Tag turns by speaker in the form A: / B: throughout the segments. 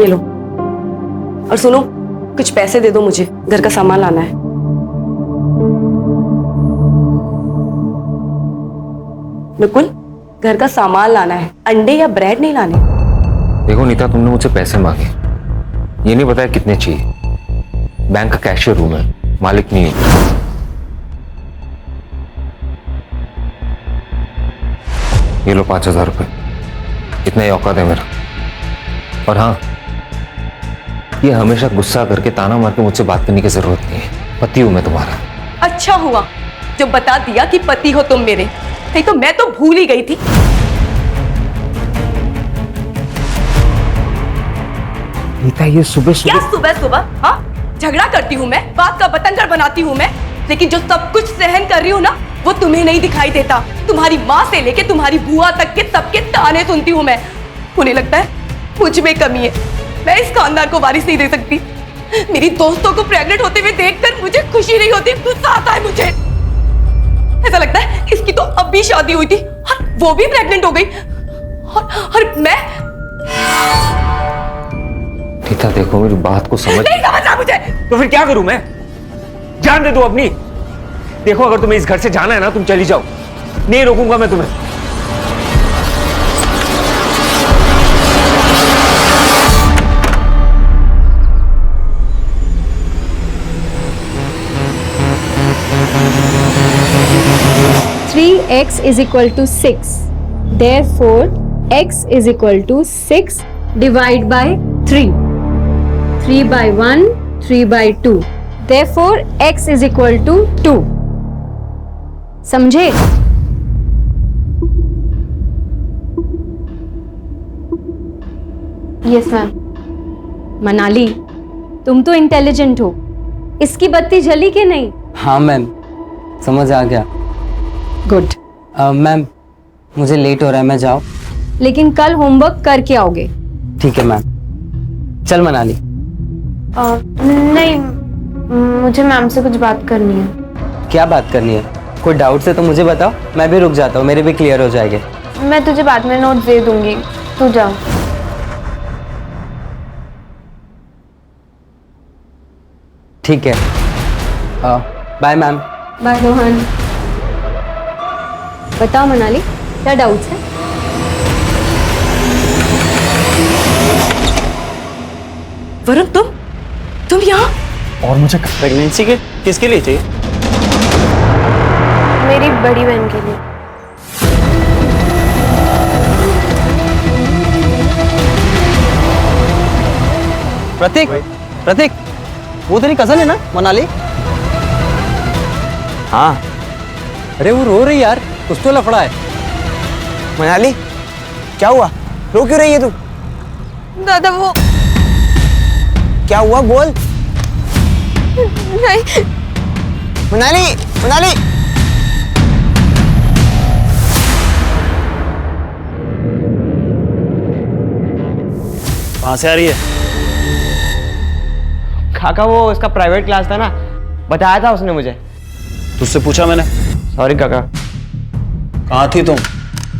A: ये लो। और सुनो, कुछ पैसे दे दो मुझे, घर का सामान लाना है। बिल्कुल, घर का सामान लाना है, अंडे या ब्रेड नहीं लाने।
B: देखो नीता, तुमने मुझसे पैसे मांगे, ये नहीं बताया कितने चाहिए। बैंक का कैशियर हूं मैं, मालिक नहीं हूं। ये लो 5,000 रुपए, इतना ही औकात है मेरा। और हाँ, ये हमेशा गुस्सा करके ताना मार के मुझसे बात करने की जरूरत नहीं है। पति हूं मैं तुम्हारा।
A: अच्छा हुआ जो बता दिया कि पति हो तुम मेरे, नहीं तो मैं तो भूल ही गई थी।
B: नीता, ये सुबह
A: क्या सुबह सुबह? हाँ, झगड़ा करती हूँ मैं, बात का बतंगड़ बनाती हूँ मैं, लेकिन जो सब कुछ सहन कर रही हूँ ना, वो तुम्हें नहीं दिखाई देता। तुम्हारी माँ से लेके तुम्हारी बुआ तक के सबके ताने सुनती हूँ मैं। उन्हें लगता है मुझ में कमी है, मैं इस खानदान को वारिस नहीं दे सकती। मेरी दोस्तों को प्रेग्नेंट होते हुए देखकर मुझे खुशी नहीं होती, गुस्सा आता है मुझे। ऐसा लगता है इसकी तो अब भी शादी हुई थी और वो भी प्रेग्नेंट हो गई, और मैं।
B: नीता देखो, मेरी बात को समझ।
A: नहीं समझ रहा मुझे।
C: तो फिर क्या करूं मैं? जान दे दो अपनी। देखो, अगर तुम्हें इस घर से जाना है ना, तुम चली जाओ, नहीं रोकूंगा मैं तुम्हें।
D: Three x is equal to 6. Therefore, x is equal to 6 divided by 3. 3 by 1, 3 by 2. Therefore, x is equal to 2. समझे?
E: Yes ma'am.
D: मनाली, तुम तो इंटेलिजेंट हो, इसकी बत्ती जली कि नहीं?
F: हाँ मैम, समझ आ गया।
D: गुड।
F: मैम, मुझे लेट हो रहा है, मैं जाऊँ?
D: लेकिन कल होमवर्क करके आओगे।
F: ठीक है मैम। चल मनाली।
E: नहीं, मुझे मैम से कुछ बात करनी है।
F: क्या बात करनी है? कोई डाउट है तो मुझे बताओ, मैं भी रुक जाता हूँ, मेरे भी क्लियर हो जाएंगे।
E: मैं तुझे बाद में नोट दे दूंगी, तू जा।
F: ठीक है, बाय मैम।
D: बाय रोहन। बताओ मनाली, क्या डाउट्स है?
A: वरुण, तुम यहाँ?
C: और मुझे प्रेगनेंसी के किसके लिए चाहिए?
E: मेरी बड़ी बहन के लिए।
F: प्रतीक, प्रतीक, वो तेरी कजन है ना मनाली?
C: हाँ।
F: अरे वो रो रही यार, कुछ तो लफड़ा है।
G: मनाली, क्या हुआ? रो क्यों रही है तू?
E: दादा वो
G: क्या हुआ, बोल।
E: नहीं।
G: मनाली, मनाली।
C: कहाँ से आ रही है?
G: काका, वो इसका प्राइवेट क्लास था ना, बताया था उसने मुझे।
C: तुझसे पूछा मैंने।
G: सॉरी काका।
C: कहाँ थी तुम?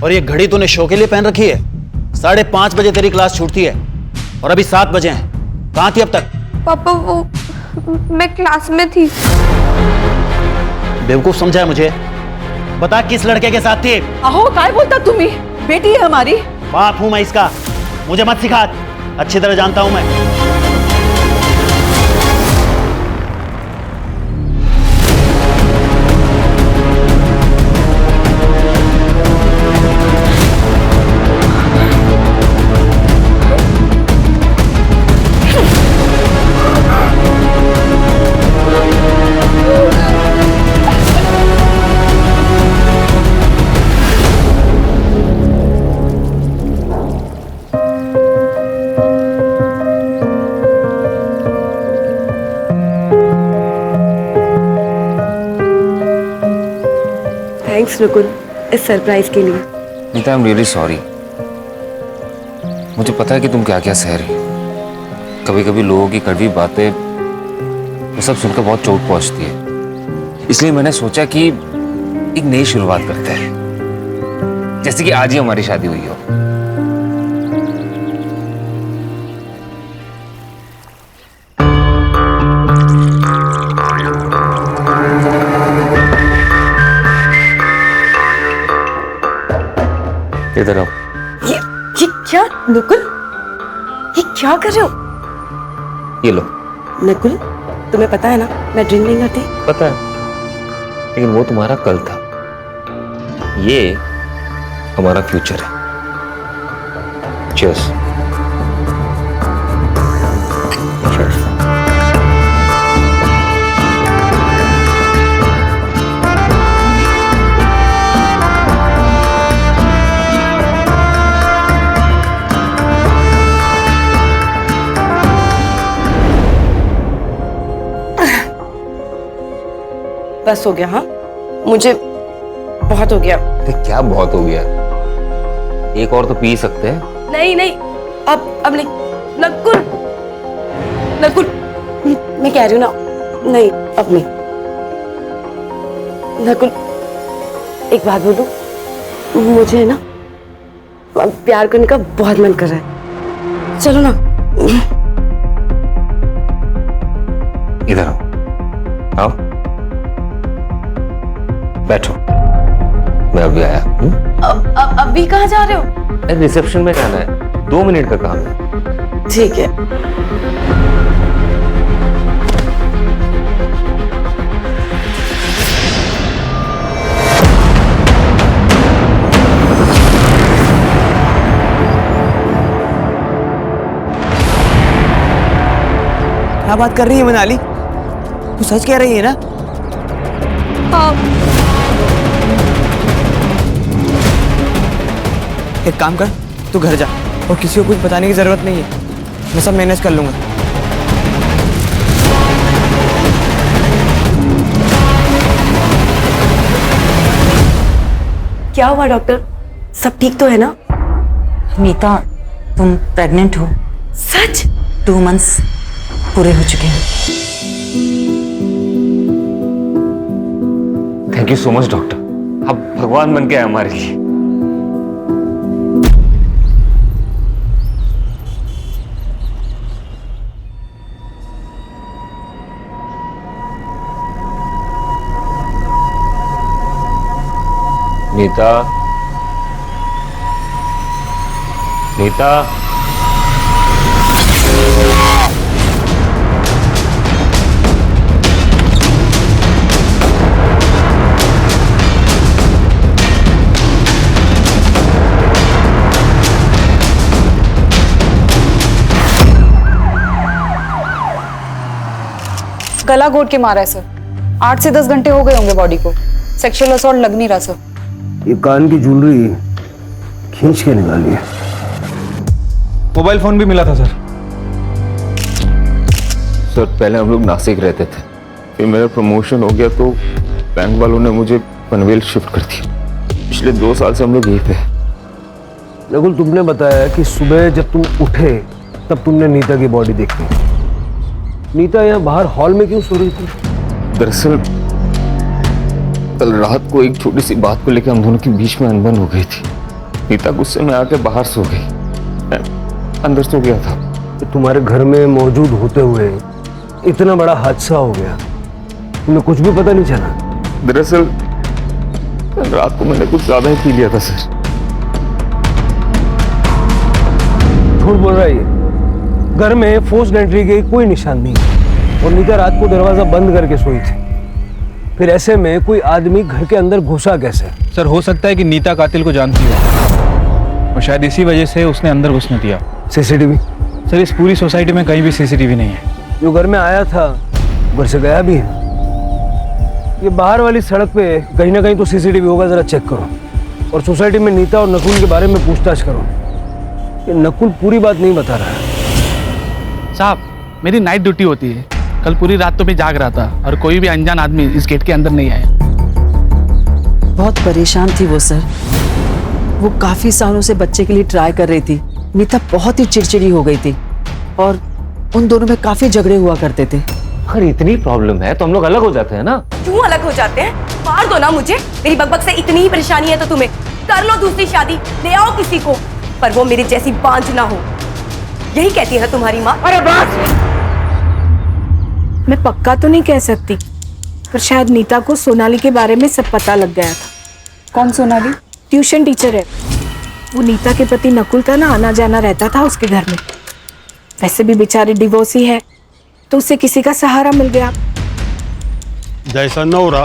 C: और ये घड़ी तूने शो के लिए पहन रखी है? 5:30 बजे तेरी क्लास छूटती है और अभी 7 बजे हैं। कहाँ थी अब तक?
E: पापा वो मैं क्लास में थी।
C: बेवकूफ समझा है मुझे? बता किस लड़के के साथ थी?
A: अहो, काय बोलता तुम्ही? बेटी है हमारी।
C: बाप हूं मैं इसका, मुझे मत सिखा, अच्छी तरह जानता हूं मैं।
A: थैंक्स रुकुल, इस सरप्राइज के लिए।
B: Neeta, I am really sorry. मुझे पता है कि तुम क्या क्या सह रही हो। कभी कभी लोगों की कड़वी बातें वो सब सुनकर बहुत चोट पहुंचती है। इसलिए मैंने सोचा कि एक नई शुरुआत करते हैं, जैसे कि आज ही हमारी शादी हुई हो। इधर आओ।
A: ये क्या नकुल, ये क्या कर रहे हो?
B: ये लो।
A: नकुल, तुम्हें पता है ना मैं ड्रिंक नहीं करती।
B: पता है, लेकिन वो तुम्हारा कल था, ये हमारा फ्यूचर है। Cheers. Cheers.
A: बस हो गया। हाँ, मुझे बहुत हो गया।
B: तो क्या बहुत हो गया? एक और तो पी सकते हैं।
A: नहीं नहीं, अब नहीं। नकुल, नकुल, मैं कह रही हूँ ना, नहीं अब नहीं। नकुल, एक बात बोलूं, मुझे ना अब प्यार करने का बहुत मन कर रहा है। चलो ना।
B: इधर आओ, आओ, बैठो। मैं अभी आया।
A: अभी कहाँ जा रहे हो?
B: रिसेप्शन में जाना है, 2 मिनट का काम है।
A: ठीक है।
G: क्या बात कर रही है मनाली? तू सच कह रही है ना?
A: हाँ।
G: एक काम कर, तू घर जा और किसी को कुछ बताने की जरूरत नहीं है, मैं सब मैनेज कर लूंगा।
A: क्या हुआ डॉक्टर, सब ठीक तो है ना?
H: नीता, तुम प्रेग्नेंट हो।
A: सच?
H: 2 मंथ्स पूरे हो चुके हैं।
B: Thank you so much doctor, आप भगवान बन के आए हमारे लिए। नीता, नीता,
I: गला घोट के मारा है सर। 8 से 10 घंटे हो गए होंगे बॉडी को। सेक्सुअल असॉल्ट लग नहीं रहा सर।
J: ये कान की ज्वेलरी खींच के निकाली है।
C: मोबाइल फोन भी मिला था सर।
B: सर पहले हम लोग नासिक रहते थे, फिर मेरा प्रमोशन हो गया तो बैंक वालों ने मुझे पनवेल शिफ्ट कर दिया। पिछले 2 साल से हम लोग यहीं पे।
J: नकुल, तुमने बताया कि सुबह जब तुम उठे तब तुमने नीता की बॉडी देखी। नीता यहाँ बाहर हॉल में क्यों सो रही थी?
B: दरअसल कल रात को एक छोटी सी बात को लेकर हम दोनों के बीच में अनबन हो गई थी। नीता गुस्से में आके बाहर सो गई, मैं अंदर सो गया था।
J: तो तुम्हारे घर में मौजूद होते हुए इतना बड़ा हादसा हो गया, तुम्हें कुछ भी पता नहीं चला?
B: दरअसल कल रात को मैंने कुछ ज्यादा ही पी लिया था सर।
J: झूठ बोल रहा है। घर में फोर्स्ड एंट्री के कोई निशान नहीं और नीता रात को दरवाजा बंद करके सोई थी। फिर ऐसे में कोई आदमी घर के अंदर घुसा कैसे?
C: सर हो सकता है कि नीता कातिल को जानती हो और शायद इसी वजह से उसने अंदर घुसने दिया।
J: सीसीटीवी?
C: सर इस पूरी सोसाइटी में कहीं भी सीसीटीवी नहीं है।
J: जो घर में आया था घर से गया भी है। ये बाहर वाली सड़क पे कहीं ना कहीं तो सीसीटीवी होगा, जरा चेक करो। और सोसाइटी में नीता और नकुल के बारे में पूछताछ करो। ये नकुल पूरी बात नहीं बता रहा है।
K: साहब, मेरी नाइट ड्यूटी होती है। कल पूरी रात तो मैं जाग रहा था और कोई भी अनजान आदमी इस गेट के अंदर नहीं आया।
H: बहुत परेशान थी वो सर। वो काफी सालों से बच्चे के लिए ट्राई कर रही थी। नीता बहुत ही चिड़चिड़ी हो गई थी और उन दोनों में काफी झगड़े हुआ करते थे।
B: अगर इतनी प्रॉब्लम है तो हम लोग अलग हो जाते हैं ना।
A: क्यों अलग हो जाते हैं? मार दो ना मुझे। मेरी बकबक से इतनी ही परेशानी है तो तुम्हें कर लो दूसरी शादी, ले आओ किसी को, पर वो मेरी जैसी बांझ ना हो। यही कहती है ना तुम्हारी माँ।
E: अरे बस! मैं पक्का तो नहीं कह सकती, पर शायद नीता को सोनाली के बारे में सब पता लग गया था।
I: कौन सोनाली?
E: ट्यूशन टीचर है।
L: वो नीता के पति नकुल का ना आना जाना रहता था उसके घर में। वैसे भी बेचारी डिवोर्सी है, तो उसे किसी का सहारा मिल गया।
M: जैसा नवरा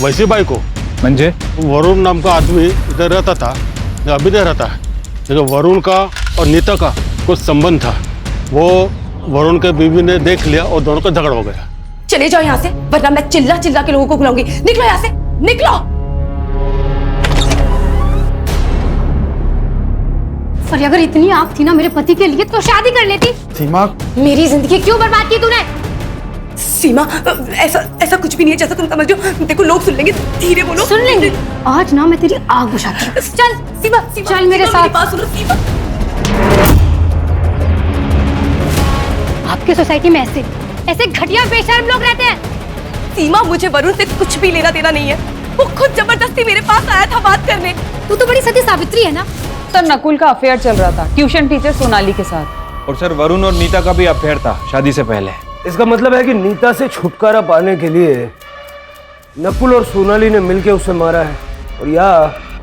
M: वैसी बाइको।
F: म्हणजे
M: वरुण नाम का आदमी इधर रहता था, जो अभी नहीं रहता है। लेकिन वरुण का और नीता का कुछ संबंध था, वो वरुण के बीवी ने देख लिया और दोनों का झगड़ा हो गया।
A: चले जाओ यहाँ से, वरना मैं चिल्ला चिल्ला के लोगों को बुलाऊंगी। निकलो यहाँ से, निकलो।
D: पर अगर इतनी आग थी ना मेरे पति के लिए तो शादी कर लेती।
F: सीमा,
D: मेरी जिंदगी क्यों बर्बाद की तूने?
A: सीमा, ऐसा कुछ भी नहीं है जैसा तुम समझ रहे हो। देखो लोग सुन लेंगे, धीरे बोलो।
D: सुन लेंगे। आज ना मैं तेरी आग बुझाती हूँ। चल
A: सीमा,
D: चल मेरे साथ।
A: बात सुनो सीमा।
D: आपके सोसाइटी में ऐसे घटिया बेशर्म लोग रहते हैं।
A: सीमा, मुझे वरुण से कुछ भी लेना देना नहीं है। वो खुद जबरदस्ती मेरे पास आया था बात करने।
D: तू तो बड़ी सती सावित्री है ना।
I: सर नकुल का अफेयर चल रहा था ट्यूशन टीचर सोनाली के साथ।
F: और सर वरुण और नीता का भी अफेयर था शादी से पहले।
J: इसका मतलब है कि नीता से छुटकारा पाने के लिए नकुल और सोनाली ने मिलकर उसे मारा है, और या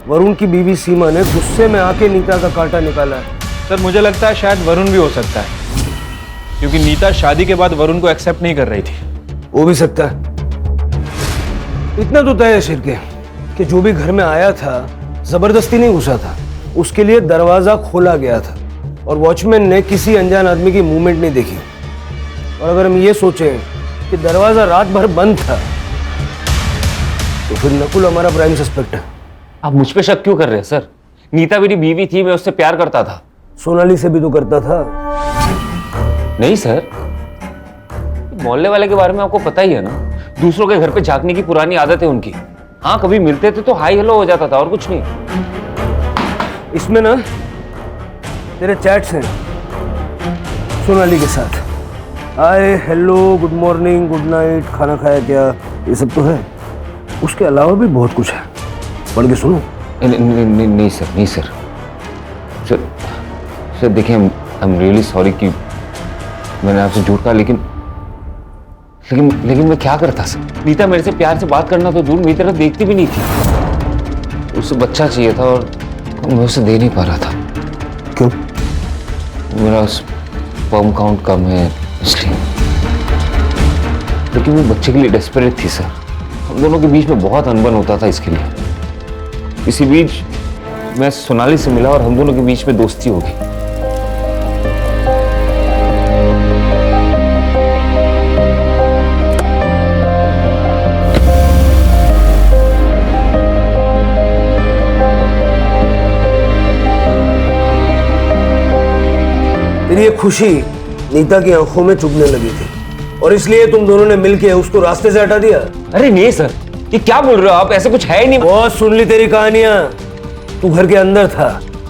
J: वरुण की बीवी सीमा ने गुस्से में आके नीता का कांटा निकाला है।
F: सर मुझे लगता है शायद वरुण भी हो सकता है, क्योंकि नीता शादी के बाद वरुण को एक्सेप्ट नहीं कर रही थी।
J: हो भी सकता है। इतना तो तय है शिरके कि जो भी घर में आया था जबरदस्ती नहीं घुसा था, उसके लिए दरवाजा खोला गया था और वॉचमैन ने किसी अनजान आदमी की मूवमेंट नहीं देखी। और अगर हम ये सोचें कि दरवाजा रात भर बंद था, तो फिर नकुल हमारा प्राइम सस्पेक्ट है।
B: आप मुझ पे शक क्यों कर रहे हैं सर? नीता मेरी बीवी थी, मैं उससे प्यार करता था।
J: सोनाली से भी तो करता था।
B: नहीं सर, मोहल्ले वाले के बारे में आपको पता ही है ना, दूसरों के घर पे झांकने की पुरानी आदत है उनकी। हाँ, कभी मिलते थे तो हाई हेलो हो जाता था और कुछ नहीं।
J: इसमें ना तेरे चैट्स हैं सोनाली के साथ। Hi, hello, good morning, good night, खाना खाया क्या, ये सब तो है। उसके अलावा भी बहुत कुछ है, पढ़ के सुनो।
B: नहीं सर, नहीं सर। सर देखिए, आई एम रियली सॉरी कि मैंने आपसे झूठ कहा, लेकिन मैं क्या करता सर? नीता मेरे से प्यार से बात करना तो दूर, मेरी तरफ देखती भी नहीं थी। उसे बच्चा चाहिए था और मैं उसे दे नहीं पा रहा था।
J: क्यों?
B: मेरा स्पर्म काउंट कम है इसलिए। लेकिन वो बच्चे के लिए डेस्परेट थी सर। हम दोनों के बीच में बहुत अनबन होता था इसके लिए। इसी बीच मैं सोनाली से मिला और हम दोनों के बीच में दोस्ती हो गई।
J: तेरी ये खुशी नीता की आंखों में चुभने लगी थी और इसलिए तुम दोनों ने मिलकर उसको रास्ते से हटा दिया।
B: अरे नहीं सर, ये क्या बोल रहे हो आप? ऐसा कुछ है ही नहीं।
J: बहुत सुन ली तेरी कहानियां। तू घर के अंदर था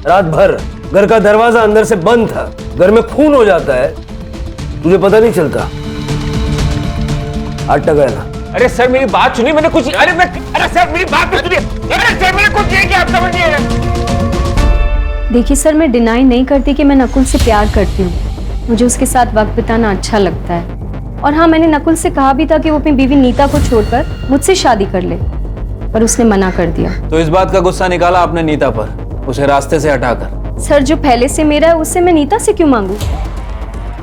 J: रात भर, घर का दरवाजा अंदर से बंद था। घर में खून हो जाता है, तुझे पता नहीं चलता। हाथ टका ना।
B: अरे सर मेरी बात सुनिए, मैंने कुछ अरे सर मेरी बात तो सुनिए। अरे सर मैंने कुछ नहीं किया, आप समझ नहीं।
D: देखिए सर, मैं डिनाई नहीं करती कि मैं नकुल से प्यार करती हूँ। मुझे उसके साथ वक्त बिताना अच्छा लगता है। और हाँ, मैंने नकुल से कहा भी था कि वो अपनी बीवी नीता को छोड़कर मुझसे शादी कर ले, पर उसने मना कर दिया।
F: तो इस बात का गुस्सा निकाला आपने नीता पर, उसे रास्ते से हटाकर।
D: सर, जो पहले से मेरा है उससे मैं नीता से क्यों मांगू?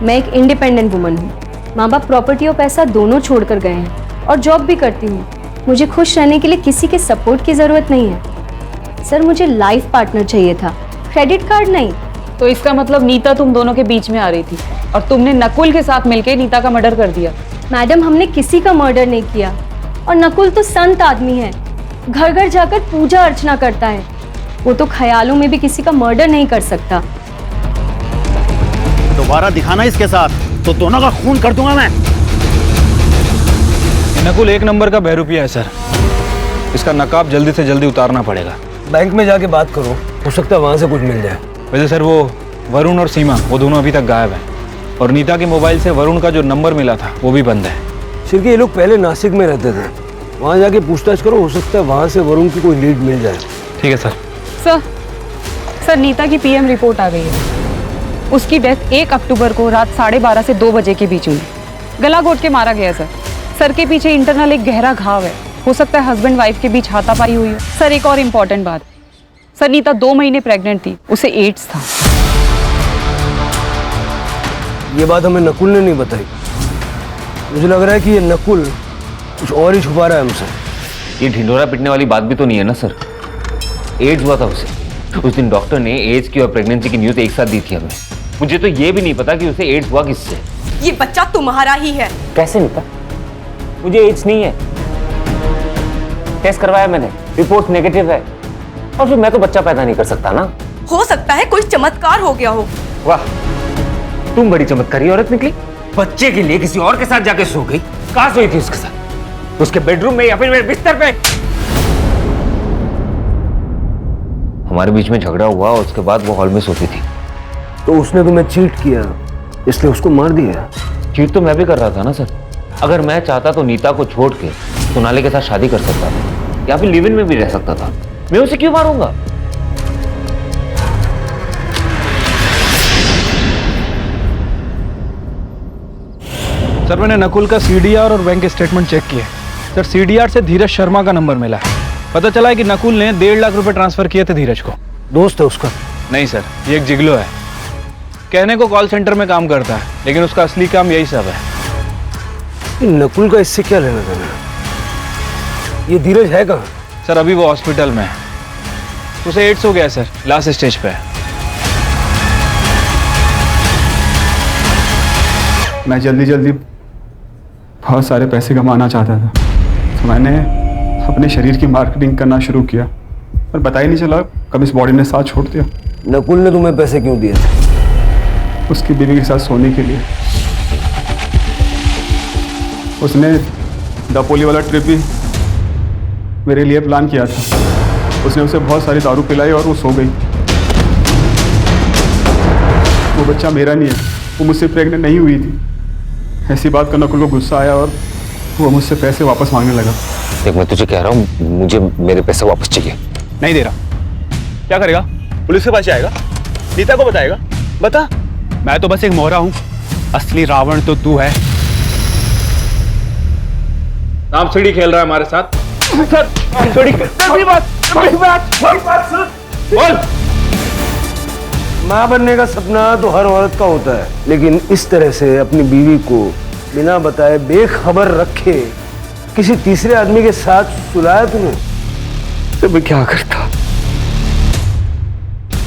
D: मैं एक इंडिपेंडेंट वुमन हूँ। माँ बाप प्रॉपर्टी और पैसा दोनों छोड़कर गए हैं और जॉब भी करती हूँ। मुझे खुश रहने के लिए किसी के सपोर्ट की जरूरत नहीं है। सर, मुझे लाइफ पार्टनर चाहिए था, क्रेडिट कार्ड नहीं।
I: तो इसका मतलब नीता तुम दोनों के बीच में आ रही थी और तुमने नकुल के साथ मिलकर नीता का मर्डर कर दिया।
D: मैडम, हमने किसी का मर्डर नहीं किया। और नकुल तो संत आदमी है, घर घर जाकर पूजा अर्चना करता है। वो तो ख्यालों में भी किसी का मर्डर नहीं कर सकता।
C: दोबारा दिखाना इसके साथ तो दोनों का खून कर दूंगा मैं।
F: नकुल एक नंबर का बहरूपिया है सर, इसका नकाब जल्दी से जल्दी उतारना पड़ेगा।
J: बैंक में जाके बात करो, हो सकता है वहां से कुछ मिल जाए।
F: वैसे सर वो वरुण और सीमा वो दोनों अभी तक गायब हैं और नीता के मोबाइल से वरुण का जो नंबर मिला था वो भी बंद है।
J: शिरके, ये लोग पहले नासिक में रहते थे, वहां जाके पूछताछ करो, हो सकता है वहां से वरुण की कोई लीड मिल जाए।
F: ठीक है सर।
I: सर नीता की पीएम रिपोर्ट आ गई है। उसकी डेथ 1 अक्टूबर को रात 12:30 से 2 बजे के बीच हुई। गला घोट के मारा गया सर। सर के पीछे इंटरनल एक गहरा घाव है। हो सकता है हस्बैंड वाइफ के बीच हाथापाई हुई हो। सर, एक और इम्पोर्टेंट बात, सर नीता 2 महीने प्रेग्नेंट थी, उसे एड्स था।
J: ये बात हमें नकुल ने नहीं बताई। मुझे लग रहा है कि ये नकुल कुछ और ही छुपा रहा है हमसे।
B: ये ढिंडोरा पिटने वाली बात भी तो नहीं है ना सर। एड्स हुआ था उसे। उस दिन डॉक्टर ने एड्स की और प्रेगनेंसी की न्यूज़ एक साथ दी थी हमें। मुझे तो ये भी नहीं पता कि उसे एड्स हुआ किससे।
A: ये बच्चा तुम्हारा ही है।
B: कैसे नीता? मुझे एड्स नहीं है। टेस्ट करवाया मैंने, रिपोर्ट नेगेटिव है। और फिर मैं तो बच्चा पैदा नहीं कर सकता ना।
A: हो सकता है कोई चमत्कार हो गया हो।
B: वाह, तुम बड़ी चमत्कारी औरत निकली। बच्चे के लिए किसी और के साथ जाके सो गई। कहाँ सोई थी उसके साथ? उसके बेडरूम में या फिर मेरे बिस्तर पे? हमारे बीच में झगड़ा हुआ, उसके बाद वो हॉल में सोती थी।
J: तो उसने तुम्हें चीट किया, इसलिए उसको मार दिया।
B: चीट तो मैं भी कर रहा था ना सर। अगर मैं चाहता तो नीता को छोड़ के सोनाली के साथ शादी कर सकता था, या फिर लिव इन में भी रह सकता था। मैं उसे क्यों मारूंगा?
F: सर मैंने नकुल का सीडीआर और बैंक स्टेटमेंट चेक किया। सर सीडीआर से धीरज शर्मा का नंबर मिला है। पता चला है कि नकुल ने 1.5 लाख रुपए ट्रांसफर किए थे धीरज को।
J: दोस्त है उसका?
F: नहीं सर, ये एक जिगलो है। कहने को कॉल सेंटर में काम करता है, लेकिन उसका असली काम यही सब है।
J: नकुल का इससे क्या लेना देना? ये धीरज है कहाँ?
F: सर अभी वो हॉस्पिटल में है। उसे एड्स हो गया है सर, लास्ट स्टेज पे है।
N: मैं जल्दी जल्दी बहुत सारे पैसे कमाना चाहता था, तो मैंने अपने शरीर की मार्केटिंग करना शुरू किया, पर पता ही नहीं चला कब इस बॉडी ने साथ छोड़ दिया।
J: नकुल ने तुम्हें पैसे क्यों दिए थे?
N: उसकी बीवी के साथ सोने के लिए। उसने दापोली वाला ट्रिप भी मेरे लिए प्लान किया था। उसने उसे बहुत सारी दारू पिलाई और वो सो गई। वो बच्चा मेरा नहीं है, वो मुझसे प्रेग्नेंट नहीं हुई थी। ऐसी बात का नकुल को गुस्सा आया और वो मुझसे पैसे वापस मांगने लगा।
B: देख मैं तुझे कह रहा हूँ, मुझे मेरे पैसे वापस चाहिए।
F: नहीं दे रहा। क्या करेगा? पुलिस के पास जाएगा? नीता को बताएगा? बता। मैं तो बस एक मोहरा हूँ, असली रावण तो तू है।
K: सांप सीढ़ी खेल रहा है हमारे साथ।
J: बोल। माँ बनने का सपना तो हर औरत का होता है, लेकिन इस तरह से अपनी बीवी को बिना बताए बेखबर रखे किसी तीसरे आदमी के साथ सुलाया तुमने?
B: तो मैं क्या करता?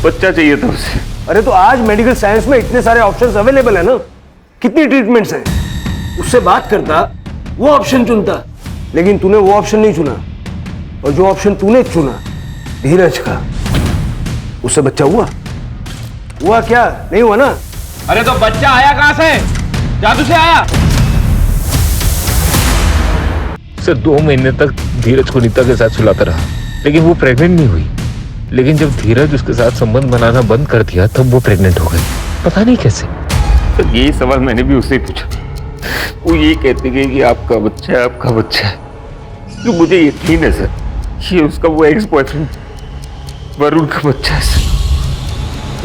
B: बच्चा चाहिए था उसे।
J: अरे तो आज मेडिकल साइंस में इतने सारे ऑप्शंस अवेलेबल है ना, कितनी ट्रीटमेंट्स हैं। उससे बात करता, वो ऑप्शन चुनता, लेकिन तूने वो ऑप्शन नहीं चुना। और जो ऑप्शन तूने चुना, धीरज का, उससे बच्चा हुआ क्या? नहीं हुआ ना?
K: अरे तो बच्चा आया कहां से? जादू से आया?
B: सर 2 महीने तक धीरज को नीता के साथ सुलाता रहा, लेकिन वो प्रेग्नेंट नहीं हुई। लेकिन जब धीरज उसके साथ संबंध बनाना बंद कर दिया, तब वो प्रेग्नेंट हो गई। पता नहीं कैसे। तो यही सवाल मैंने भी उससे पूछा। वो यही कहती गई कि आपका बच्चा है, आपका बच्चा है। तो मुझे यकीन है सर, ये उसका वो एक्स बॉयफ्रेंड वरुण का बच्चा है सर।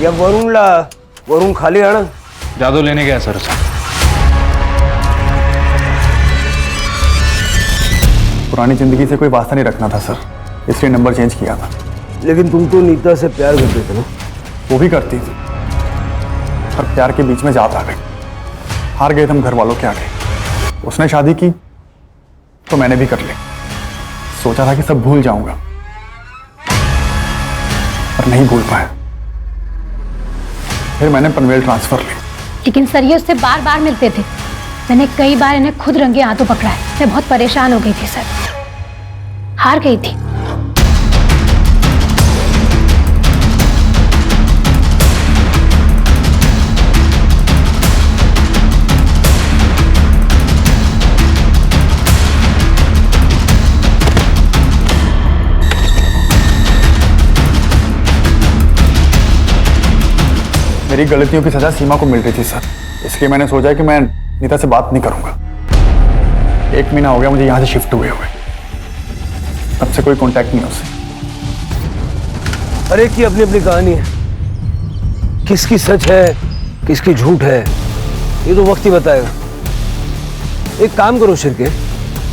J: या वरुण खाली आना
F: जादू लेने गया सर उसे।
N: पुरानी जिंदगी से कोई वास्ता नहीं रखना था सर, इसलिए नंबर चेंज किया था।
J: लेकिन तुम तो नीता से प्यार करते थे ना?
N: वो भी करती थी, पर प्यार के बीच में जात आ गई। हार गए तुम घर वालों के आगे। उसने शादी की तो मैंने भी कर ली। सोचा था कि सब भूल जाऊंगा, पर नहीं भूल पाया। फिर मैंने पनवेल ट्रांसफर ली।
O: लेकिन सर ये उससे बार बार मिलते थे। मैंने कई बार इन्हें खुद रंगे हाथों पकड़ा है। मैं बहुत परेशान हो गई थी सर, हार गई थी।
N: मेरी गलतियों की सजा सीमा को मिल रही थी सर, इसलिए मैंने सोचा कि मैं नीता से बात नहीं करूंगा। 1 महीना हो गया मुझे यहाँ से शिफ्ट हुए तब से कोई कांटेक्ट नहीं उससे।
J: हर एक की अपनी अपनी कहानी है, किसकी सच है किसकी झूठ है ये तो वक्त ही बताएगा। एक काम करो शिरके,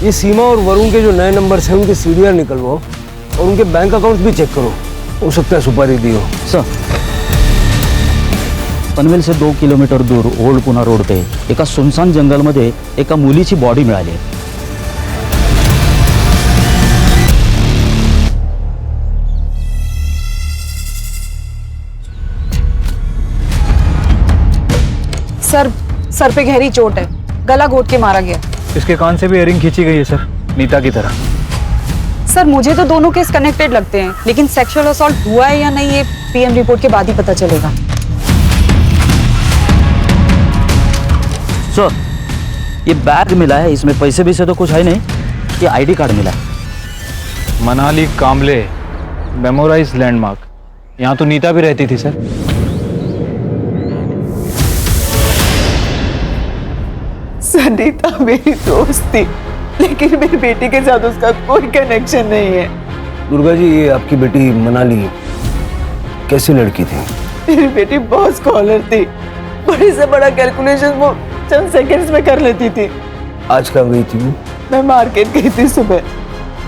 J: ये सीमा और वरुण के जो नए नंबर्स हैं उनके सीडीआर निकलवाओ और उनके बैंक अकाउंट्स भी चेक करो। हो सकता है सुपारी दी हो।
P: सर, पनवेल से 2 किलोमीटर दूर ओल्ड पुणा रोड पे एका सुनसान जंगलमध्ये एका मुलीची बॉडी मिळाली आहे।
I: सर पे गहरी चोट है, गला घोट के मारा गया।
F: इसके कान से भी इयरिंग खींची गई है सर, नीता की तरह।
I: सर मुझे तो दोनों केस कनेक्टेड लगते हैं, लेकिन सेक्सुअल असॉल्ट हुआ है या नहीं ये पीएम रिपोर्ट के बाद ही पता चलेगा।
P: सर, ये बैग मिला है, इसमें पैसे भी से तो कुछ है नहीं, ये आईडी कार्ड मिला है।
F: मनाली कामले मेमोराइज लैंडमार्क, यहाँ तो नीता भी रहती थी सर।
H: नीता मेरी दोस्त थी, लेकिन मेरी बेटी के साथ उसका कोई कनेक्शन नहीं है।
J: दुर्गा जी, ये आपकी बेटी मनाली कैसी लड़की थी?
H: मेरी बेटी बहुत स्कॉलर थी, बड़े से बड़ा कैलकुलेशन वो चंद सेकंड्स में कर लेती थी।
J: आज कहाँ गई थी वो?
H: मैं मार्केट गई थी सुबह,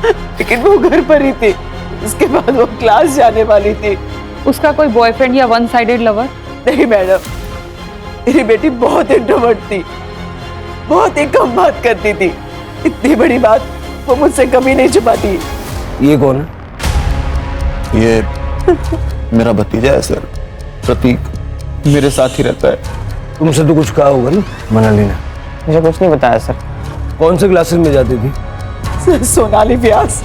H: लेकिन वो घर पर ही थी। उसके बाद वो क्लास जाने वाली थी।
I: उसका कोई बॉयफ्रेंड या वन साइडेड लवर?
H: नहीं मैडम, मेरी बेटी बहुत इंट्रोवर्ट थी, बहुत ही कम बात करती थी। इतनी बड़ी बात वो मुझसे कभी नहीं छुपाती।
J: ये कौन है?
N: ये मेरा भतीजा है सर, प्रतीक, मेरे साथ ही रहता है।
J: तुमसे तो कुछ कहा होगा ना मनाली ने?
G: मुझे कुछ नहीं बताया सर।
J: कौन से क्लासेस में जाती थी?
H: सोनाली व्यास।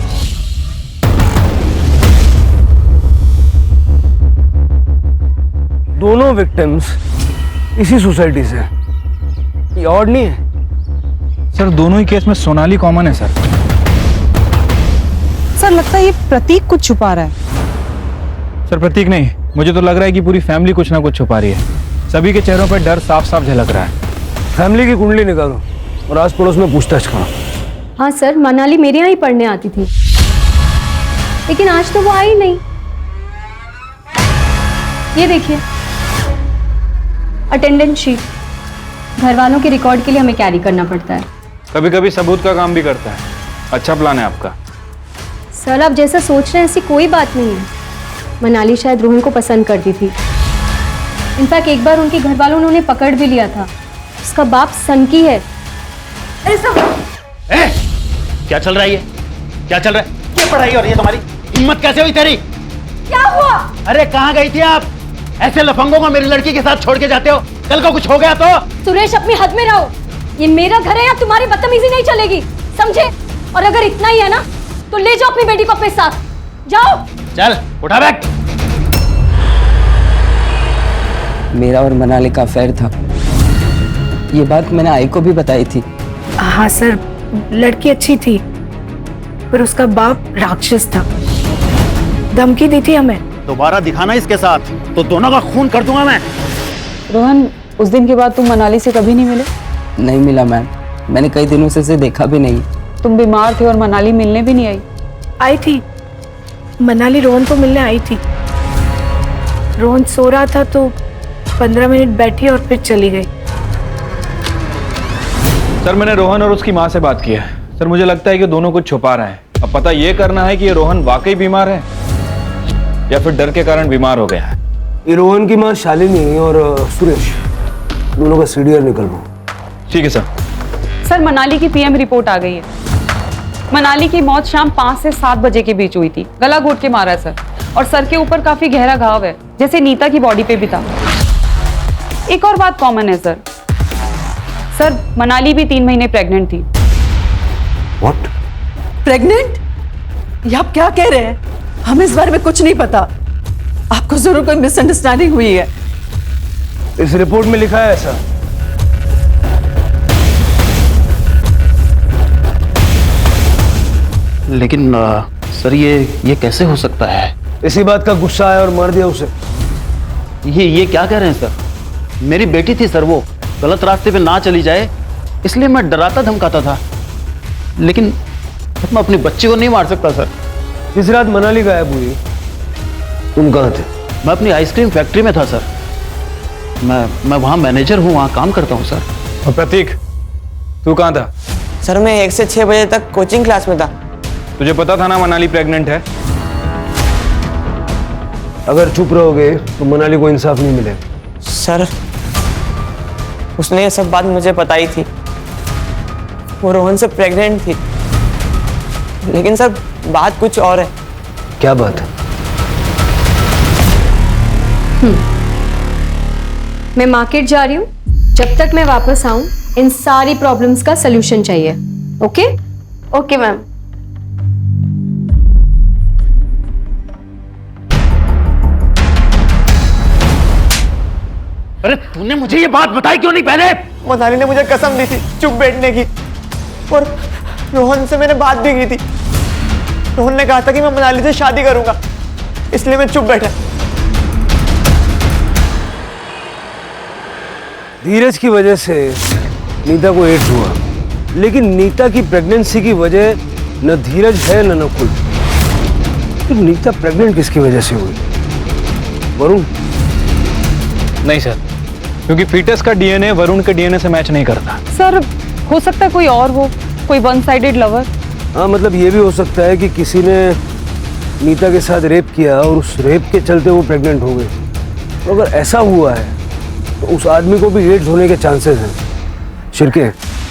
J: दोनों विक्टिम्स इसी सोसाइटी से, ये और नहीं है?
F: सर दोनों ही केस में सोनाली कॉमन है सर।
I: सर लगता है ये प्रतीक कुछ छुपा रहा है।
F: सर प्रतीक नहीं, मुझे तो लग रहा है कि पूरी फैमिली कुछ ना कुछ छुपा रही है। सभी के चेहरों पर डर साफ साफ झलक रहा है।
J: फैमिली की कुंडली निकालो और आस पड़ोस में पूछताछ करो।
D: हाँ सर, मनाली मेरे यहाँ ही पढ़ने आती थी, लेकिन आज तो वो आई नहीं। ये देखिए अटेंडेंस शीट, घर वालों के रिकॉर्ड के लिए हमें कैरी करना पड़ता है।
F: कभी कभी सबूत का काम भी करता है। अच्छा प्लान है आपका।
D: सर आप जैसा सोच रहे हैं ऐसी कोई बात नहीं है। मनाली शायद रोहन को पसंद करती थी। इनफैक्ट एक बार उनके घर वालों ने उन्हें पकड़ भी लिया था। उसका बाप सनकी है।
C: क्या चल रहा है ये? क्या चल रहा है? क्या पढ़ाई हो रही है तुम्हारी? हिम्मत कैसे हुई तेरी?
A: क्या हुआ?
C: अरे कहाँ गई थी आप? ऐसे लफंगों को मेरी लड़की के साथ छोड़ के जाते हो? कल को कुछ हो गया तो?
D: सुरेश अपनी हद में रहो। ये मेरा घर है, या तुम्हारी बदतमीजी नहीं चलेगी, समझे? और अगर इतना ही है ना तो ले जाओ अपनी बेटी को अपने साथ। जाओ।
C: चल उठा बैग।
G: मेरा और मनाली का अफेयर था, ये बात मैंने आई को भी बताई थी।
L: हाँ सर, लड़की अच्छी थी, पर उसका बाप राक्षस था। धमकी दी थी हमें।
C: दोबारा दिखाना इसके साथ तो दोनों का खून कर दूंगा मैं।
I: रोहन, उस दिन के बाद तुम मनाली से कभी नहीं मिले?
G: नहीं मिला मैम, मैंने कई दिनों से इसे देखा भी नहीं।
I: तुम बीमार थे और मनाली मिलने भी नहीं आई?
L: आई थी, मनाली रोहन को मिलने आई थी। रोहन सो रहा था तो 15 मिनट बैठी और फिर चली गई।
F: सर मैंने रोहन और उसकी माँ से बात की है। सर मुझे लगता है कि दोनों कुछ छुपा रहे हैं। अब पता ये करना है कि ये रोहन वाकई बीमार है या फिर डर के कारण बीमार हो गया है।
J: ये रोहन की माँ शालिनी और सुरेश, दोनों का सीडीआर निकलवाओ।
F: ठीक है सर।
I: सर मनाली की पीएम रिपोर्ट आ गई है। मनाली की मौत शाम 5 से 7 बजे के बीच हुई थी। गला घोट के मारा है सर, और सर के ऊपर काफी गहरा घाव है, जैसे नीता की बॉडी पे भी था। एक और बात कॉमन है सर। सर मनाली भी 3 महीने प्रेग्नेंट थी।
H: What? प्रेग्नेंट? ये आप क्या कह रहे हैं? हमें इस बारे में कुछ नहीं पता। आपको जरूर कोई मिसअंडरस्टैंडिंग हुई है।
J: इस रिपोर्ट में लिखा है ऐसा।
C: लेकिन सर ये कैसे हो सकता है?
J: इसी बात का गुस्सा आया और मार दिया उसे।
C: ये क्या कह रहे हैं सर? मेरी बेटी थी सर, वो गलत रास्ते पे ना चली जाए इसलिए मैं डराता धमकाता था, लेकिन मैं अपनी बच्ची को नहीं मार सकता सर।
J: इस रात मनाली गायब हुई, तुम कहाँ थे?
C: मैं अपनी आइसक्रीम फैक्ट्री में था सर। मैं वहाँ मैनेजर हूँ, वहाँ काम करता हूँ सर।
F: और प्रतीक, तू कहाँ था?
G: सर मैं 1 से 6 बजे तक कोचिंग क्लास में था।
F: तुझे पता था ना मनाली प्रेग्नेंट है?
J: अगर चुप रहोगे तो मनाली को इंसाफ नहीं मिलेगा।
G: सर उसने ये सब बात मुझे बताई थी, वो रोहन से प्रेग्नेंट थी, लेकिन सर बात कुछ और है।
J: क्या बात है?
D: मैं मार्केट जा रही हूँ, जब तक मैं वापस आऊँ इन सारी प्रॉब्लम्स का सलूशन चाहिए। ओके?
E: Okay ma'am.
P: अरे तूने मुझे ये बात बताई क्यों नहीं पहले?
G: मनाली ने मुझे कसम दी थी चुप बैठने की, और रोहन से मैंने बात भी की थी। रोहन ने कहा था कि मैं मनाली से शादी करूंगा, इसलिए मैं चुप बैठा।
J: धीरज की वजह से नीता को एड्स हुआ, लेकिन नीता की प्रेगनेंसी की वजह न धीरज है न नकुल। तो नीता प्रेग्नेंट किसकी वजह से हुई? वरुण?
F: नहीं सर, क्योंकि फीटस का डीएनए वरुण के डीएनए से मैच नहीं करता।
I: सर हो सकता है कोई और हो, कोई वन साइडेड लवर।
J: हाँ, मतलब ये भी हो सकता है कि किसी ने नीता के साथ रेप किया और उस रेप के चलते वो प्रेग्नेंट हो गई। तो अगर ऐसा हुआ है तो उस आदमी को भी एड्स होने के चांसेस हैं। शिरके,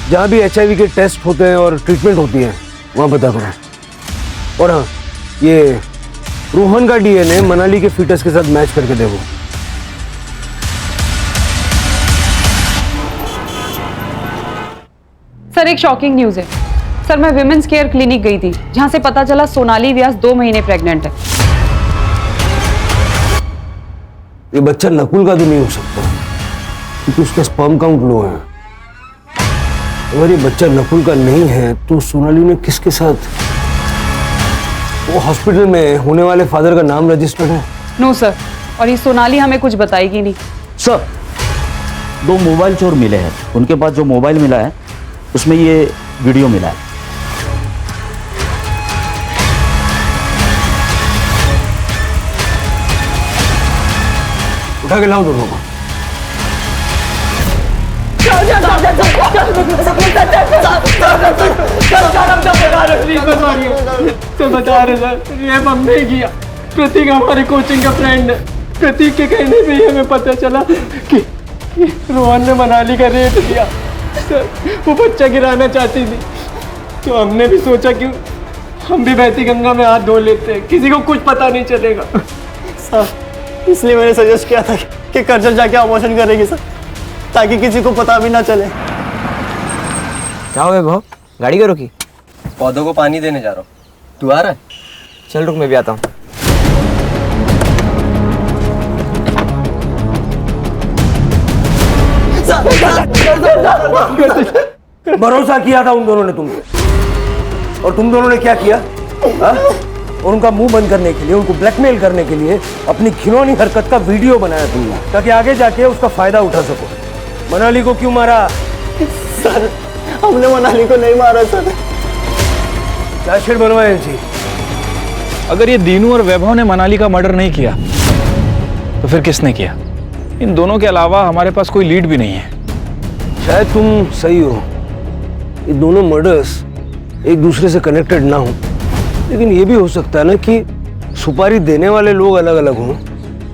J: जहाँ भी HIV के टेस्ट होते हैं और ट्रीटमेंट होती है वहाँ पता करो। और हाँ, ये रोहन का डीएनए मनाली के फीटस के साथ मैच करके देखो।
I: सर एक शॉकिंग न्यूज है। सर मैं विमेंस केयर क्लिनिक गई थी, जहां से पता चला सोनाली व्यास 2 महीने प्रेग्नेंट है।
J: ये बच्चा नकुल का तो नहीं हो सकता, क्योंकि उसका स्पर्म काउंट लो है। अगर ये बच्चा नकुल का नहीं है तो सोनाली ने किसके साथ? वो हॉस्पिटल में होने वाले फादर का नाम रजिस्टर्ड है?
I: नो सर, और ये सोनाली हमें कुछ बताएगी नहीं।
P: सर 2 मोबाइल चोर मिले हैं, उनके पास जो मोबाइल मिला है उसमें ये वीडियो मिला है।
J: उठा के लाओ दोनों को।
F: तो बता रहे सर, रेप हमने किया। प्रतीक हमारे कोचिंग का फ्रेंड है। प्रतीक के कहने पे ही हमें पता चला कि रोहन ने मनाली का रेप किया। सर वो बच्चा गिराना चाहती थी, तो हमने भी सोचा कि हम भी बहती गंगा में हाथ धो लेते हैं, किसी को कुछ पता नहीं चलेगा।
G: सर इसलिए मैंने सजेस्ट किया था कि कर्जल जाके अबॉर्शन करेगी सर, ताकि किसी को पता भी ना चले।
Q: क्या हुआ भाव, गाड़ी क्यों रुकी? पौधों को पानी देने जा रहा हूँ। तू आ रहा है? चल रुक, मैं भी आता हूँ।
J: भरोसा किया था उन दोनों ने तुम पे, और तुम दोनों ने क्या किया? हा? और उनका मुंह बंद करने के लिए, उनको ब्लैकमेल करने के लिए अपनी घिनौनी हरकत का वीडियो बनाया तुमने, ताकि आगे जाके उसका फायदा उठा सको। मनाली को क्यों मारा?
G: सर हमने मनाली को नहीं मारा सर।
J: क्या शेर बनवाए जी?
F: अगर ये दीनू और वैभव ने मनाली का मर्डर नहीं किया तो फिर किसने किया? इन दोनों के अलावा हमारे पास कोई लीड भी नहीं है।
J: शायद तुम सही हो, ये दोनों मर्डर्स एक दूसरे से कनेक्टेड ना हो, लेकिन ये भी हो सकता है ना कि सुपारी देने वाले लोग अलग अलग हों,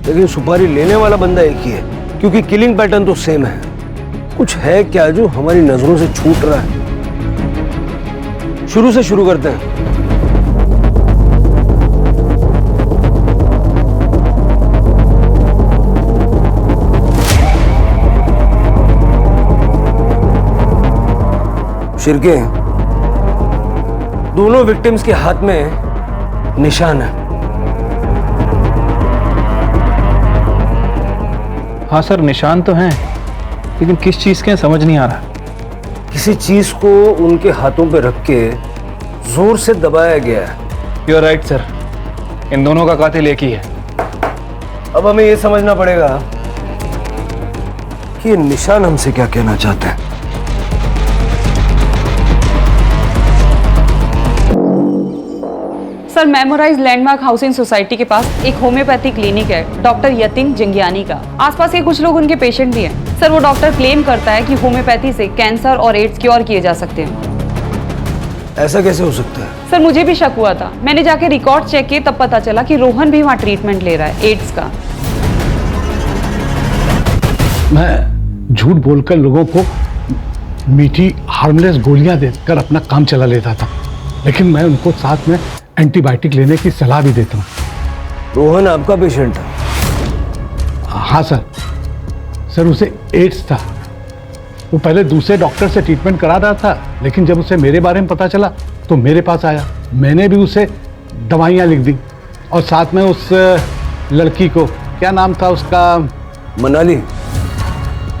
J: लेकिन सुपारी लेने वाला बंदा एक ही है, क्योंकि किलिंग पैटर्न तो सेम है। कुछ है क्या जो हमारी नजरों से छूट रहा है? शुरू से शुरू करते हैं। शिरके, दोनों विक्टिम्स के हाथ में निशान है।
F: हाँ सर, निशान तो हैं, लेकिन किस चीज के हैं समझ नहीं आ रहा।
J: किसी चीज को उनके हाथों पे रख के जोर से दबाया गया है।
F: यू आर राइट सर, इन दोनों का कातिल एक ही है।
J: अब हमें यह समझना पड़ेगा कि ये निशान हमसे क्या कहना चाहते हैं।
I: Sir memorise landmark housing society के पास एक होम्योपैथी क्लिनिक है डॉक्टर यतिन जंगियानी का। आसपास के कुछ लोग उनके पेशेंट भी हैं। सर वो डॉक्टर क्लेम करता है कि होम्योपैथी से कैंसर और एड्स क्योर किए जा सकते हैं।
J: ऐसा कैसे हो सकता है?
I: सर मुझे भी शक हुआ था, मैंने जाके रिकॉर्ड चेक किए तब पता चला कि रोहन भी वहाँ ट्रीटमेंट ले रहा है एड्स का।
K: मैं झूठ बोलकर लोगों को मीठी हार्मलेस गोलियां देकर अपना काम चला लेता था, लेकिन मैं उनको साथ में एंटीबायोटिक लेने की सलाह भी देता हूँ।
J: रोहन आपका पेशेंट था?
K: हाँ सर उसे एड्स था। वो पहले दूसरे डॉक्टर से ट्रीटमेंट करा रहा था, लेकिन जब उसे मेरे बारे में पता चला तो मेरे पास आया। मैंने भी उसे दवाइयाँ लिख दी और साथ में उस लड़की को, क्या नाम था उसका?
J: मनाली।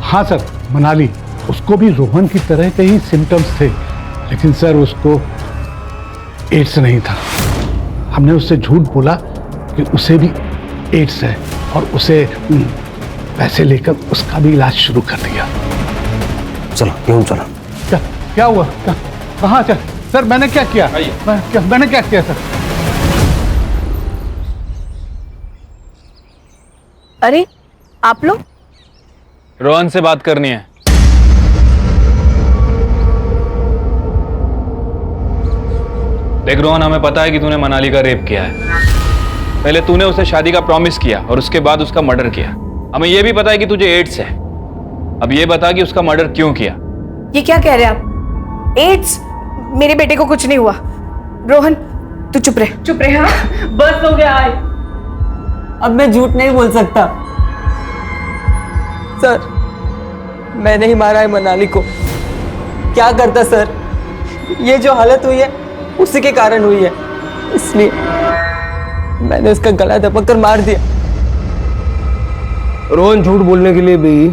K: हाँ सर, मनाली। उसको भी रोहन की तरह के ही सिम्टम्स थे, लेकिन सर उसको एड्स नहीं था। हमने उससे झूठ बोला कि उसे भी एड्स है और उसे पैसे लेकर उसका भी इलाज शुरू कर दिया।
J: चलो क्यों चलो।
K: क्या हुआ? कहाँ? सर मैंने क्या किया? मैंने क्या किया सर?
L: अरे आप लोग?
N: रोहन से बात करनी है। देख रोहन, हमें पता है कि तूने मनाली का रेप किया है। पहले तूने उसे शादी का प्रॉमिस किया और उसके बाद उसका मर्डर किया। हमें यह भी पता है कि तुझे एड्स है। अब ये बता कि उसका मर्डर क्यों किया?
L: ये क्या कह रहे हैं आप? एड्स? मेरे बेटे को कुछ नहीं हुआ। रोहन तू चुप रहे।
F: चुप रहे। हाँ बस हो गया। आए अब मैं झूठ नहीं बोल सकता सर, मैंने ही मारा है मनाली को। क्या करता सर, ये जो हालत हुई है उसी के कारण हुई है, इसलिए मैंने उसका गला दबा कर मार दिया।
J: रोहन, झूठ बोलने के लिए भी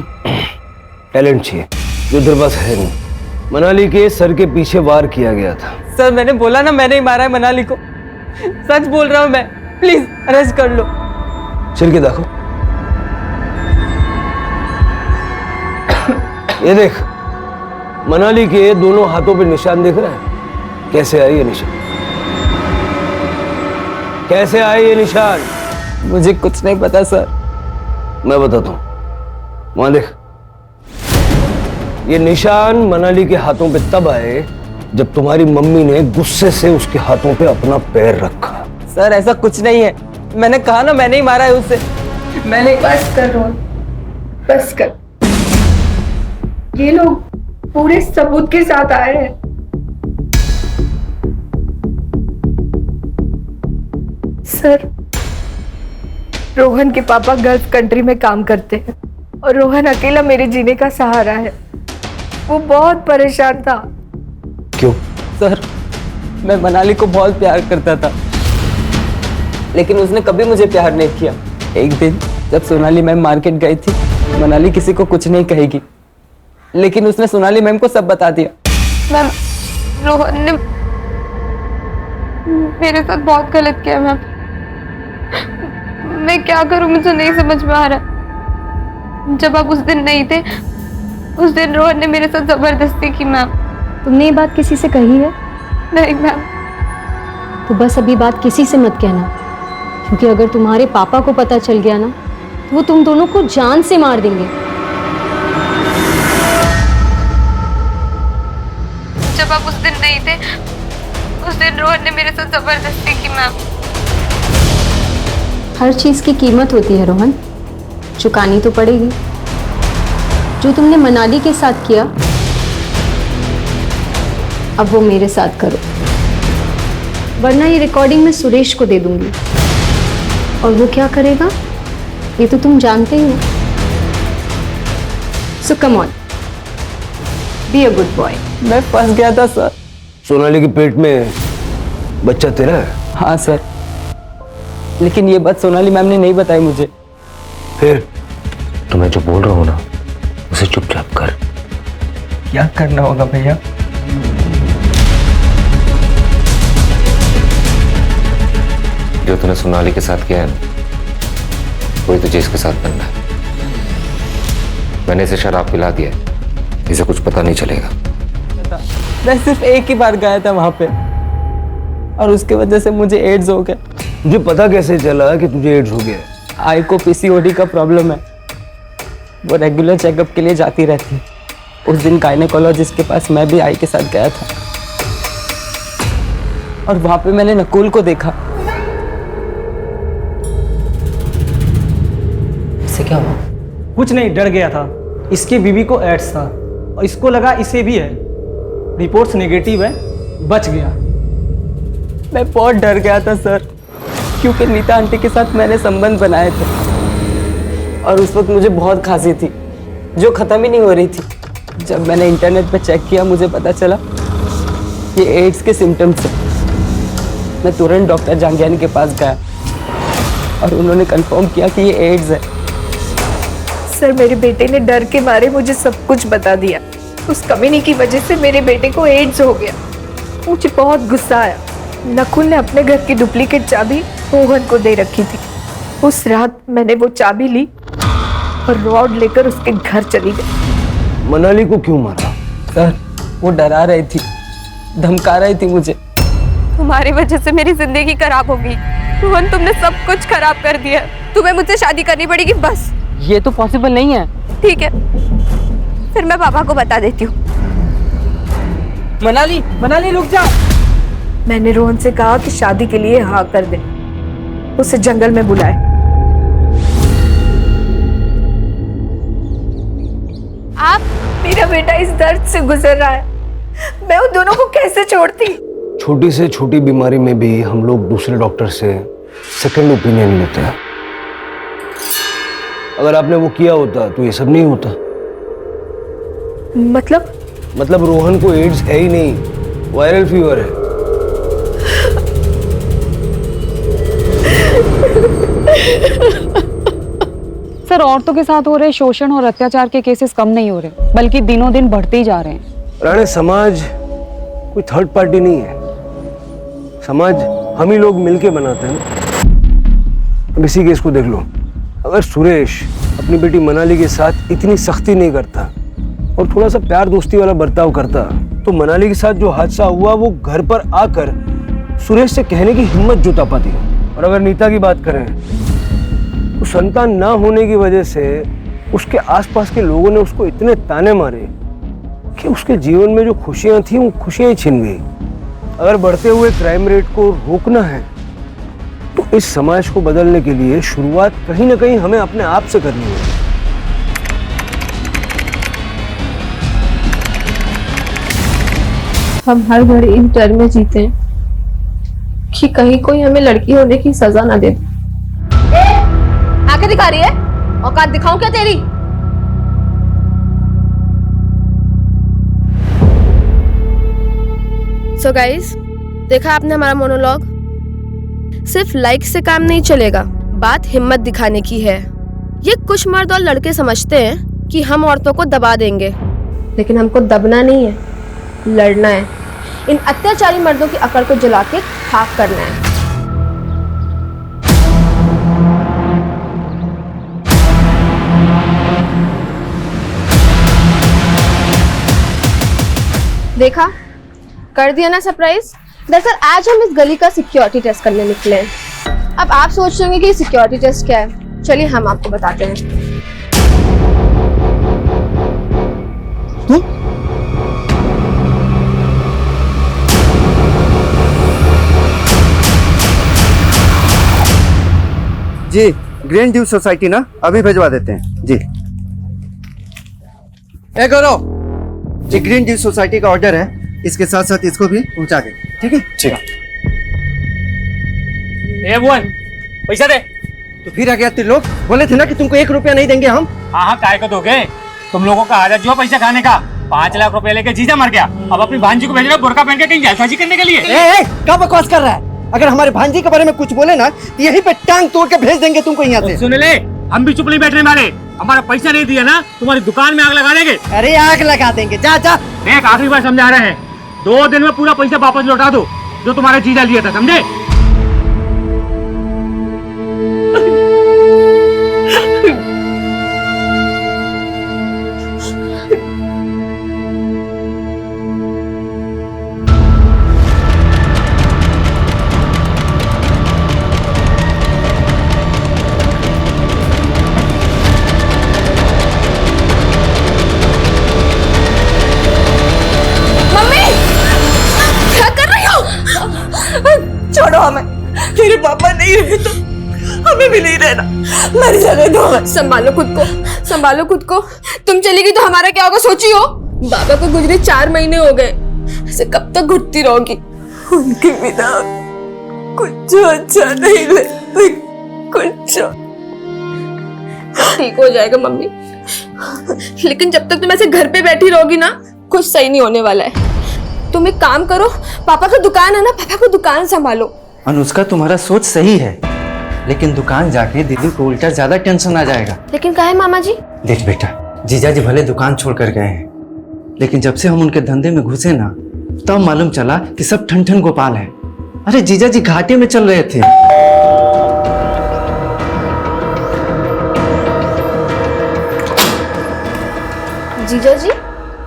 J: टैलेंट चाहिए जो तेरे पास है नहीं। मनाली के सर के पीछे वार किया गया था।
F: सर मैंने बोला ना, मैंने ही मारा है मनाली को। सच बोल रहा हूं मैं, प्लीज अरेस्ट कर लो।
J: सिर के देखो, ये देख, मनाली के दोनों हाथों पे निशान दिख रहा है। कैसे आए ये निशान? कैसे आए ये निशान?
F: मुझे कुछ नहीं पता सर।
J: मैं बताता हूं। वहां देख, ये निशान मनाली के हाथों पे तब आए जब तुम्हारी मम्मी ने गुस्से से उसके हाथों पे अपना पैर रखा।
F: सर ऐसा कुछ नहीं है, मैंने कहा ना मैंने ही मारा है उसे। मैंने
L: बस कर रोहन, बस कर। ये लोग पूरे सबूत के साथ आए हैं। सर, रोहन के पापा गल्फ कंट्री में काम करते हैं और रोहन अकेला मेरे जीने का सहारा है। वो बहुत परेशान था।
J: क्यों?
F: सर मैं मनाली को बहुत प्यार करता था, लेकिन उसने कभी मुझे प्यार नहीं किया। एक दिन जब सोनाली मैम मार्केट गई थी, मनाली किसी को कुछ नहीं कहेगी, लेकिन उसने सोनाली मैम को सब बता दिया।
E: मैम, रोहन ने मेरे साथ बहुत गलत किया मैम। मैं क्या करूं, मुझे नहीं समझ में आ रहा। जब आप उस दिन नहीं थे, उस दिन रोहन ने मेरे साथ जबरदस्ती की मैम।
D: तुमने ये बात किसी से कही है?
E: नहीं मैम।
D: तो बस अभी बात किसी से मत कहना, क्योंकि अगर तुम्हारे पापा को पता चल गया ना तो वो तुम दोनों को जान से मार देंगे।
E: जब आप उस दिन नहीं थे, उस दिन रोहन ने मेरे साथ जबरदस्ती की मैम।
D: हर चीज की कीमत होती है रोहन, चुकानी तो पड़ेगी। जो तुमने मनाली के साथ किया, अब वो मेरे साथ करो, वरना ये रिकॉर्डिंग मैं सुरेश को दे दूंगी और वो क्या करेगा ये तो तुम जानते ही हो। So come on, be a good boy.
F: मैं फंस गया था सर।
J: सोनाली के पेट में बच्चा तेरा है?
F: हाँ सर, लेकिन ये बात सोनाली मैम ने नहीं बताई मुझे।
J: फिर?
B: तो मैं जो बोल रहा हूँ ना उसे चुपचाप कर।
F: क्या करना होगा भैया?
B: जो तूने सोनाली के साथ किया है ना, वही तुझे इसके साथ बनना है। मैंने इसे शराब पिला दिया है, इसे कुछ पता नहीं चलेगा।
F: मैं सिर्फ एक ही बार गया था वहां पे और उसके वजह से मुझे एड्स हो गया।
J: तुझे पता कैसे चला कि तुझे एड्स हो गया?
F: आई को पीसीओडी का प्रॉब्लम है, वो रेगुलर चेकअप के लिए जाती रहती है। उस दिन गायनेकोलॉजिस्ट के पास मैं भी आई के साथ गया था।
Q: और वहां पे मैंने नकुल को देखा। इससे क्या हुआ?
F: कुछ नहीं, डर गया था। इसकी बीवी को एड्स था और इसको लगा इसे भी है। रिपोर्ट्स नेगेटिव है, बच गया।
Q: मैं बहुत डर गया था सर, क्योंकि नीता आंटी के साथ मैंने संबंध बनाए थे और उस वक्त मुझे बहुत खांसी थी जो ख़त्म ही नहीं हो रही थी। जब मैंने इंटरनेट पे चेक किया मुझे पता चला ये एड्स के सिम्टम्स हैं। मैं तुरंत डॉक्टर जांगियानी के पास गया और उन्होंने कंफर्म किया कि ये एड्स है।
L: सर मेरे बेटे ने डर के मारे मुझे सब कुछ बता दिया। उस कमीनी की वजह से मेरे बेटे को एड्स हो गया। मुझे बहुत गुस्सा आया। नकुल ने अपने घर की डुप्लीकेट चाबी रोहन को दे रखी थी। उस रात मैंने वो चाबी ली और रॉड लेकर उसके घर चली गई।
J: मनाली को क्यों मारा?
Q: सर वो डरा रही थी, धमका रही थी मुझे।
E: तुम्हारी वजह से मेरी जिंदगी खराब होगी रोहन, तुमने सब कुछ खराब कर दिया। तुम्हें मुझसे शादी करनी पड़ेगी बस।
Q: ये तो पॉसिबल नहीं है।
E: ठीक है, फिर मैं पापा को बता देती हूँ।
Q: मनाली, मनाली रुक जा।
L: मैंने रोहन से कहा कि शादी के लिए हाँ कर दे, उसे जंगल में बुलाए। आप, मेरा बेटा इस दर्द से गुजर रहा है, मैं उन दोनों को कैसे छोड़ती?
J: छोटी से छोटी बीमारी में भी हम लोग दूसरे डॉक्टर से सेकंड ओपिनियन लेते हैं। अगर आपने वो किया होता तो ये सब नहीं होता।
L: मतलब
J: रोहन को एड्स है ही नहीं, वायरल फीवर है।
I: सर औरतों के साथ हो रहे शोषण और अत्याचार के केसेस कम नहीं हो रहे, बल्कि दिनों दिन बढ़ते ही जा रहे हैं।
J: राणे, समाज कोई थर्ड पार्टी नहीं है। समाज हम ही लोग मिलके बनाते हैं ना। अब इसी केस को देख लो। अगर सुरेश अपनी बेटी मनाली के साथ इतनी सख्ती नहीं करता और थोड़ा सा प्यार दोस्ती वाला बर्ताव करता तो मनाली के साथ जो हादसा हुआ वो घर पर आकर सुरेश से कहने की हिम्मत जुटा पाती। और अगर नीता की बात करें तो संतान ना होने की वजह से उसके आसपास के लोगों ने उसको इतने ताने मारे कि उसके जीवन में जो खुशियां थी वो खुशियां ही छिन गई। अगर बढ़ते हुए क्राइम रेट को रोकना है तो इस समाज को बदलने के लिए शुरुआत कहीं ना कहीं हमें अपने आप से करनी है।
L: हम हर घड़ी इन डर में जीते हैं कि कहीं कोई हमें लड़की होने की सजा ना दे।
O: आंखें दिखा रही है? औकात दिखाऊं क्या तेरी?
R: सो गाइस, देखा आपने हमारा मोनोलॉग। सिर्फ लाइक से काम नहीं चलेगा, बात हिम्मत दिखाने की है। ये कुछ मर्द और लड़के समझते हैं कि हम औरतों को दबा देंगे, लेकिन हमको दबना नहीं है, लड़ना है। इन अत्याचारी मर्दों की अकड़ को जला के खाक करना है। देखा, कर दिया ना सरप्राइज। दरअसल आज हम इस गली का सिक्योरिटी टेस्ट करने निकले हैं। अब आप सोच रहे होंगे कि सिक्योरिटी टेस्ट क्या है, चलिए हम आपको बताते हैं।
S: जी, ग्रीन ड्यू सोसाइटी ना, अभी भिजवा देते हैं जी। ए गौरव, ये ग्रीन ड्यू सोसाइटी का ऑर्डर है, इसके साथ साथ इसको भी पहुंचा दे। ठीक है? ठीक है।
F: ए भुवन, पैसा दे।
S: तो फिर आ गया तेरे लोग, बोले थे ना कि तुमको 1 रुपया नहीं देंगे हम।
F: हाँ, काय को दोगे? तुम लोगों का आदत जो है पैसा खाने का। 5 लाख रुपए लेके जीजा मर गया, अब अपनी भांजी को भेज रहा बुर्का पहन के कहीं जालसाजी करने के लिए।
S: क्या बकवास कर रहा है? अगर हमारे भांजी के बारे में कुछ बोले ना तो यहीं पे टांग तोड़ के भेज देंगे तुमको यहाँ से।
F: सुन ले, हम भी चुप नहीं बैठने वाले। हमारा पैसा नहीं दिया ना, तुम्हारी दुकान में आग लगा देंगे।
S: अरे आग लगा देंगे, जा जा।
F: एक आखिरी बार समझा रहे हैं, 2 दिन में पूरा पैसा वापस लौटा दो जो तुम्हारे जीजा लिया था, समझे?
R: नहीं रहना, मर जाने दो। संभालो खुद को, संभालो खुद को। तुम चली गई तो हमारा क्या होगा सोची हो? बाबा को गुजरे 4 महीने हो गए, ऐसे कब तक घुटती रहोगी? उनके बिना कुछ अच्छा नहीं लगता, कुछ। ठीक हो जाएगा मम्मी, लेकिन जब तक तुम ऐसे घर पे बैठी रहोगी ना, कुछ सही नहीं होने वाला है। तुम एक काम करो, पापा का दुकान है ना, पापा को दुकान संभालो।
S: अनुष्का, तुम्हारा सोच सही है, लेकिन दुकान जाके दीदी को उल्टा ज्यादा टेंशन आ जाएगा।
R: लेकिन काहे मामा जी?
S: देख बेटा, जीजा जी भले दुकान छोड़ कर गए हैं, लेकिन जब से हम उनके धंधे में घुसे ना, तब मालूम चला कि सब ठन ठन गोपाल है। अरे जीजा जी घाटे में चल रहे थे।
R: जीजा जी,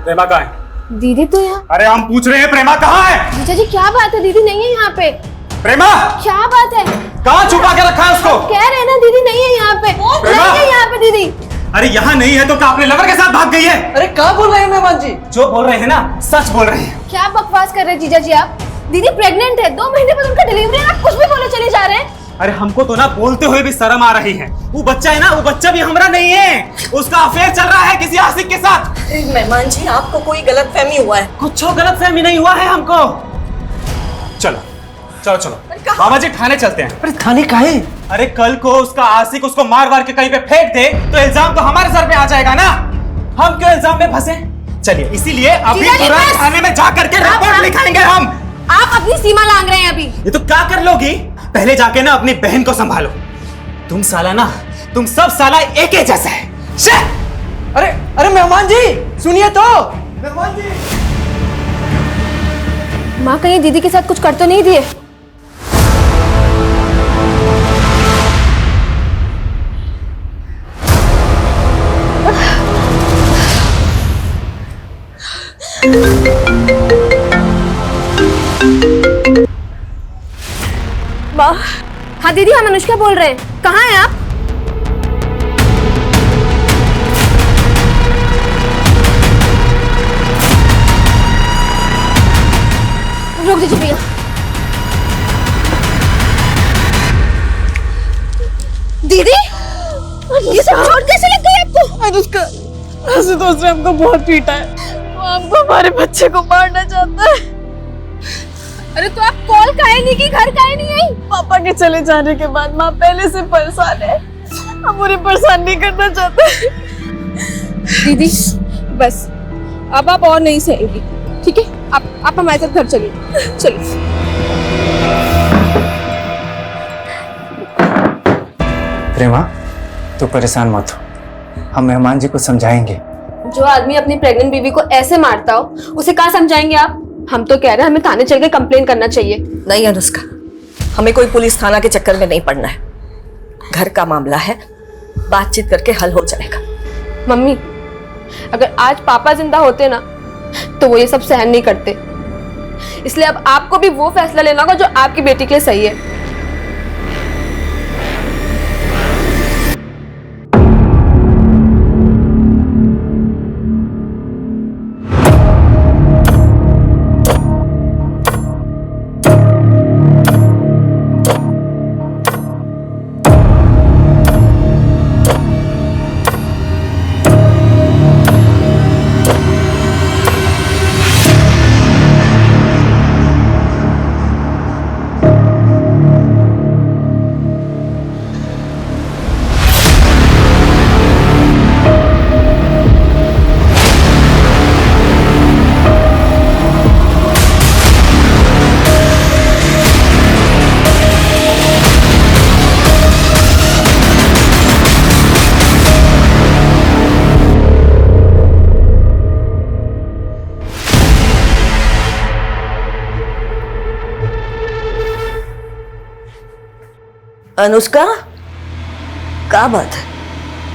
N: प्रेमा कहाँ है?
R: दीदी तो यहाँ।
N: अरे हम पूछ रहे हैं प्रेमा कहाँ है?
R: जीजा जी क्या बात है, दीदी नहीं है यहाँ पे।
N: प्रेमा
R: क्या बात है?
N: कहाँ छुपा के रखा है उसको?
R: कह रहे हैं ना दीदी नहीं है यहाँ पे, नहीं है यहाँ पे दीदी।
N: अरे यहाँ नहीं है तो क्या अपने लवर के साथ भाग गई है?
G: अरे क्या बोल रहे हैं मेहमान जी?
N: जो बोल रहे हैं ना सच बोल रहे हैं।
R: क्या बकवास कर रहे हैं जीजा जी आप? दीदी प्रेग्नेंट है, 2 महीने बाद उनका डिलीवरी है, आप कुछ भी बोले चले जा रहे हैं।
N: अरे हमको तो ना बोलते हुए भी शर्म आ रही है। वो बच्चा है ना, वो बच्चा भी हमारा नहीं है, उसका अफेयर चल रहा है किसी आशिक के साथ।
G: मेहमान जी, आपको कोई गलतफहमी हुआ है?
N: कुछ गलतफहमी नहीं हुआ है हमको। चलो चलो चलो बाबा जी थाने चलते हैं।
G: अरे थाने काहे?
N: अरे कल को उसका आशिक उसको मार मार के कहीं पे फेंक दे तो इल्जाम तो हमारे सर पे आ जाएगा ना। हम क्यों इल्जाम में फंसे? चलिए इसीलिए अभी तुरंत थाने में जा करके रिपोर्ट लिखाएंगे हम।
R: आप अपनी सीमा लांघ रहे हैं अभी।
N: ये तो क्या कर लोगी? पहले जाके ना अपनी बहन को संभालो। तुम साला ना, तुम सब साला एक ही जैसा है।
G: अरे अरे मेहमान जी सुनिए तो। मेहमान जी,
R: माँ कहीं दीदी के साथ कुछ कर तो नहीं दिए? माँ। हाँ दीदी, हम अनुष्का बोल रहे हैं, कहाँ हैं आप? रोक दीजिए भैया। दीदी, ये सब चोट कैसे लग गई आपको?
L: अनुष्का, आशुतोष ने हमको बहुत पीटा है, वो हमको हमारे बच्चे को मारना चाहता है।
R: अरे तो आप कॉल काहे नहीं की, घर काहे नहीं आई?
L: पापा के चले जाने के बाद माँ पहले से परेशान है, हम उन्हें परेशान नहीं करना चाहते।
R: दीदी बस, अब आप और नहीं सहेंगी, ठीक है? आप हमारे साथ घर चलिए, चलिए।
S: प्रेमा, तो परेशान मत हो, हम मेहमान जी को समझाएंगे।
R: जो आदमी अपनी प्रेग्नेंट बीवी को ऐसे मारता हो, उसे क्या समझाएंगे आप? हम तो कह रहे हैं हमें थाने चल के कंप्लेन करना चाहिए।
G: नहीं अनुष्का, हमें कोई पुलिस थाना के चक्कर में नहीं पड़ना है। घर का मामला है, बातचीत करके हल हो जाएगा।
R: मम्मी, अगर आज पापा जिंदा होते ना तो वो ये सब सहन नहीं करते, इसलिए अब आपको भी वो फैसला लेना होगा जो आपकी बेटी के लिए सही है।
G: अनुष्का, क्या बात है,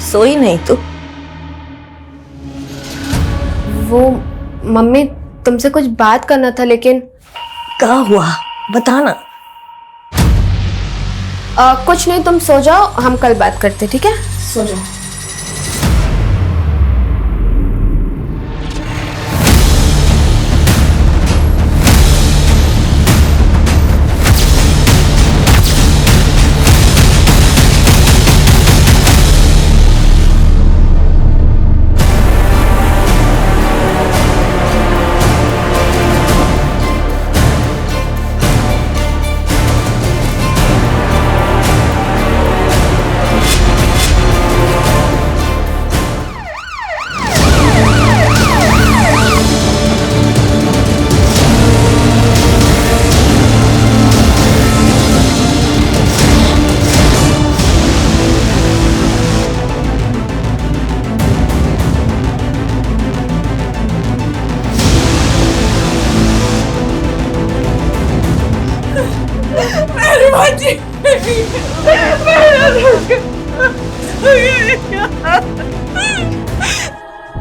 G: सोई नहीं तू?
R: वो मम्मी, तुमसे कुछ बात करना था, लेकिन
G: क्या हुआ बताना।
R: कुछ नहीं, तुम सो जाओ, हम कल बात करते, ठीक है? सो जाओ।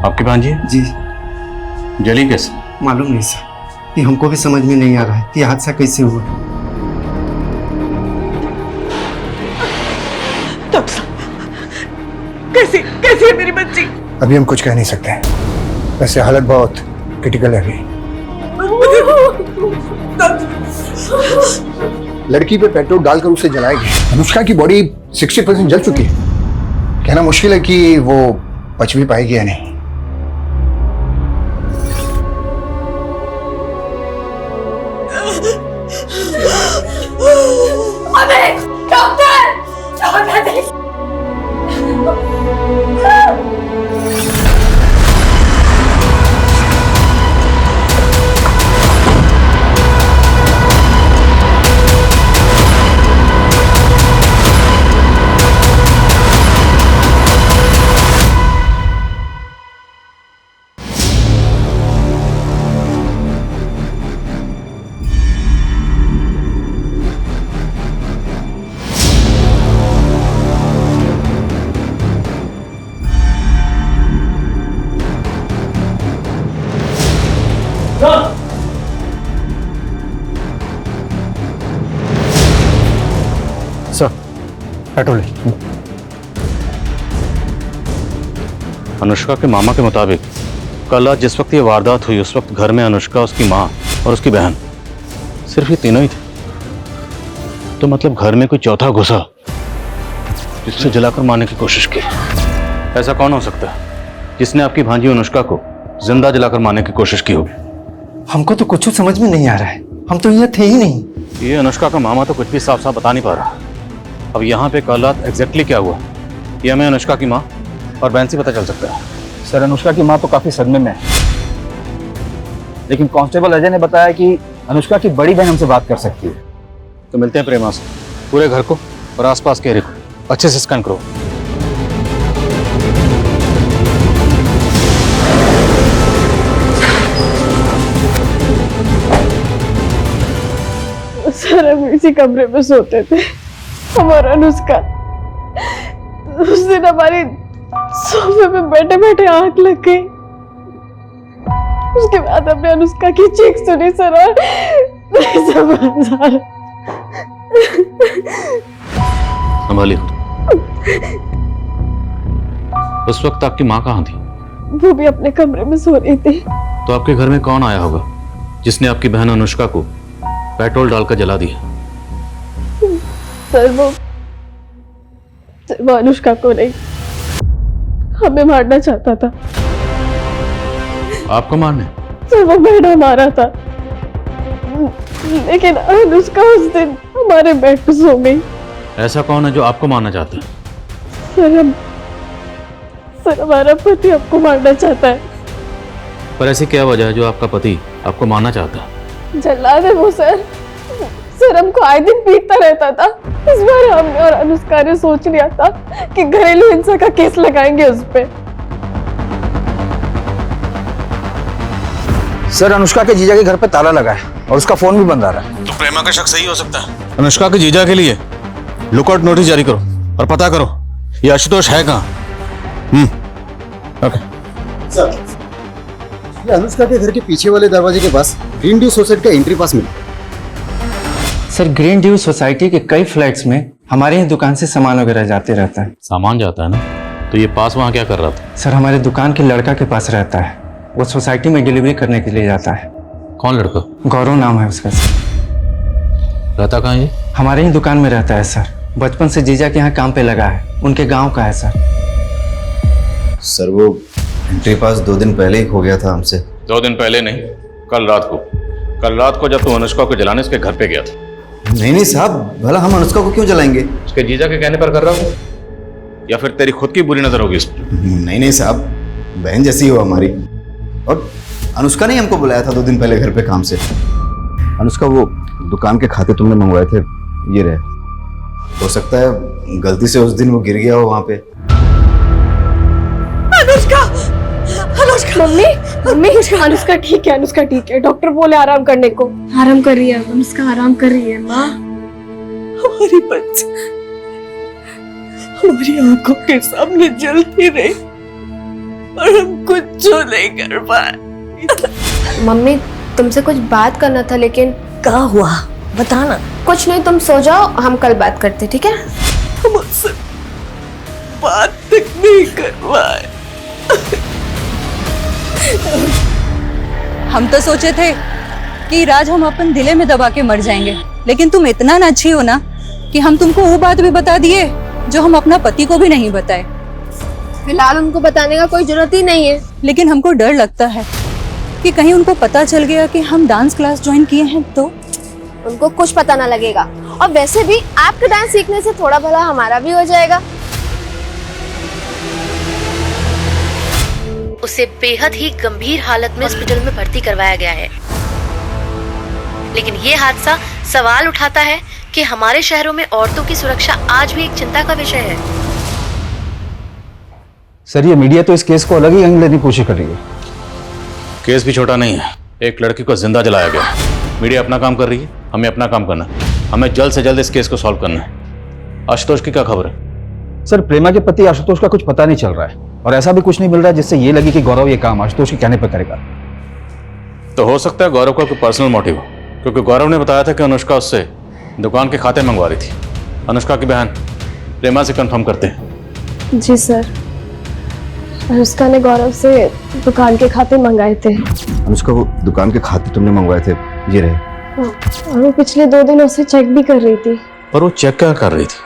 M: आपकी भांजी है?
S: जी।
M: जली कैसे?
S: मालूम नहीं सर, ये हमको भी समझ में नहीं आ रहा है कि हादसा कैसे हुआ।
A: डॉक्टर साहब, कैसी कैसी है मेरी बच्ची?
T: अभी हम कुछ कह नहीं सकते, वैसे हालत बहुत क्रिटिकल है अभी। लड़की पे पेट्रोल डालकर उसे जलाया गया। अनुष्का की बॉडी 60% जल चुकी है। कहना मुश्किल है कि वो बच भी पाएगी या नहीं।
N: Sir petrol.
M: अनुष्का के मामा के मुताबिक कल रात जिस वक्त ये वारदात हुई उस वक्त घर में अनुष्का, उसकी माँ और उसकी बहन, सिर्फ ये तीनों ही थे। तो मतलब घर में कोई चौथा घुसा जिससे जलाकर मारने की कोशिश की। ऐसा कौन हो सकता है जिसने आपकी भांजी अनुष्का को जिंदा जलाकर मारने की कोशिश की होगी?
S: हमको तो कुछ समझ में नहीं आ रहा है, हम तो यहाँ थे ही नहीं।
M: ये अनुष्का का मामा तो कुछ भी साफ साफ बता नहीं पा रहा। अब यहाँ पे कल रात एग्जैक्टली क्या हुआ ये हमें अनुष्का की माँ और बहन से पता चल सकता है।
C: सर अनुष्का की माँ तो काफी सदमे में है, लेकिन कांस्टेबल अजय ने बताया कि अनुष्का की बड़ी बहन हमसे बात कर सकती है।
M: तो मिलते हैं प्रेमा से। पूरे घर को और आसपास के एरिया को अच्छे से स्कैन करो।
L: सर हम इसी कमरे में सोते थे, हमारा अनुष्का। उस दिन हमारी सोफे पे बैठे बैठे आंख लग गई। उसके बाद हमने अनुष्का की चीख सुनी सर, और
M: संभालिए। उस वक्त आपकी माँ कहाँ थी?
L: वो भी अपने कमरे में सो रही थी।
M: तो आपके घर में कौन आया होगा जिसने आपकी बहन अनुष्का को पेट्रोल डालकर जला दिया?
L: सर वो अनुष्का को नहीं, हमें मारना चाहता था।
M: आपको मारने?
L: सर वो बेटा मारा था, लेकिन अनुष्का उस दिन हमारे बेड पे सो गई।
M: ऐसा कौन है जो आपको मारना चाहता है?
L: सर हमारा पति आपको मारना चाहता है।
M: पर ऐसी क्या वजह है जो आपका पति आपको मारना चाहता है?
L: जल्लाद है वो सर हमको आए दिन पीटता रहता था। इस बार हमने और अनुष्का ने सोच लिया था कि घरेलू हिंसा का केस लगाएंगे उस पे।
C: सर अनुष्का के जीजा के घर पे ताला लगा है और उसका फोन भी बंद आ रहा है।
M: तो प्रेमा का शक सही हो सकता है। अनुष्का के जीजा के लिए लुकआउट नोटिस जारी करो और पता करो ये आशुतोष है कहाँ। ओके
T: सर ये अनुष्का के घर के पीछे वाले दरवाजे के पास ग्रीन ड्यू सोसाइटी का एंट्री पास मिला।
S: सर ग्रीन ड्यू सोसाइटी के कई फ्लैट्स में हमारे यहाँ दुकान से सामान वगैरह जाते रहता है।
M: सामान जाता है ना, तो ये पास वहाँ क्या कर रहा था?
S: सर हमारे दुकान के लड़का के पास रहता है, वो सोसाइटी में डिलीवरी करने के लिए जाता है।
M: कौन लड़का?
S: गौरव नाम है उसका सर।
M: रहता कहाँ ये?
S: हमारे ही दुकान में रहता है सर, बचपन से जीजा के यहाँ काम पे लगा है, उनके गाँव का है सर।
U: सर वो एंट्री पास 2 दिन पहले ही खो गया था हमसे।
M: 2 दिन पहले नहीं, कल रात को। कल रात को जब तू अनुष्का को जलाने उसके घर पे गया था।
U: नहीं साहब, भला हम अनुष्का को क्यों जलाएंगे?
M: उसके जीजा के कहने पर कर रहा हूँ या फिर तेरी खुद की बुरी नजर होगी इस पर?
U: नहीं साहब, बहन जैसी हो हमारी। और अनुष्का ने हमको बुलाया था 2 दिन पहले घर पे काम से। अनुष्का वो दुकान के खाते तुमने मंगवाए थे, ये रहे। हो सकता है गलती से उस दिन वो गिर गया हो वहां पे।
L: अनुष्का मम्मी अनुष्का ठीक है, अनुष्का ठीक है। डॉक्टर बोले आराम करने को। आराम कर रही है अनुष्का, आराम कर रही है माँ।
A: हमारी बच्ची हमारी आंखों के सामने जल ही रही। और हम कुछ नहीं कर पाए।
R: मम्मी तुमसे कुछ बात करना था, लेकिन
A: क्या हुआ बताना।
R: कुछ नहीं, तुम सो जाओ, हम कल बात करते, ठीक है?
A: मुझसे बात तक नहीं कर पाए।
I: हम तो सोचे थे कि राज हम अपन दिले में दबा के मर जाएंगे, लेकिन तुम इतना ना अच्छी हो ना कि हम तुमको वो बात भी बता दिए जो हम अपना पति को भी नहीं बताए।
R: फिलहाल उनको बताने का कोई जरूरत ही नहीं है।
I: लेकिन हमको डर लगता है कि कहीं उनको पता चल गया कि हम डांस क्लास ज्वाइन किए हैं तो
R: उनको कुछ पता ना लगेगा, और वैसे भी आपके डांस सीखने से थोड़ा भला हमारा भी हो जाएगा।
H: उसे बेहद ही गंभीर हालत में हॉस्पिटल में भर्ती करवाया गया है। लेकिन ये हादसा सवाल उठाता है कि हमारे शहरों में औरतों की सुरक्षा आज भी एक चिंता का विषय है।
C: सर ये मीडिया तो इस केस को अलग ही एंगल लेने की कोशिश कर रही है।
M: केस भी छोटा नहीं है, एक लड़की को जिंदा जलाया गया है। मीडिया अपना काम कर रही है, हमें अपना काम करना है। हमें जल्द से जल्द इस केस को सॉल्व करना है। आशुतोष की क्या खबर है?
C: सर प्रेमा के पति आशुतोष का कुछ पता नहीं चल रहा है, और ऐसा भी कुछ नहीं मिल रहा है जिससे ये लगे कि गौरव ये काम आशुतोष के कहने पर करेगा।
M: तो हो सकता है गौरव का कोई पर्सनल मोटिव हो, क्योंकि गौरव ने बताया था कि अनुष्का उससे दुकान के खाते मंगवा रही थी। अनुष्का की बहन प्रेमा से कंफर्म करते हैं।
V: जी सर, अनुष्का ने गौरव से दुकान के खाते मंगाए थे।
U: अनुष्का वो दुकान के खाते तुमने मंगवाए थे ये रहे।
V: और वो पिछले 2 दिनों से चेक भी कर रही थी।
M: पर वो चेक क्या कर रही थी?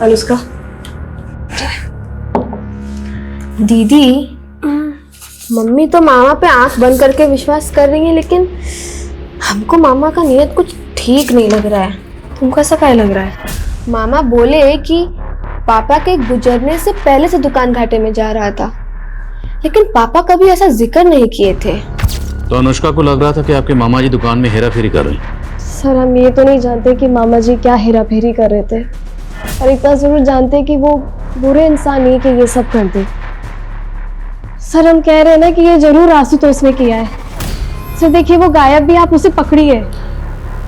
V: अनुष्का
R: दीदी, मम्मी तो मामा पे आंख बंद करके विश्वास कर रही है, लेकिन हमको मामा का नियत कुछ ठीक नहीं लग रहा है।
V: तुमको ऐसा क्या लग रहा है?
R: मामा बोले कि पापा के गुजरने से पहले से दुकान घाटे में जा रहा था, लेकिन पापा कभी ऐसा जिक्र नहीं किए थे।
M: तो अनुष्का को लग रहा था कि आपके मामा जी दुकान में हेरा फेरी कर रहे हैं।
V: सर हम ये तो नहीं जानते कि मामा जी क्या हेरा फेरी कर रहे थे, और इतना जरूर जानते कि वो बुरे इंसान नहीं कि ये सब कर दे। सर हम कह रहे हैं ना कि ये जरूर आशुतोष ने किया है। सर देखिए वो गायब भी, आप उसे पकड़िए।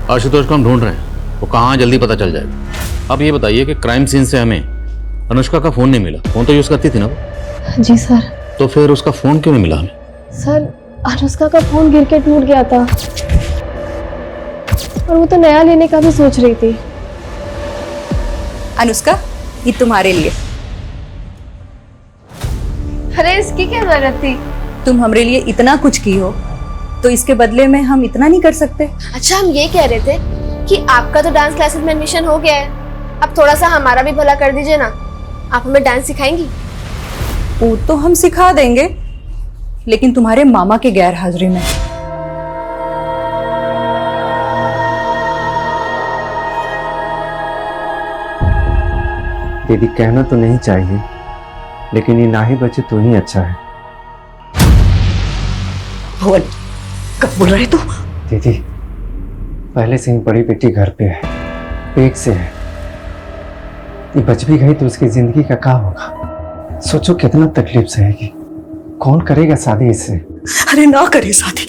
M: आशुतोष को हम ढूंढ रहे हैं, वो कहाँ जल्दी पता चल जाएगा। अब ये बताइए कि क्राइम सीन से हमें अनुष्का का फोन नहीं मिला। फोन तो यूज करती थी ना वो?
V: जी सर।
M: तो फिर उसका फोन क्यों नहीं मिला हमें?
V: सर अनुष्का का फोन गिर के टूट गया था, और वो तो नया लेने का भी सोच रही थी।
I: अनुष्का ये तुम्हारे लिए।
R: अरे इसकी क्या जरूरत थी?
I: तुम हमारे लिए इतना कुछ की हो तो इसके बदले में हम इतना नहीं कर सकते?
R: अच्छा हम ये कह रहे थे कि आपका तो डांस क्लासेस में एडमिशन हो गया है, अब थोड़ा सा हमारा भी भला कर दीजिए ना। आप हमें डांस सिखाएंगी?
I: वो तो हम सिखा देंगे, लेकिन तुम्हारे मामा के गैर हाजिरी में।
S: दीदी कहना तो नहीं चाहिए, लेकिन ये ना ही बचे तो ही अच्छा है।
A: भुवन कब बोल रहे तू?
S: दीदी पहले से ही बड़ी बेटी घर पे है, पेट से है। ये बच भी गई तो उसकी जिंदगी का क्या होगा? सोचो कितना तकलीफ सहेगी। कौन करेगा शादी इससे?
A: अरे ना करे शादी,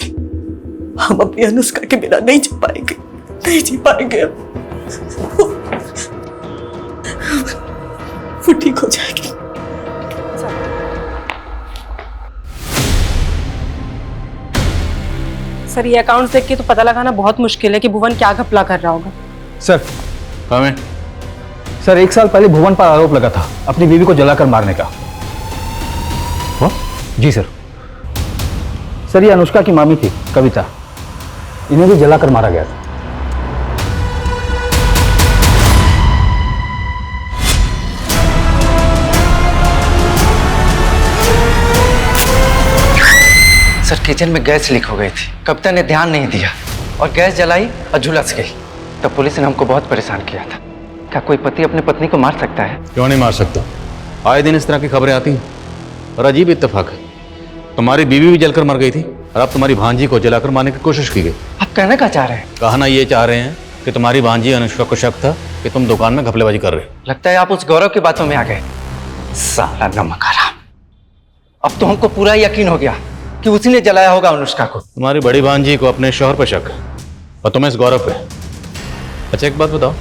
A: हम अपनी अनुष्का के बिना नहीं जी पाएंगे, नहीं जी पाएंगे। वो ठीक हो जाएगी।
F: सर ये अकाउंट देख के तो पता लगाना बहुत मुश्किल है कि भुवन क्या घपला कर रहा होगा।
C: सर
M: हमें
C: सर 1 साल पहले भुवन पर आरोप लगा था अपनी बीवी को जलाकर मारने का। जी सर। सर ये अनुष्का की मामी थी कविता, इन्हें भी जलाकर मारा गया था।
S: सर किचन में गैस लीक हो गई थी, कविता ने ध्यान नहीं दिया और गैस जलाई और झुलस गई। तब पुलिस ने हमको बहुत परेशान किया था। क्या कोई पति अपनी पत्नी को मार सकता है?
M: क्यों नहीं मार सकता? आए दिन इस तरह की खबरें आती हैं। और अजीब इत्तेफाक है, तुम्हारी बीवी भी जलकर मर गई थी और अब तुम्हारी भांजी को जलाकर मारने की कोशिश की गई।
S: आप कहना क्या चाह रहे हैं?
M: कहना ये चाह रहे हैं कि तुम्हारी भांजी अनुष्का को शक था कि तुम दुकान में घपलेबाजी कर रहे हो।
S: लगता है आप उस गौरव की बातों में आ गए। साला नमक हराम। अब तो हमको पूरा यकीन हो गया कि उसी ने जलाया होगा अनुष्का को।
M: तुम्हारी बड़ी भांजी को अपने शौहर पर शक है और तुम्हें इस गौरव पे। अच्छा एक बात बताओ,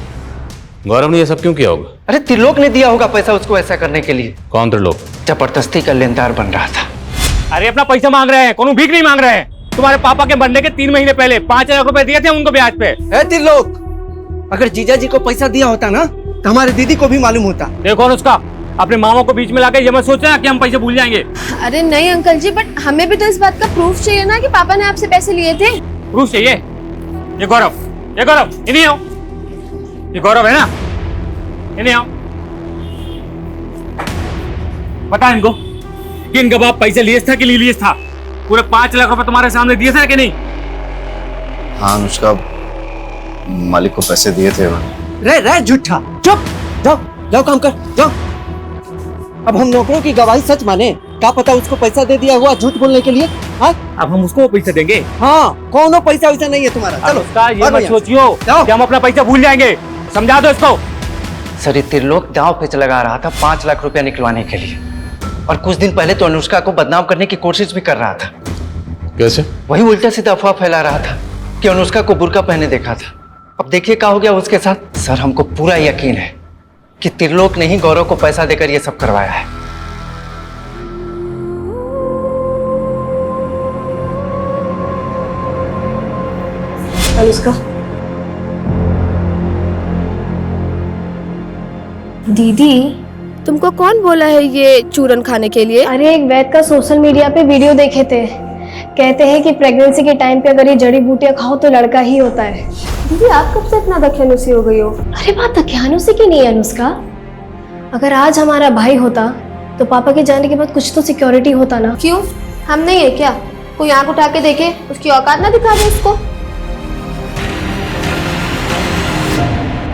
M: गौरव ने ये सब क्यों किया होगा?
C: अरे त्रिलोक ने दिया होगा पैसा उसको ऐसा करने के लिए।
M: कौन त्रिलोक?
C: जबरदस्ती का लेनदार बन रहा था।
K: अरे अपना पैसा मांग रहे हैं, कोनो भीख नहीं मांग रहे हैं। तुम्हारे पापा के मरने के 3 महीने पहले 5 लाख रुपए दिए थे उनको ब्याज पे।
Q: त्रिलोक, अगर जीजा जी को पैसा दिया होता ना तो हमारे दीदी को भी मालूम होता।
K: देखो अनुष्का, अपने मामा को बीच में लाके ये मत सोचना कि हम पैसे भूल जाएंगे।
R: अरे नहीं अंकल जी, बट हमें भी तो इस बात का प्रूफ चाहिए ना कि पापा ने आपसे पैसे लिए थे।
K: प्रूफ चाहिए? ये गौरव, इन्हीं आओ। ये गौरव है ना, इन्हीं आओ। बता इनको कि इनका बाप पैसे लिए था कि लिए था। पूरे 5 लाख रुपए तुम्हारे सामने दिए थे कि नहीं?
U: हाँ अनुष्का, मालिक को पैसे दिए थे उन्होंने।
Q: रे झूठा, चुप, जाओ जाओ काम कर, जाओ। अब हम नौकरों की गवाही सच माने? क्या पता उसको पैसा दे दिया हुआ झूठ बोलने के लिए। हाँ,
K: अब हम उसको पैसे देंगे?
Q: हाँ, कौनो पैसा वैसा नहीं है तुम्हारा। चलो
K: ये मत सोचियो कि हम अपना पैसा भूल जाएंगे। समझा दो इसको।
C: सर, ये त्रिलोक दांव पे लगा रहा था 5 लाख रुपया निकलवाने के लिए, और कुछ दिन पहले तो अनुष्का को बदनाम करने की कोशिश भी कर रहा था।
M: कैसे?
C: वही उल्टा सीधा अफवाह फैला रहा था कि अनुष्का को बुर्का पहने देखा था। अब देखिए क्या हो गया उसके साथ। सर, हमको पूरा यकीन है कि त्रिलोक ने ही गौरव को पैसा देकर ये सब करवाया है।
R: अनुष्का, दीदी तुमको कौन बोला है ये चूरन खाने के लिए?
V: अरे एक वैद का सोशल मीडिया पे वीडियो देखे थे, कहते हैं कि प्रेगनेंसी के टाइम पे अगर ये जड़ी बूटियां खाओ तो लड़का ही होता है।
R: दीदी आप कब से इतना दकियानुसी हो गई हो?
V: अरे बात दकियानुसी की नहीं है अनुष्का। अगर आज हमारा भाई होता तो पापा के जाने के बाद कुछ तो सिक्योरिटी होता ना।
R: क्यों, हम नहीं है क्या? कोई आंख उठा के देखे, उसकी औकात ना दिखा दे उसको।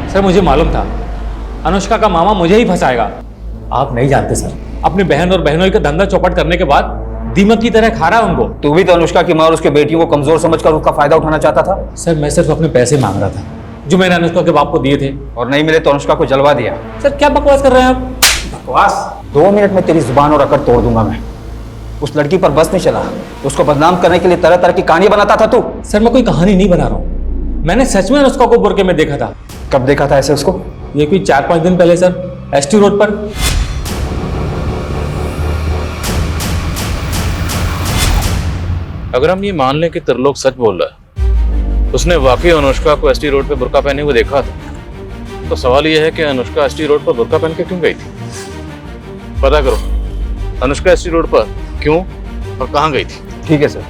K: सर, मुझे मालूम था अनुष्का का मामा मुझे ही फंसाएगा। आप नहीं जानते सर, अपनी बहन और बहनोई का धंधा चौपट करने के बाद दीमक की तरह खा रहा है उनको।
J: तू भी तो अनुष्का की माँ और उसके बेटियों को कमजोर समझकर उसका फायदा उठाना चाहता था।
K: सर, मैं सिर्फ अपने पैसे मांग रहा था जो मैंने अनुष्का के बाप को दिए थे।
J: और नहीं मिले तो अनुष्का को जलवा दिया।
K: सर, क्या बकवास कर रहे हैं आप?
J: बकवास? 2 मिनट में तेरी जुबान और अकड़ तोड़ दूंगा मैं। उस लड़की पर बस नहीं चला, उसको बदनाम करने के लिए तरह तरह की कहानी बनाता था तू।
K: सर, मैं कोई कहानी नहीं बना रहा हूँ। मैंने सच में अनुष्का को बुरके में देखा था।
J: कब देखा था ऐसे उसको?
K: ये कोई 4-5 दिन पहले सर, एसटी रोड पर।
M: अगर हम ये मान लें कि त्रिलोक सच बोल रहा है, उसने वाकई अनुष्का को एसटी रोड पे बुर्का पहने हुए देखा था, तो सवाल यह है कि अनुष्का एसटी रोड पर बुर्का पहन के क्यों गई थी? पता करो अनुष्का एसटी रोड पर क्यों और कहाँ गई थी।
J: ठीक है सर,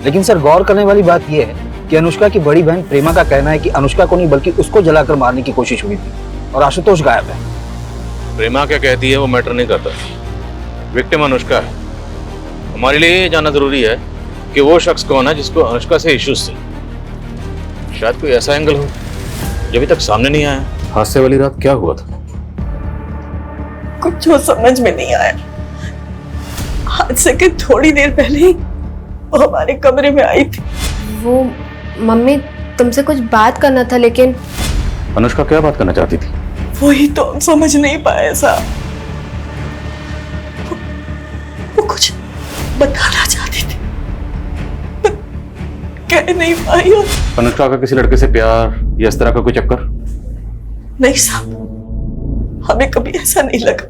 J: लेकिन सर गौर करने वाली बात यह है कि अनुष्का की बड़ी बहन प्रेमा का कहना है कि अनुष्का को नहीं बल्कि उसको जलाकर मारने की कोशिश हुई थी और आशुतोष गायब है।
M: प्रेमा क्या कहती है वो मैटर नहीं करता, विक्टिम अनुष्का है। हमारे लिए ये जानना जरूरी है कि वो शख्स कौन है जिसको अनुष्का से इश्यूज थे। शायद कोई ऐसा एंगल हो जो अभी तक सामने नहीं आया। हादसे वाली रात क्या हुआ था?
A: कुछ वो समझ में नहीं आया। हादसे के थोड़ी देर पहले ही वो हमारे कमरे में आई थी।
R: वो मम्मी तुमसे कुछ बात करना था, लेकिन
M: अनुष्का क्या बात करना चाहती थी?
A: वही तो हम समझ नहीं पाए साहब। वो कुछ बताना चाहती थी, कह नहीं पाई।
M: अनुष्का का किसी लड़के से प्यार या इस तरह का कोई चक्कर?
A: नहीं साहब, हमें कभी ऐसा नहीं लगा।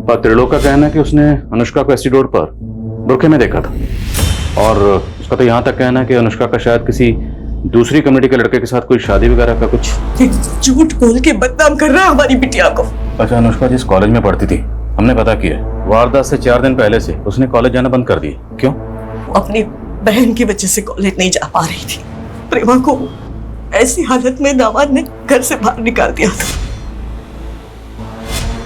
M: पर त्रिलोक का कहना है कि उसने अनुष्का को एसटी रोड पर बुर्के में देखा था, और उसका तो यहाँ तक कहना है कि अनुष्का का शायद किसी दूसरी कम्युनिटी के लड़के के साथ कोई शादी वगैरह का कुछ।
A: झूठ बोल के बदनाम कर रहा है हमारी बिटिया को।
M: अच्छा, अनुष्का जिस कॉलेज में पढ़ती थी हमने पता किया, वारदात से 4 दिन पहले से उसने कॉलेज जाना बंद कर दिया। क्यों?
A: वो अपनी बहन की वजह से कॉलेज नहीं जा पा रही थी। प्रेमा को ऐसी हालत में दामाद ने घर से बाहर निकाल दिया था।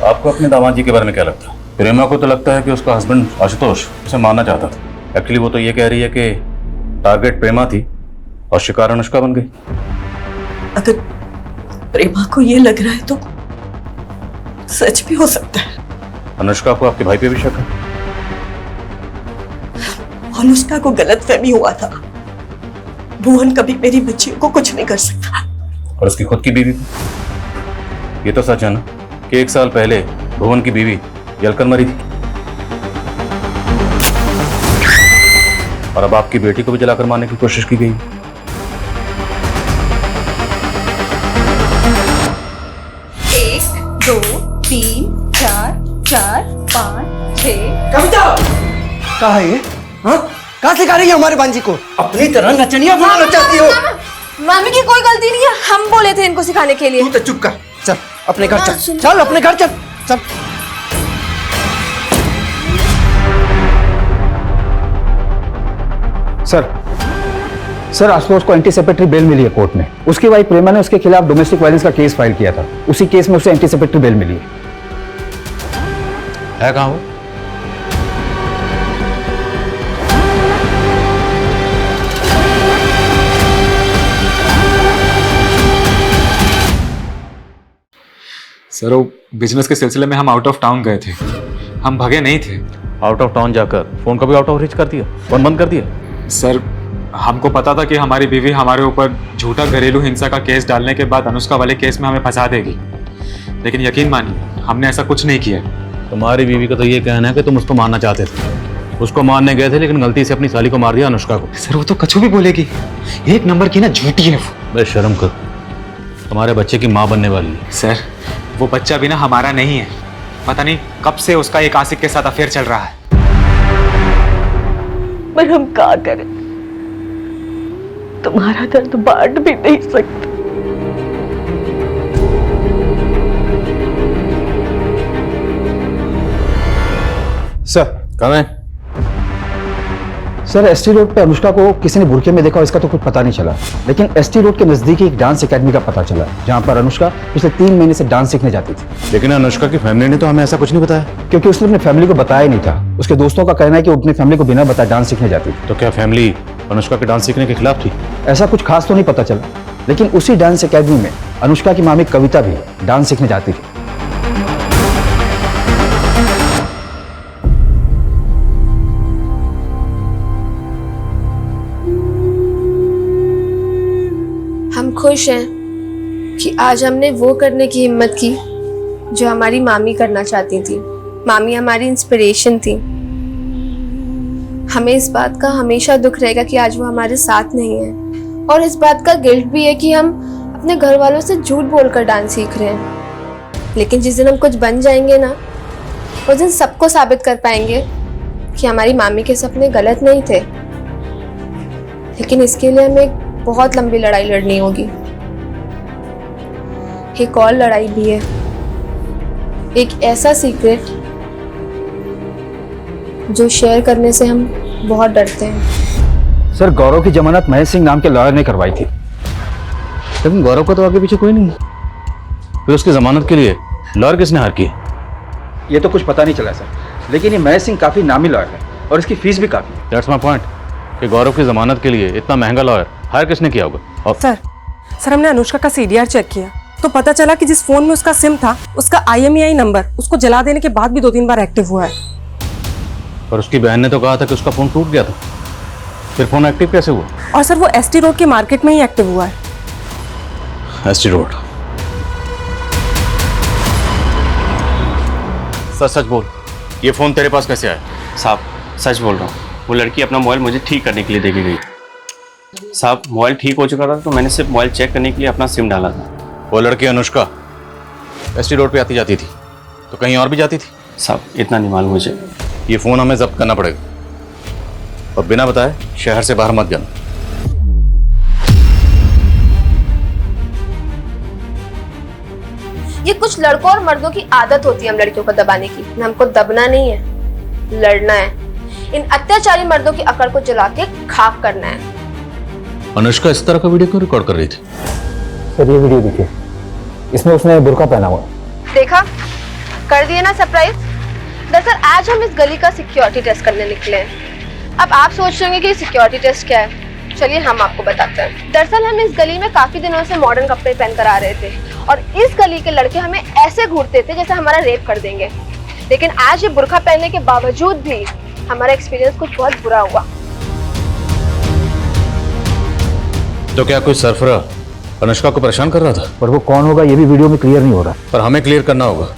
M: आपको अपने दामाद जी के बारे में क्या लगता है? प्रेमा को तो लगता है कि उसका हस्बैंड आशुतोष उसे मारना चाहता था। एक्चुअली वो तो ये कह रही है कि टारगेट प्रेमा थी और शिकार अनुष्का बन गई।
A: अगर प्रेमा को ये लग रहा है तो सच भी हो सकता है।
M: अनुष्का को आपके भाई पे भी शक है?
A: अनुष्का को गलतफहमी हुआ था। भुवन कभी मेरी बच्चियों को कुछ नहीं कर सकता।
M: और उसकी खुद की बीवी? ये तो सच है ना कि 1 साल पहले भुवन की बीवी जलकर मरी थी, और अब आपकी बेटी को भी जलाकर मारने की कोशिश की गई।
A: 2 3 4 4 5 6।
D: कविता कहाँ है ये? हाँ कहाँ सिखा रही है हमारे बांजी को? अपनी तरह नचनिया बनाना चाहती हो?
R: मामी की कोई गलती नहीं है, हम बोले थे इनको सिखाने के लिए।
D: तू तो चुप कर, चल अपने घर चल, चल अपने घर चल, चल।
C: सर आशुतोष को एंटीसेपेटरी बेल मिली है कोर्ट में। उसकी वाइफ प्रेमा ने उसके खिलाफ डोमेस्टिक वायलेंस का केस फाइल किया था। उसी केस में उसे एंटीसेपेटरी बेल मिली
M: है कहाँ वो?
K: सर वो बिजनेस के सिलसिले में हम आउट ऑफ टाउन गए थे, हम भगे नहीं थे।
M: आउट ऑफ टाउन जाकर फोन को भी आउट ऑफ रीच कर दिया, फोन बंद कर दिया?
K: सर हमको पता था कि हमारी बीवी हमारे ऊपर झूठा घरेलू हिंसा का केस डालने के बाद अनुष्का वाले केस में हमें फंसा देगी, लेकिन यकीन मानिए हमने ऐसा कुछ नहीं किया।
M: तुम्हारी बीवी का तो ये कहना है कि तुम उसको मारना चाहते थे, उसको मारने गए थे लेकिन गलती से अपनी साली को मार दिया, अनुष्का को।
K: सर वो तो कछु भी बोलेगी, एक नंबर की ना झूठी है वो।
M: बस शर्म कर, तुम्हारे बच्चे की माँ बनने वाली है।
K: सर वो बच्चा भी ना हमारा नहीं है, पता नहीं कब से उसका एक आशिक के साथ अफेयर चल रहा है।
A: पर हम क्या करें, तुम्हारा दर्द बांट भी नहीं सकते।
C: सर
M: कहाँ है?
C: सर एसटी रोड पे अनुष्का को किसी ने बुरके में देखा, इसका तो कुछ पता नहीं चला, लेकिन एसटी रोड के नजदीक एक डांस एकेडमी का पता चला जहां पर अनुष्का पिछले 3 महीने से डांस सीखने जाती थी।
M: लेकिन अनुष्का की फैमिली ने तो हमें ऐसा कुछ नहीं बताया।
C: क्योंकि उसने अपनी फैमिली को बताया नहीं था। उसके दोस्तों का कहना है कि वो अपनी फैमिली को बिना बताए डांस सीखने जाती थी।
M: तो क्या फैमिली अनुष्का के डांस सीखने के खिलाफ थी?
C: ऐसा कुछ खास तो नहीं पता चला, लेकिन उसी डांस एकेडमी में अनुष्का की मामी कविता भी डांस सीखने जाती थी।
R: हम खुश हैं कि आज हमने वो करने की हिम्मत की जो हमारी मामी करना चाहती थी। मामी हमारी इंस्पिरेशन थी। हमें इस बात का हमेशा दुख रहेगा कि आज वो हमारे साथ नहीं है, और इस बात का गिल्ट भी है कि हम अपने घर वालों से झूठ बोलकर डांस सीख रहे हैं। लेकिन जिस दिन हम कुछ बन जाएंगे ना, उस दिन सबको साबित कर पाएंगे कि हमारी मामी के सपने गलत नहीं थे। लेकिन इसके लिए हमें बहुत लंबी लड़ाई लड़नी होगी। एक और लड़ाई भी है, एक ऐसा सीक्रेट जो शेयर करने से हम बहुत डरते हैं।
C: सर गौरव की जमानत महेश सिंह नाम के लॉयर ने करवाई थी।
M: लेकिन गौरव का तो आगे पीछे कोई नहीं है, फिर उसकी जमानत के लिए लॉयर किसने हायर की?
C: ये तो कुछ पता नहीं चला सर, लेकिन ये महेश सिंह काफी नामी लॉयर है और इसकी फीस भी काफी है।
M: दैट्स माय पॉइंट कि गौरव की जमानत के लिए इतना महंगा लॉयर हायर किसने किया होगा? और
P: सर हमने अनुष्का का सीडीआर चेक किया तो पता चला कि जिस फोन में उसका सिम था, उसका IMEI नंबर उसको जला देने के बाद भी 2-3 बार एक्टिव हुआ है।
M: और उसकी बहन ने तो कहा था कि उसका फोन टूट गया था, फिर फोन एक्टिव कैसे हुआ?
P: और सर वो ST रोड के मार्केट में ही एक्टिव हुआ है।
M: ST road? सच बोल, ये फोन तेरे पास कैसे आया?
W: साहब सच बोल रहा हूँ, वो लड़की अपना मोबाइल मुझे ठीक करने के लिए दे के गई। साहब मोबाइल ठीक हो चुका था तो मैंने सिर्फ मोबाइल चेक करने के लिए अपना सिम डाला था।
M: वो लड़की अनुष्का ST रोड पे आती जाती थी तो कहीं और भी जाती थी?
W: साहब इतना नहीं मालूम मुझे।
M: ये फोन हमें जब्त करना पड़ेगा और बिना बताए शहर से बाहर मत जाना।
R: ये कुछ लड़कों और मर्दों की आदत होती है हम लड़कियों को दबाने की। हमको दबना नहीं है, लड़ना है। इन अत्याचारी मर्दों की अकड़ को जला के खाक करना है।
M: अनुष्का इस तरह का वीडियो क्यों रिकॉर्ड कर रही थी?
C: सर ये वीडियो देखिए, इसमें उसने बुर्का पहना हुआ।
R: देखा, कर दिए ना सरप्राइज। दरअसल आज हम इस गली का सिक्योरिटी टेस्ट करने निकले हैं। अब आप सोच रहे होंगे कि सिक्योरिटी टेस्ट क्या है, चलिए हम आपको बताते हैं। दरअसल हम इस गली में काफी दिनों से मॉडर्न कपड़े पहनकर आ रहे थे और इस गली के लड़के हमें ऐसे घूरते थे जैसे हमारा रेप कर देंगे। लेकिन आज ये बुर्का पहनने के बावजूद भी हमारा एक्सपीरियंस कुछ बहुत बुरा हुआ।
M: तो क्या कोई सरफरा अनुष्का को परेशान कर रहा था?
C: पर वो कौन होगा ये भी वीडियो में क्लियर नहीं हो रहा।
M: पर हमें क्लियर करना होगा,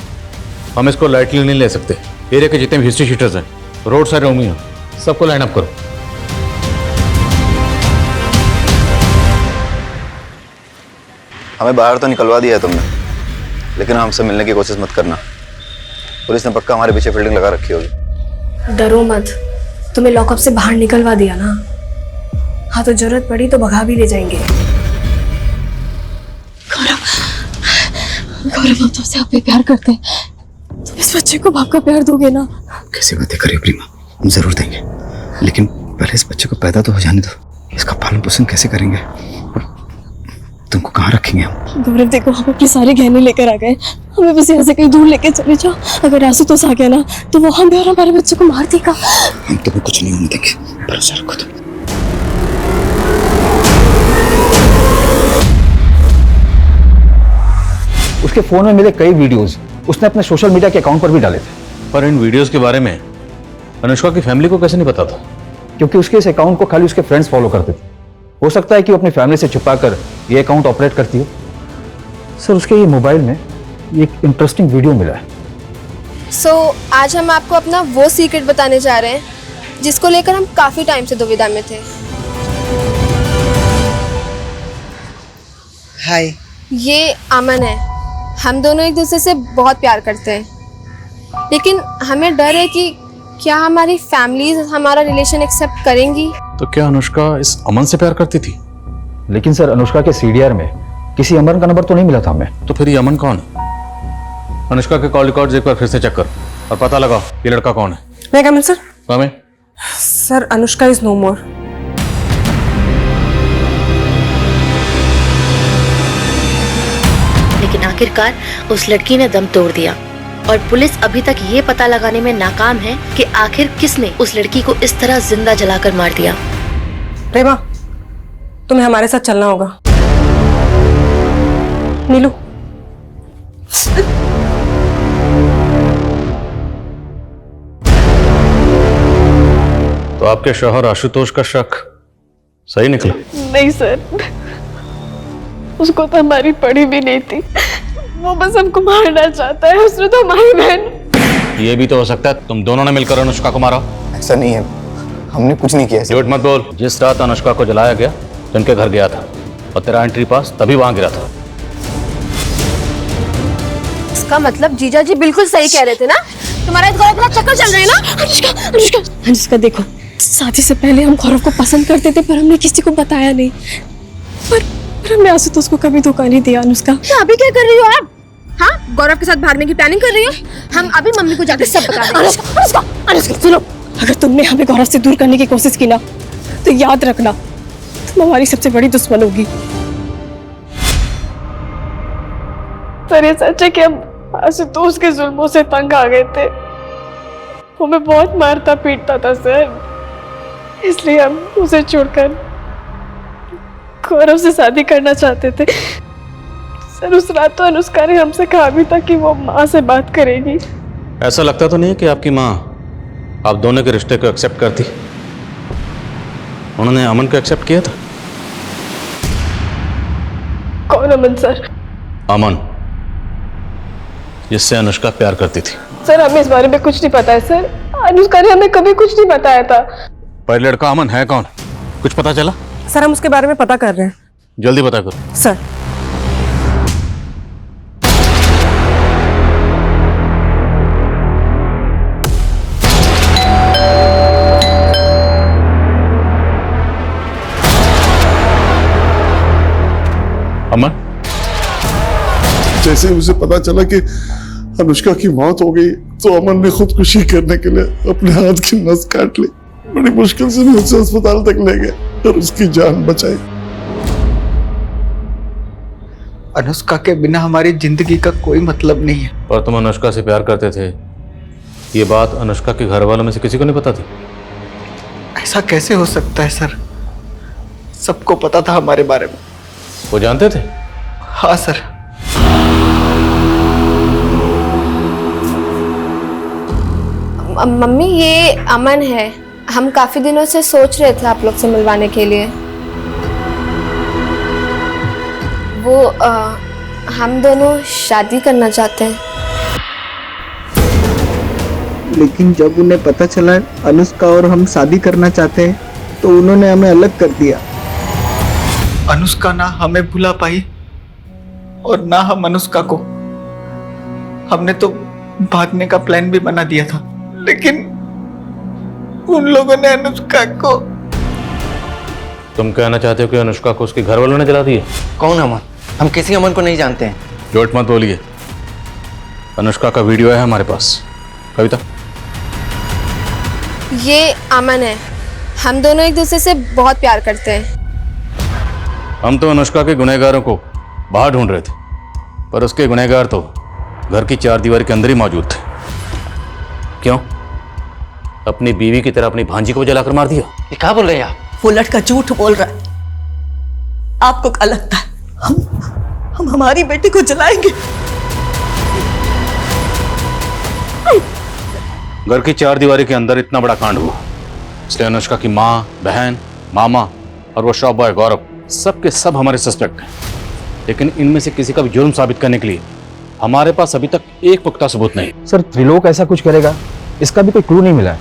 M: हम इसको लाइटली नहीं ले सकते। एरिया के जितने भी हिस्ट्री शीटर्स हैं, रोड साइड रोमी हैं, सबको लाइन अप करो।
U: हमें बाहर तो निकलवा दिया है तुमने, लेकिन हमसे मिलने की कोशिश मत करना। पुलिस ने पक्का हमारे पीछे फील्डिंग लगा रखी होगी।
V: डरो मत, तुम्हें लॉकअप से बाहर निकलवा दिया ना। हाँ तो जरूरत पड़ी तो भगा भी ले जाएंगे। गौरव हम तुमसे आप प्यार करते हैं, तुम इस बच्चे को बाप का प्यार दोगे ना?
U: कैसी बातें करिए प्रीमा, हम जरूर देंगे, लेकिन पहले इस बच्चे को पैदा तो हो जाने दो। इसका पालन पोषण कैसे करेंगे और तुमको कहाँ रखेंगे हम?
V: गौरव देखो, हम अपने सारे गहने लेकर आ गए, हमें बस यहाँ से कहीं दूर लेके चले जाओ। अगर आशुतोष आ गया ना तो वो हमें और हमारे बच्चे को मार देगा।
U: हम तुम्हें कुछ नहीं होने देंगे, भरोसा रखो तुम।
B: उसके फोन में मिले कई वीडियोस उसने अपने सोशल मीडिया के अकाउंट पर भी डाले थे।
M: पर इन वीडियोस के बारे में अनुष्का की फैमिली को कैसे नहीं पता था?
B: क्योंकि उसके इस अकाउंट को खाली उसके फ्रेंड्स फॉलो करते थे। हो सकता है कि वो अपनी फैमिली से छुपाकर ये अकाउंट ऑपरेट करती हो। सर, उसके ये मोबाइल में एक इंटरेस्टिंग वीडियो मिला है।
R: आज हम आपको अपना वो सीक्रेट बताने जा रहे हैं जिसको लेकर हम काफी टाइम से दुविधा में थे।
G: हाय,
R: ये अमन है। हम दोनों एक दूसरे से बहुत प्यार करते हैं, लेकिन हमें डर है कि क्या हमारी फैमिलीज हमारा रिलेशन एक्सेप्ट करेंगी।
M: तो क्या अनुष्का इस अमन से प्यार करती थी?
B: लेकिन सर, अनुष्का के सीडीआर में किसी अमन का नंबर तो नहीं मिला था हमें।
M: तो फिर ये अमन कौन है? अनुष्का के कॉल रिकॉर्ड्स एक बार फिर से चेक कर और पता लगाओ ये लड़का कौन है।
P: मैं कम इन सर?
M: कम है
P: सर, अनुष्का इज नो मोर।
H: लेकिन आखिरकार उस लड़की ने दम तोड़ दिया और पुलिस अभी तक ये पता लगाने में नाकाम है कि आखिर किसने उस लड़की को इस तरह जिंदा जलाकर मार दिया।
P: प्रेमा, तुम्हें हमारे साथ चलना होगा। नीलू,
M: तो आपके शौहर आशुतोष का शक सही निकला?
L: नहीं सर, उसको तो हमारी पड़ी भी नहीं थी। वो बस हमको मारना चाहता है। उसने तो हमारी बहन।
M: ये भी तो हो सकता है तुम दोनों ने मिलकर अनुष्का को मारा।
G: ऐसा नहीं है, हमने कुछ नहीं किया।
M: झूठ मत बोल। जिस रात अनुष्का को जलाया गया तो उनके घर गया था और तेरा एंट्री पास तभी वहां गिरा था।
R: इसका मतलब जीजा जी बिल्कुल सही कह रहे थे ना? तुम्हारा इस गौरव के साथ चक्कर चल रहे हैं ना?
V: अनुष्का देखो, शादी से पहले हम गौरव को पसंद करते थे, पर हमने किसी को बताया नहीं। पर हमने आशुतोष को कभी धोखा नहीं दिया। अनुष्का,
R: अभी क्या कर रही हो आप? हाँ, गौरव के साथ भागने की प्लानिंग कर रही हो? हम अभी मम्मी को जाकर सब बता देंगे।
V: अनुष्का सुनो, अगर तुमने हमें गौरव से दूर करने की कोशिश की ना तो याद रखना तुम हमारी सबसे बड़ी दुश्मन होगी।
L: सर, ये सच है कि हम आशुतोष के जुल्मों से तंग आ गए थे। वो हमें बहुत मारता पीटता था सर, इसलिए हम उसे छोड़कर गौरव से शादी करना चाहते थे। सर, उस रात तो अनुष्का ने हमसे कहा भी था कि वो माँ से बात करेगी।
M: ऐसा लगता तो नहीं कि आपकी माँ आप दोनों के रिश्ते को एक्सेप्ट करती? उन्होंने अमन को एक्सेप्ट किया था।
L: कौन अमन सर?
M: अमन, जिससे अनुष्का प्यार करती थी।
L: सर, हमें इस बारे में कुछ नहीं पता है सर। अनुष्का ने हमें कभी कुछ नहीं बताया था।
M: पर लड़का अमन है कौन, कुछ पता चला?
P: सर, हम उसके बारे में पता कर रहे हैं।
M: जल्दी पता करो।
P: सर,
M: अमन,
E: जैसे उसे पता चला कि अनुष्का की मौत हो गई तो अमन ने खुदकुशी करने के लिए अपने हाथ की नस काट ली। बड़ी मुश्किल से भी उसे अस्पताल तक ले गए और उसकी जान बचाई।
G: अनुष्का के बिना हमारी जिंदगी का कोई मतलब नहीं है।
M: पर तुम अनुष्का से प्यार करते थे, ये बात अनुष्का के घर वालों में से किसी को नहीं पता थी?
G: ऐसा कैसे हो सकता है सर? सबको पता था हमारे बारे में।
M: वो जानते थे?
G: हाँ सर।
R: मम्मी, ये अमन है। हम काफी दिनों से सोच रहे थे आप लोग से मिलवाने के लिए। वो हम दोनों शादी करना चाहते हैं।
G: लेकिन जब उन्हें पता चला अनुष्का और हम शादी करना चाहते हैं तो उन्होंने हमें अलग कर दिया। अनुष्का ना हमें भुला पाई और ना हम अनुष्का को। हमने तो भागने का प्लान भी बना दिया था, लेकिन उन लोगों ने अनुष्का को।
M: तुम कहना चाहते हो कि अनुष्का को उसके घर वालों ने जला दिया?
G: कौन अमन? हम किसी अमन को नहीं जानते हैं।
M: झूठ मत बोलिए, अनुष्का का वीडियो है हमारे पास। कविता,
R: ये अमन है। हम दोनों एक दूसरे से बहुत प्यार करते हैं।
M: हम तो अनुष्का के गुनहगारों को बाहर ढूंढ रहे थे, पर उसके गुनहगार तो घर की चार दीवार के अंदर ही मौजूद थे। क्यों? अपनी बीवी की तरह अपनी भांजी को जलाकर मार दिया?
G: ये क्या बोल रहे हैं आप?
A: वो लड़का झूठ बोल रहा है। आपको क्या लगता है हम हमारी बेटी को जलाएंगे?
M: घर की चार दीवारी के अंदर इतना बड़ा कांड हुआ, इसलिए अनुष्का की माँ, बहन, मामा और वो शॉप बॉय गौरव सब के सब हमारे सस्पेक्ट हैं। लेकिन इनमें से किसी का भी जुर्म साबित करने के लिए हमारे पास अभी तक एक पुख्ता सबूत नहीं।
B: सर त्रिलोक ऐसा कुछ करेगा, इसका भी कोई क्लू नहीं मिला है।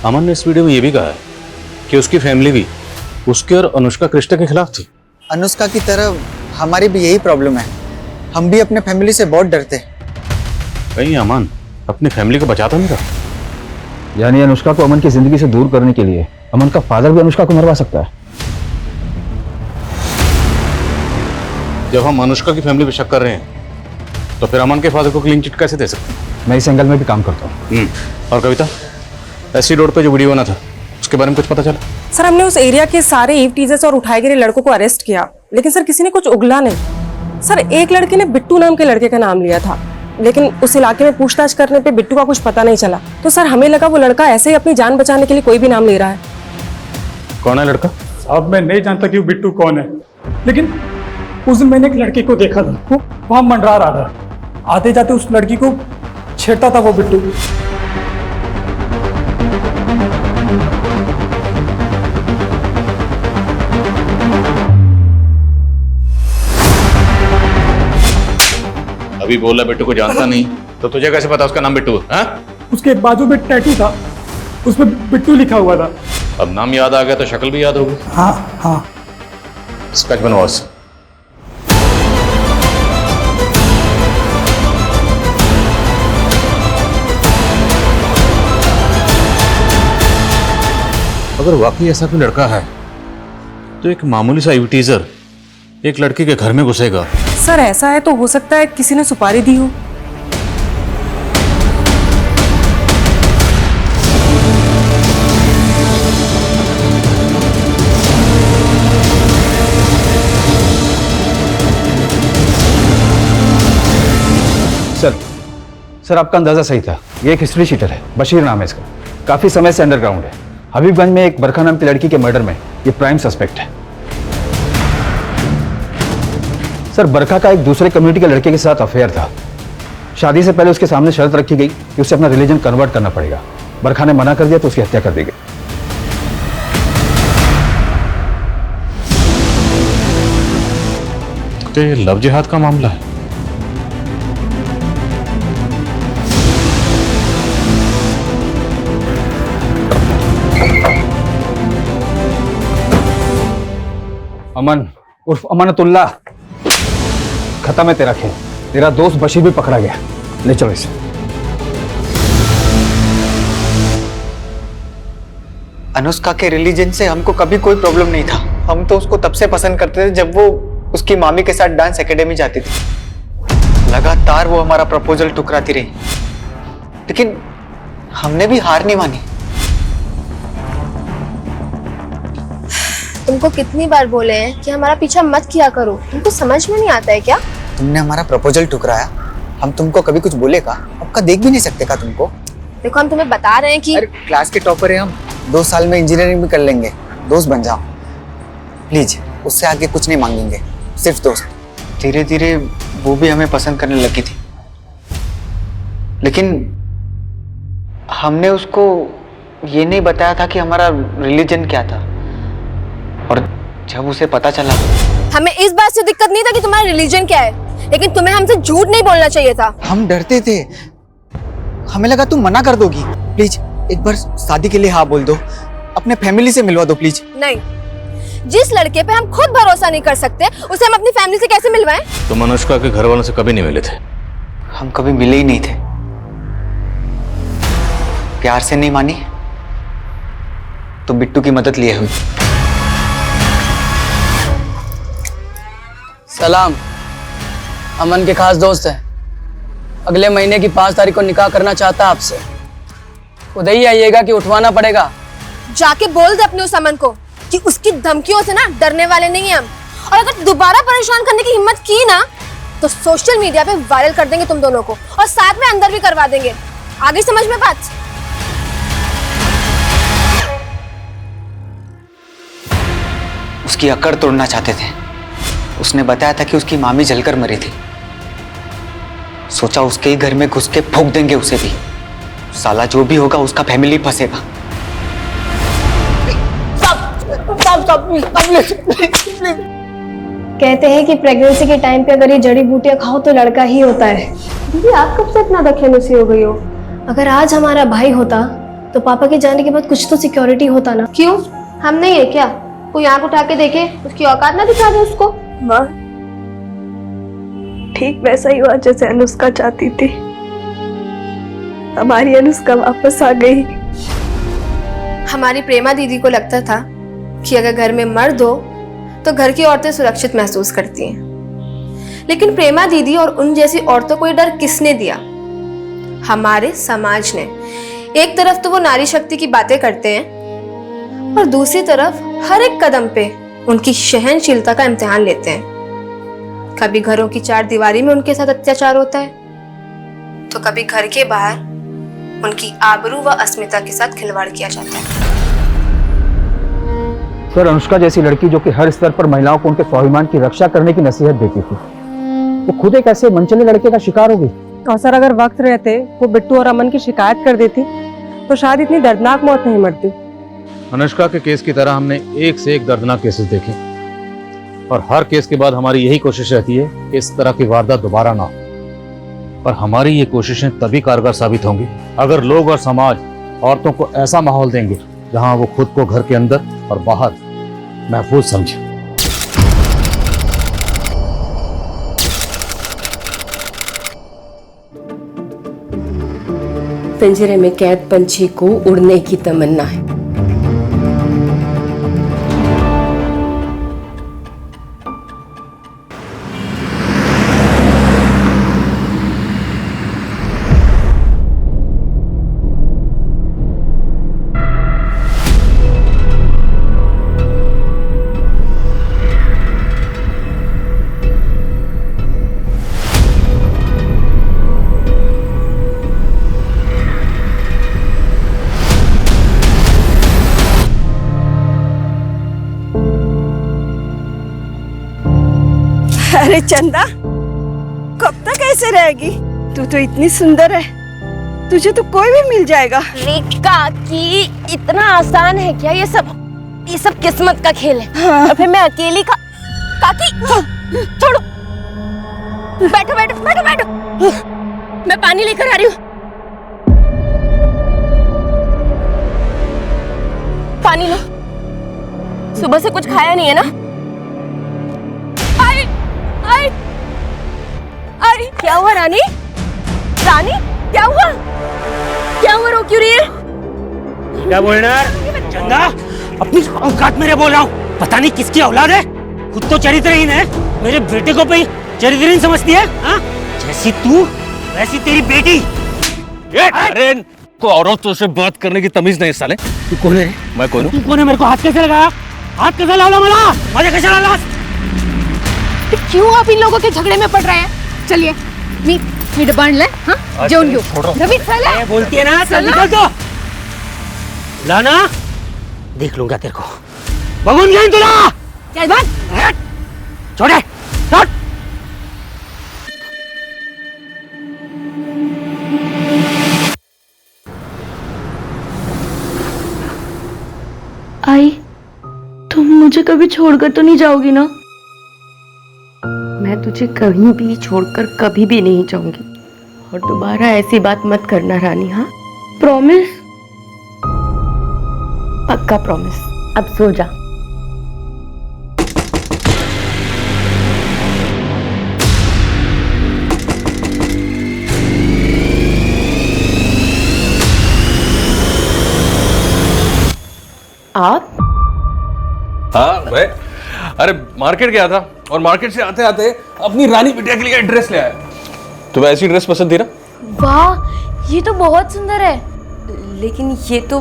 M: अमन ने इस वीडियो में यह भी कहा है कि उसकी फैमिली भी उसके और अनुष्का के रिश्ते के खिलाफ थी।
G: अनुष्का की तरह हमारी भी यही प्रॉब्लम है। हम भी अपने फैमिली से बहुत डरते हैं।
M: कहीं अमन अपनी फैमिली को बचाता नहीं रहा?
B: यानी अनुष्का को अमन की जिंदगी से दूर करने के लिए अमन का फादर भी अनुष्का को मरवा सकता है।
M: जब हम अनुष्का की फैमिली पे शक कर रहे हैं तो फिर अमन के फादर को क्लीन चिट कैसे दे सकते हैं?
B: मैं इस एंगल में भी काम करता हूँ।
M: और कविता, एससी रोड पे जो वीडियो बना था उसके बारे में कुछ पता चला?
P: सर हमने उस एरिया के सारे ईव टीजर्स और उठाए गिरे लड़कों को अरेस्ट किया, लेकिन सर किसी ने कुछ उगला नहीं। सर एक लड़के ने बिट्टू नाम के लड़के का नाम लिया था, लेकिन उस इलाके में पूछताछ करने पे बिट्टू का कुछ पता नहीं चला। तो सर हमें लगा वो लड़का ऐसे ही अपनी जान बचाने के लिए कोई भी नाम ले रहा है।
M: कौन है लड़का?
F: अब मैं नहीं जानता कि वो बिट्टू कौन है, लेकिन उस दिन मैंने एक लड़के को देखा था, वो वहां मंडरा रहा था। आते जाते उस लड़की को छेड़ता था वो बिट्टू।
M: अभी बोला बिट्टू को जानता नहीं, तो तुझे कैसे पता उसका नाम बिट्टू है?
F: उसके बाजू में टैटू था, उसमें बिट्टू लिखा हुआ था।
M: अब नाम याद आ गया तो शक्ल भी याद होगी।
F: हाँ हाँ।
M: स्केच बनवाओ उससे। अगर वाकई ऐसा कोई लड़का है तो एक मामूली सा टीजर एक लड़की के घर में घुसेगा?
P: सर ऐसा है तो हो सकता है किसी ने सुपारी दी हो।
B: सर आपका अंदाजा सही था। ये एक हिस्ट्री शीटर है, बशीर नाम है इसका। काफी समय से अंडरग्राउंड है। हबीबगंज में एक बरखा नाम की लड़की के मर्डर में ये प्राइम सस्पेक्ट है। सर बरखा का एक दूसरे कम्युनिटी के लड़के के साथ अफेयर था। शादी से पहले उसके सामने शर्त रखी गई कि उसे अपना रिलीजन कन्वर्ट करना पड़ेगा। बरखा ने मना कर दिया तो उसकी हत्या कर दी गई।
M: तो ये लव जिहाद का मामला है।
B: अमन उर्फ अमानतुल्लाह, खत्म है तेरा खेल। तेरा दोस्त बशीर भी पकड़ा गया। ले चलो इसे।
G: अनुष्का के रिलीजन से हमको कभी कोई प्रॉब्लम नहीं था। हम तो उसको तब से पसंद करते थे जब वो उसकी मामी के साथ डांस एकेडमी जाती थी। लगातार वो हमारा प्रपोजल ठुकराती रही, लेकिन हमने भी हार नहीं मानी।
R: तुमको कितनी बार बोले हैं कि हमारा पीछा मत किया करो, तुमको समझ में नहीं आता है क्या?
G: तुमने हमारा प्रपोजल ठुकराया, हम तुमको कभी कुछ बोले का? आपका देख भी नहीं सकते का तुमको?
R: देखो हम तुम्हें बता रहे हैं कि
G: क्लास के टॉपर है हम। 2 साल में इंजीनियरिंग भी कर लेंगे। दोस्त बन जाओ प्लीज, उससे आगे कुछ नहीं मांगेंगे, सिर्फ दोस्त। धीरे धीरे वो भी हमें पसंद करने लगी थी, लेकिन हमने उसको ये नहीं बताया था कि हमारा रिलीजन क्या था। और जब उसे पता चला,
R: हमें इस बात से दिक्कत नहीं था कि तुम्हारा रिलीजन क्या है, लेकिन तुम्हें हमसे झूठ नहीं बोलना चाहिए था।
G: हम डरते थे, हमें लगा तुम मना कर दोगी। प्लीज एक बार शादी के लिए हाँ बोल दो, अपने फैमिली से मिलवा दो प्लीज।
R: नहीं, जिस लड़के पे हम खुद भरोसा नहीं कर सकते उसे हम अपनी फैमिली से कैसे मिलवाएं?
M: तुम अनुष्का के घर वालों से कभी नहीं मिले थे,
G: हम कभी मिले ही नहीं थे। प्यार से नहीं मानी तो बिट्टू की मदद लिए हुई।
Q: सलाम, अमन के खास दोस्त हैं। अगले महीने की 5 तारीख को निकाह करना चाहता है आपसे। उधर ही आइएगा कि उठवाना पड़ेगा?
R: जाके बोल दे अपने उस अमन को कि उसकी धमकियों से ना डरने वाले नहीं हम, और अगर दोबारा परेशान करने की हिम्मत की ना तो सोशल मीडिया पे वायरल कर देंगे तुम दोनों को, और साथ में अंदर भी करवा देंगे। आगे समझ में बात?
G: उसकी अकड़ तोड़ना चाहते थे। उसने बताया था कि उसकी मामी जलकर मरी थी। सोचा उसके ही घर में घुस के फूंक देंगे उसे भी। साला जो भी होगा उसका फैमिली फंसेगा।
V: कहते हैं कि प्रेगनेंसी के टाइम पे अगर ये जड़ी बूटियां खाओ तो लड़का ही होता है। दीदी आप कब से इतना दखलंदाजी हो गई हो? अगर आज हमारा भाई होता तो पापा के जाने के बाद कुछ तो सिक्योरिटी होता ना। क्यों, हम नहीं है क्या? कोई आंख उठा के देखे, उसकी औकात ना दिखा दे उसको।
L: माँ, ठीक वैसा ही हुआ जैसे अनुष्का चाहती थी। हमारी अनुष्का वापस आ गई।
R: हमारी प्रेमा दीदी को लगता था कि अगर घर में मर्द हो तो घर की औरतें सुरक्षित महसूस करती हैं। लेकिन प्रेमा दीदी और उन जैसी औरतों को ये डर किसने दिया? हमारे समाज ने। एक तरफ तो वो नारी शक्ति की बातें करते हैं और दूसरी तरफ हर एक कदम पे उनकी सहनशीलता का इम्तिहान लेते हैं। कभी घरों की 4 दीवारी में उनके साथ अत्याचार होता है तो कभी घर के बाहर उनकी आबरू व अस्मिता के साथ खिलवाड़ किया जाता है।
B: सर, अनुष्का जैसी लड़की जो कि हर स्तर पर महिलाओं को उनके स्वाभिमान की रक्षा करने की नसीहत देती थी, वो खुद एक ऐसे मनचले लड़के का शिकार हो गई।
P: और सर अगर वक्त रहते वो बिट्टू और अमन की शिकायत कर देती तो शायद इतनी दर्दनाक मौत नहीं मरती।
M: अनुष्का के केस की तरह हमने एक से एक दर्दनाक केसेस देखे और हर केस के बाद हमारी यही कोशिश रहती है कि इस तरह की वारदात दोबारा ना हो। और हमारी ये कोशिशें तभी कारगर साबित होंगी अगर लोग और समाज औरतों को ऐसा माहौल देंगे जहां वो खुद को घर के अंदर और बाहर महफूज समझे।
N: पिंजरे में कैद पंछी को उड़ने की तमन्ना है।
L: अरे चंदा, कब तक ऐसे रहेगी? तू तो इतनी सुंदर है, तुझे तो कोई भी मिल जाएगा।
R: काकी, इतना आसान है क्या ये सब? ये सब किस्मत का खेल है। हाँ। और फिर मैं अकेली का। काकी, छोड़ो। बैठो बैठो बैठो बैठो, मैं पानी लेकर आ रही हूँ। पानी लो। सुबह से कुछ खाया नहीं है ना? आई, आई, क्या हुआ रानी? रानी, क्या हुआ? क्या हुआ? रो क्यों रही है?
J: क्या बोलना चंदा? अपनी औकात मेरे बोल रहा हूँ। पता नहीं किसकी औलाद है, खुद तो चरित्रहीन है, मेरे बेटे को भी चरित्रहीन समझती है। हाँ? जैसी तू वैसी तेरी बेटी।
M: अरे को औरतों से बात करने की तमीज नहीं साले।
J: तू कौन है?
M: मैं कौन हूँ?
J: तू कौन है? मेरे को हाथ कैसे लगाया? हाथ कैसे लाला मला? मुझे कैसे लाला?
R: क्यों आप इन लोगों के झगड़े में पड़ रहे हैं? चलिए मीट बांध ले। हाँ, जोन यू रवि चले।
J: बोलती है ना, चल निकल तो। लाना, देख लूंगा तेरे को। भगवान जान तुला।
R: क्या बात?
J: छोड़े, छोड़।
O: आई, तुम मुझे कभी छोड़कर तो नहीं जाओगी ना?
N: मैं तुझे कहीं भी छोड़कर कभी भी नहीं जाऊंगी, और दोबारा ऐसी बात मत करना रानी। हाँ,
O: प्रॉमिस?
N: पक्का प्रॉमिस। अब सो जा। आप?
I: हाँ मैं, अरे मार्केट गया था और मार्केट से आते आते अपनी रानी बिटिया के लिए ड्रेस ले आया। तुम्हें ऐसी ड्रेस पसंद थी ना?
N: वाह, ये तो बहुत सुंदर है, लेकिन ये तो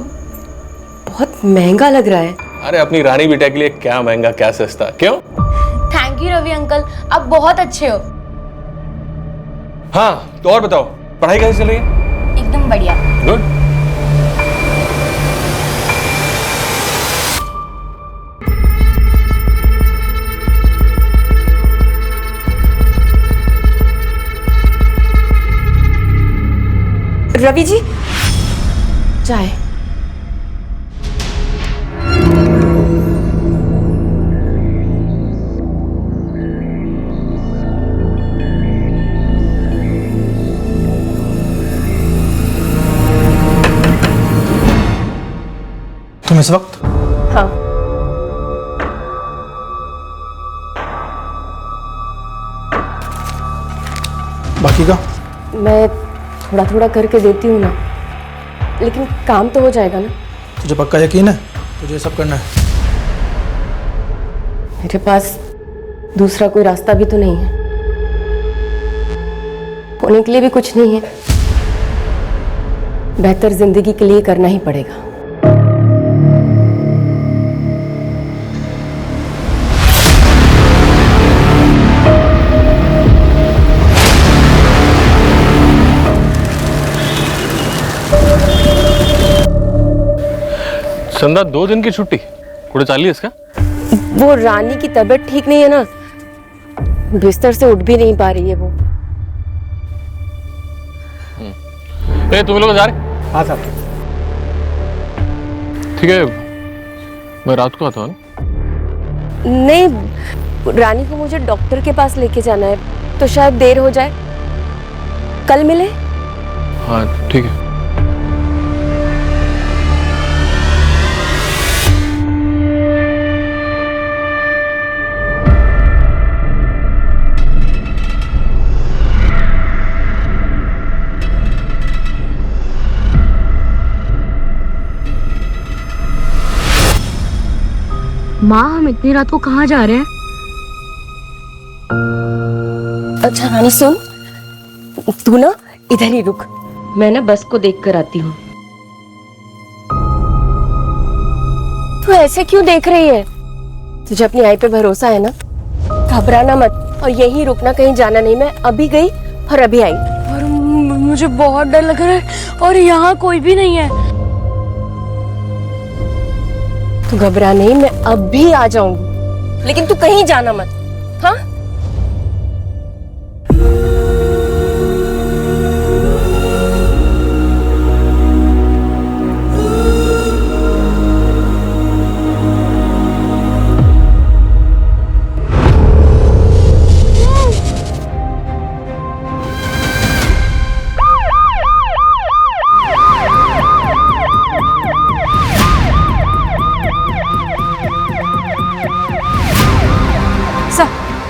N: बहुत महंगा लग रहा है।
I: अरे अपनी रानी बिटिया के लिए क्या महंगा क्या सस्ता, क्यों?
N: थैंक यू रवि अंकल, आप बहुत अच्छे हो।
I: हाँ तो और बताओ, पढ़ाई कैसी चल रही है?
N: एकदम बढ़िया।
I: गुड।
P: रवि जी,
N: चाय।
B: तुम इस वक्त?
N: हाँ।
B: बाकी का?
N: मैं थोड़ा थोड़ा करके देती हूँ ना, लेकिन काम तो हो जाएगा ना?
B: तुझे पक्का यकीन है तुझे सब करना है?
N: मेरे पास दूसरा कोई रास्ता भी तो नहीं है, होने के लिए भी कुछ नहीं है। बेहतर जिंदगी के लिए करना ही पड़ेगा।
I: संदा 2 दिन की छुट्टी कुड़े चाली इसका?
N: वो रानी की तबीयत ठीक नहीं है ना, बिस्तर से उठ भी नहीं पा रही है वो।
I: तुम लोग जा रहे?
B: हाँ साहब।
I: ठीक है, मैं रात को आता हूँ।
N: नहीं, रानी को मुझे डॉक्टर के पास लेके जाना है, तो शायद देर हो जाए। कल मिले?
I: हाँ ठीक है।
O: माँ, हम इतनी रात को कहाँ जा रहे हैं?
N: अच्छा रानी सुन, तू ना इधर ही रुक, मैं ना बस को देख कर आती हूँ। तू ऐसे क्यों देख रही है? तुझे अपनी आई पे भरोसा है ना? घबराना मत और यहीं रुकना, कहीं जाना नहीं। मैं अभी गई और अभी आई।
O: और मुझे बहुत डर लग रहा है और यहाँ कोई भी नहीं है।
N: तू घबरा नहीं, मैं अब भी आ जाऊंगी, लेकिन तू कहीं जाना मत, हाँ?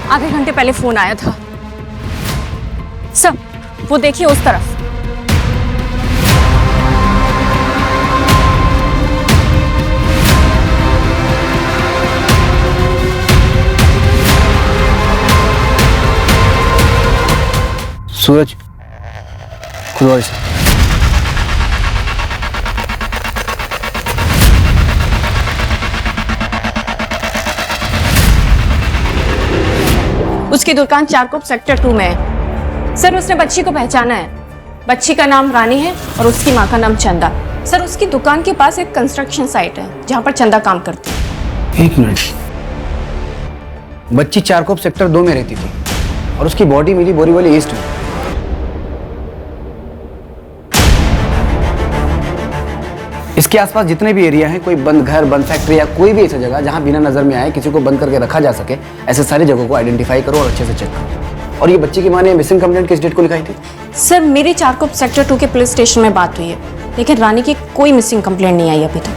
P: आधे घंटे पहले फोन आया था सर, वो देखिए उस तरफ।
J: सूरज, खुदा से
P: उसकी दुकान चारकोप सेक्टर 2 में है। सर उसने बच्ची को पहचाना है। बच्ची का नाम रानी है और उसकी माँ का नाम चंदा। सर उसकी दुकान के पास एक कंस्ट्रक्शन साइट है जहाँ पर चंदा काम करती है।
J: एक मिनट, बच्ची चारकोप सेक्टर 2 में रहती थी और उसकी बॉडी मिली बोरीवली ईस्ट में। इसके आसपास जितने भी एरिया हैं, कोई बंद घर, बंद फैक्ट्री या कोई भी ऐसी जगह जहां बिना नजर में आए किसी को बंद करके रखा जा सके, ऐसे सारी जगहों को आइडेंटिफाई करो और अच्छे से चेक करो। और ये बच्ची की मां ने मिसिंग कंप्लेंट किस डेट को लिखाई थी?
P: सर मेरी चारकोप सेक्टर 2 के पुलिस स्टेशन में बात हुई है, लेकिन रानी की कोई मिसिंग कंप्लेंट नहीं आई अभी तक।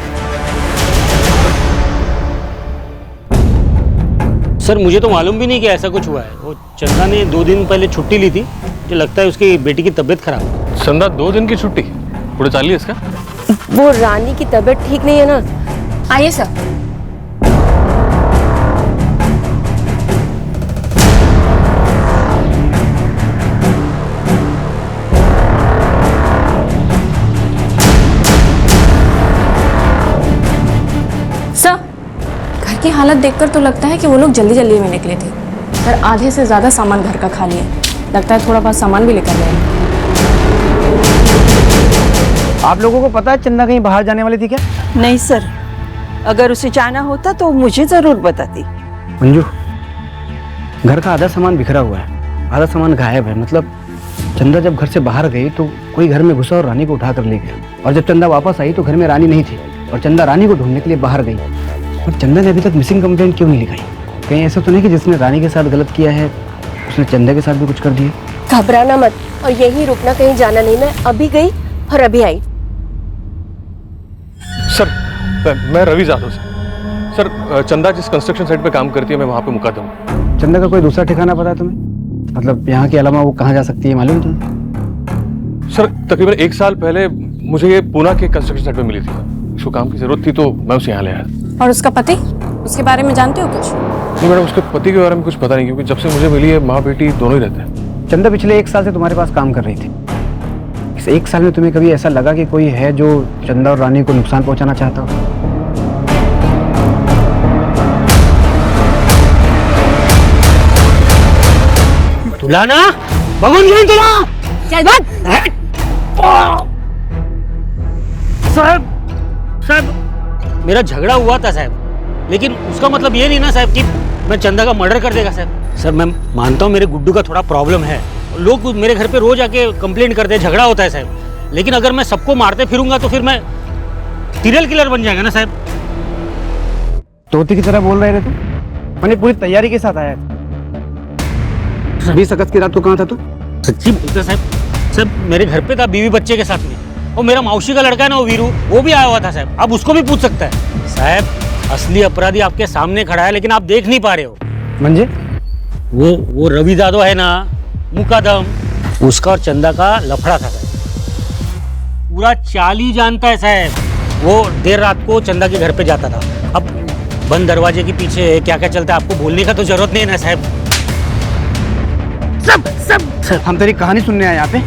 S: सर मुझे तो मालूम भी नहीं कि ऐसा कुछ हुआ है। वो चंदा ने 2 दिन पहले छुट्टी ली थी, मुझे लगता है उसकी बेटी की तबीयत खराब है।
I: चंदा 2 दिन की छुट्टी? पूरे 40 इसका?
N: वो रानी की तबीयत ठीक नहीं है ना,
O: आइए सर।
D: सर, घर की हालत देखकर तो लगता है कि वो लोग जल्दी जल्दी में निकले थे। सर, आधे से ज्यादा सामान घर का खाली है। लगता है थोड़ा बहुत सामान भी लेकर गए।
J: आप लोगों को पता है चंदा कहीं बाहर जाने वाली थी क्या?
K: नहीं सर, अगर उसे जाना होता तो मुझे जरूर बताती।
J: मंजू, घर का आधा सामान बिखरा हुआ है, आधा सामान गायब है। मतलब चंदा जब घर से बाहर गई तो कोई घर में घुसा और रानी को उठाकर ले गया, और जब चंदा वापस आई तो घर में रानी नहीं थी और चंदा रानी को ढूंढने के लिए बाहर गई। और चंदा ने अभी तक मिसिंग कंप्लेंट क्यों नहीं लिखाई? कहीं ऐसा तो नहीं कि जिसने रानी के साथ गलत किया है उसने चंदा के साथ भी कुछ कर दिया?
N: घबराना मत और यहीं रुकना, कहीं जाना नहीं। मैं अभी गई और अभी आई।
I: सर, मैं रवि जाधव सर, चंदा जिस कंस्ट्रक्शन साइट पे काम करती है मैं वहाँ पे मुकद्दम हूँ।
J: चंदा का कोई दूसरा ठिकाना पता है तुम्हें? मतलब यहाँ के अलावा वो कहाँ जा सकती है मालूम है तुम्हें?
I: सर, तकरीबन 1 साल पहले मुझे ये पूना के कंस्ट्रक्शन साइट पे मिली थी। उसको काम की जरूरत थी तो मैं उसे यहाँ ले आया।
D: और उसका पति, उसके बारे में जानते हो कुछ?
I: नहीं मैडम, उसके पति के बारे में कुछ पता नहीं, क्योंकि जब से मुझे मिली है माँ बेटी दोनों ही रहते हैं।
J: चंदा पिछले 1 साल से तुम्हारे पास काम कर रही थी। इस 1 साल में तुम्हें कभी ऐसा लगा कि कोई है जो चंदा और रानी को नुकसान पहुंचाना चाहता हो?
S: तुलाना भगवान नहीं तुला
O: चल बात।
S: साहब, मेरा झगड़ा हुआ था साहब, लेकिन उसका मतलब ये नहीं ना साहब कि मैं चंदा का मर्डर कर देगा साहब। सर, मैं मानता हूँ मेरे गुड्डू का थोड़ा प्रॉब्लम है, लोग मेरे घर पे रोज आके कंप्लेंट करते हैं, झगड़ा होता है साहब। लेकिन अगर मैं सबको मारते फिरूंगा तो फिर मैं सीरियल किलर बन जाएगा ना साहब।
J: तोते की तरह बोल रहे थे तुम? मैंने पूरी तैयारी के साथ आया। 20 अगस्त की रात को कहाँ था तू?
S: सच्ची बोलते साहब। साहब, मेरे घर पे था बीवी बच्चे के साथ में, और मेरा मौसी का लड़का है ना वो वीरू, वो भी आया हुआ था साहब। अब उसको भी पूछ सकता है साहब। असली अपराधी आपके सामने खड़ा है, लेकिन आप देख नहीं पा रहे हो।
J: मंजे?
S: वो रवि जाधव है ना, मुकदम, उसका और चंदा का लफड़ा था साहब। पूरा चाल ही जानता है साहब। वो देर रात को चंदा के घर पे जाता था। अब बंद दरवाजे के पीछे क्या क्या चलता है आपको बोलने का तो जरूरत नहीं है ना साहब।
J: सब हम तेरी कहानी सुनने आए यहाँ पे।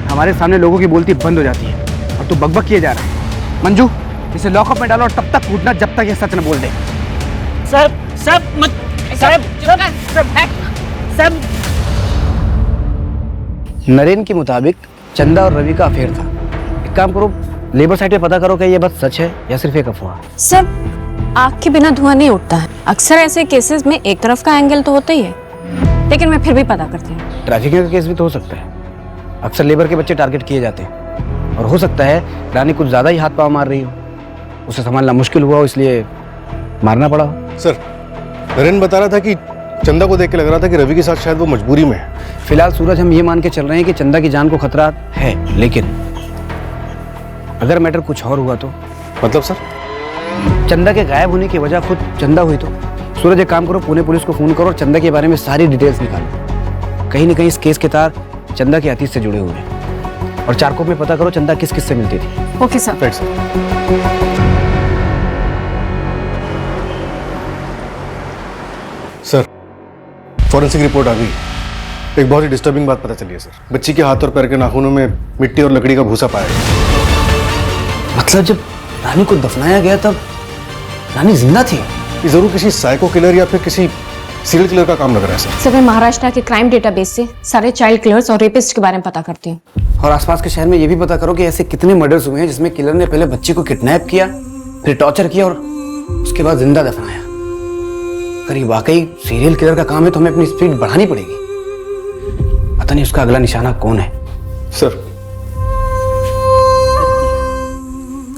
J: हमारे सामने लोगों की बोलती बंद हो जाती है और तू बकबक किए जा रहा है। मंजू, इसे लॉकअप में डालो और तब तक कूदना जब तक ये सच न बोल दे। नरेन के मुताबिक चंदा और रवि का अफेयर था। एक काम करो, लेबर साइट पे पता करो कि ये बात सच है या सिर्फ एक अफवाह।
D: सर, आग के बिना धुआं नहीं उठता है। अक्सर ऐसे केसेस में एक तरफ का एंगल तो होता ही है, लेकिन मैं फिर भी पता करती हूँ।
J: ट्रैफिकिंग का केस भी तो हो सकता है। अक्सर लेबर के बच्चे टारगेट किए जाते हैं, और हो सकता है रानी कुछ ज्यादा ही हाथ पाँव मार रही हो, उसे संभालना मुश्किल हुआ हो इसलिए मारना पड़ा हो।
T: सर, नरेन बता रहा था कि चंदा को देख के लग रहा था कि रवि के साथ शायद वो मजबूरी में है।
J: फिलहाल सूरज हम ये मान के चल रहे हैं कि चंदा की जान को खतरा है, लेकिन अगर मैटर कुछ और हुआ तो?
T: मतलब सर?
J: चंदा के गायब होने की वजह खुद चंदा हुई तो? सूरज, एक काम करो, पुणे पुलिस को फोन करो और चंदा के बारे में सारी डिटेल्स निकालो। कहीं न कहीं इस केस के तार चंदा के अतीत से जुड़े हुए हैं। और चारकोप में पता करो चंदा किस किस से मिलती थी।
D: Okay sir.
T: Right sir. Forensic report आ गई। एक बहुत ही डिस्टर्बिंग बात पता चली है सर। बच्ची के हाथ और पैर के नाखूनों में मिट्टी और लकड़ी का भूसा पाया गया।
J: मतलब जब रानी को दफनाया गया तब रानी जिंदा थी?
T: ये जरूर किसी साइको किलर या फिर किसी सीरियल किलर का काम लग रहा है सर।
D: मैं महाराष्ट्र के क्राइम डेटाबेस से सारे चाइल्ड किलर्स और रेपिस्ट के बारे में पता करती हूँ।
J: और आसपास के शहर में ये भी पता करो कि ऐसे कितने मर्डर्स हुए हैं जिसमें किलर ने पहले बच्ची को किडनैप किया, फिर टॉर्चर किया और उसके बाद जिंदा दफनाया। अगर ये वाकई सीरियल किलर का काम है तो हमें अपनी स्पीड बढ़ानी पड़ेगी। पता नहीं उसका अगला निशाना कौन है।
T: सर,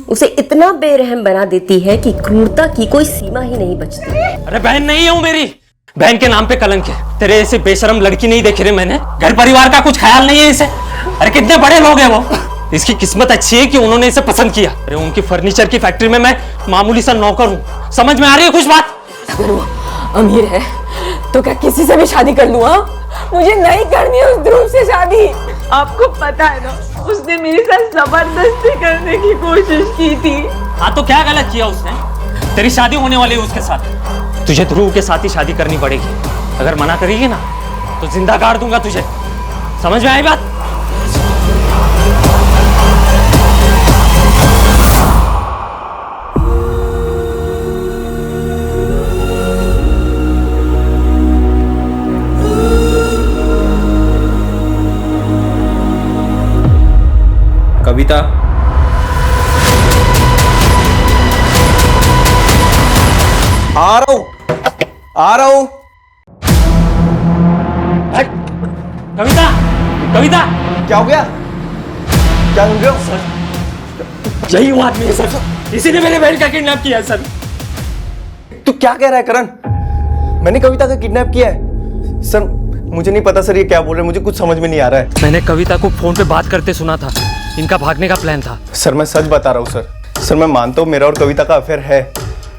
N: उसे इतना बेरहम बना देती है कि क्रूरता की कोई सीमा ही नहीं बचती।
F: अरे बहन नहीं हूँ मेरी, बहन के नाम पे कलंक है। तेरे ऐसे बेशरम लड़की नहीं देखी रे मैंने। घर परिवार का कुछ ख्याल नहीं है इसे। अरे कितने बड़े लोग हैं वो। इसकी किस्मत अच्छी है कि उन्होंने इसे पसंद किया। अरे उनकी फर्नीचर की फैक्ट्री में मैं मामूली सा नौकर हूँ। समझ में आ रही है कुछ बात?
L: अगर वो अमीर है तो क्या किसी से भी शादी कर लूँ? मुझे नहीं करनी है उस ध्रुव से शादी। आपको पता है ना, उसने मेरे साथ जबरदस्ती करने की कोशिश की थी।
F: हाँ तो क्या गलत किया उसने?
S: तेरी शादी होने वाली है उसके साथ। तुझे ध्रुव के साथ ही शादी करनी पड़ेगी। अगर मना करेगी ना तो जिंदा गाड़ दूंगा तुझे। समझ में आई बात?
C: कविता, आ रहा हूं, आ रहा हूं।
S: कविता, कविता,
C: क्या हो गया? क्या हो गया?
S: सर, यही वो आदमी है सर। इसी ने मेरे बहन का किडनैप किया है सर।
C: तू क्या कह रहा है करण? मैंने कविता का किडनैप किया है? सर मुझे नहीं पता सर, ये क्या बोल रहे हैं, मुझे कुछ समझ में नहीं आ रहा है।
S: मैंने कविता को फोन पे बात करते सुना था। इनका भागने का प्लान था।
C: सर मैं सच बता रहा हूँ सर। सर मैं मानता हूँ मेरा और कविता का अफेयर है,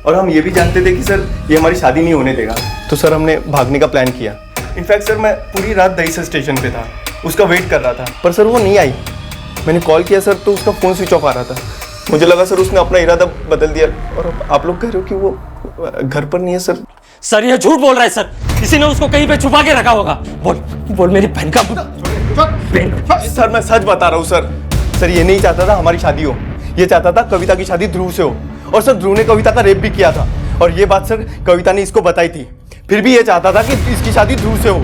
C: और हम ये भी जानते थे कि सर ये हमारी शादी नहीं होने देगा। तो सर हमने भागने का प्लान किया। इनफैक्ट सर मैं पूरी रात दहीसर स्टेशन पे था, उसका वेट कर रहा था, पर सर वो नहीं आई। मैंने कॉल किया सर तो उसका फ़ोन स्विच ऑफ आ रहा था। मुझे लगा सर उसने अपना इरादा बदल दिया, और आप लोग कह रहे हो कि वो घर पर नहीं है सर।
S: सर ये झूठ बोल रहा है सर। किसी ने उसको कहीं पे छुपा के रखा होगा। बोल बोल मेरी बहन का।
C: सर मैं सच बता रहा हूँ सर। सर ये नहीं चाहता था हमारी शादी हो, ये चाहता था कविता की शादी ध्रुव से हो। और सर ध्रुव ने कविता का रेप भी किया था, और ये बात सर कविता ने इसको बताई थी। फिर भी ये चाहता था कि इसकी शादी ध्रुव से हो।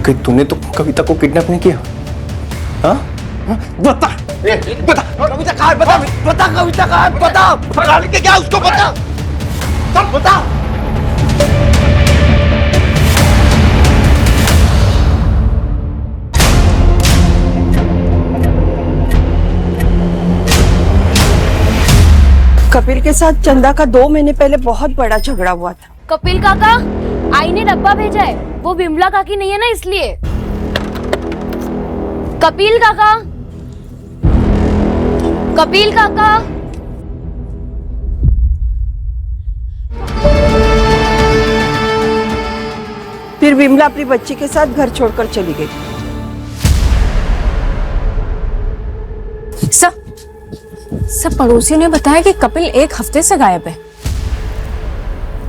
C: कि तूने तो कविता को किडनैप नहीं किया? हाँ? बता, बता कविता कहाँ है? बता, बता कविता कहाँ है? बता, भगा लेके क्या उसको? बता, चल बता।
K: कपिल के साथ चंदा का 2 महीने पहले बहुत बड़ा झगड़ा हुआ था।
R: कपिल काका, आई ने डब्बा भेजा है, वो विमला काकी नहीं है ना इसलिए। कपिल काका, कपिल काका।
K: फिर विमला अपनी बच्ची के साथ घर छोड़कर चली गई।
D: सब पड़ोसियों ने बताया कि कपिल 1 हफ्ते से गायब है।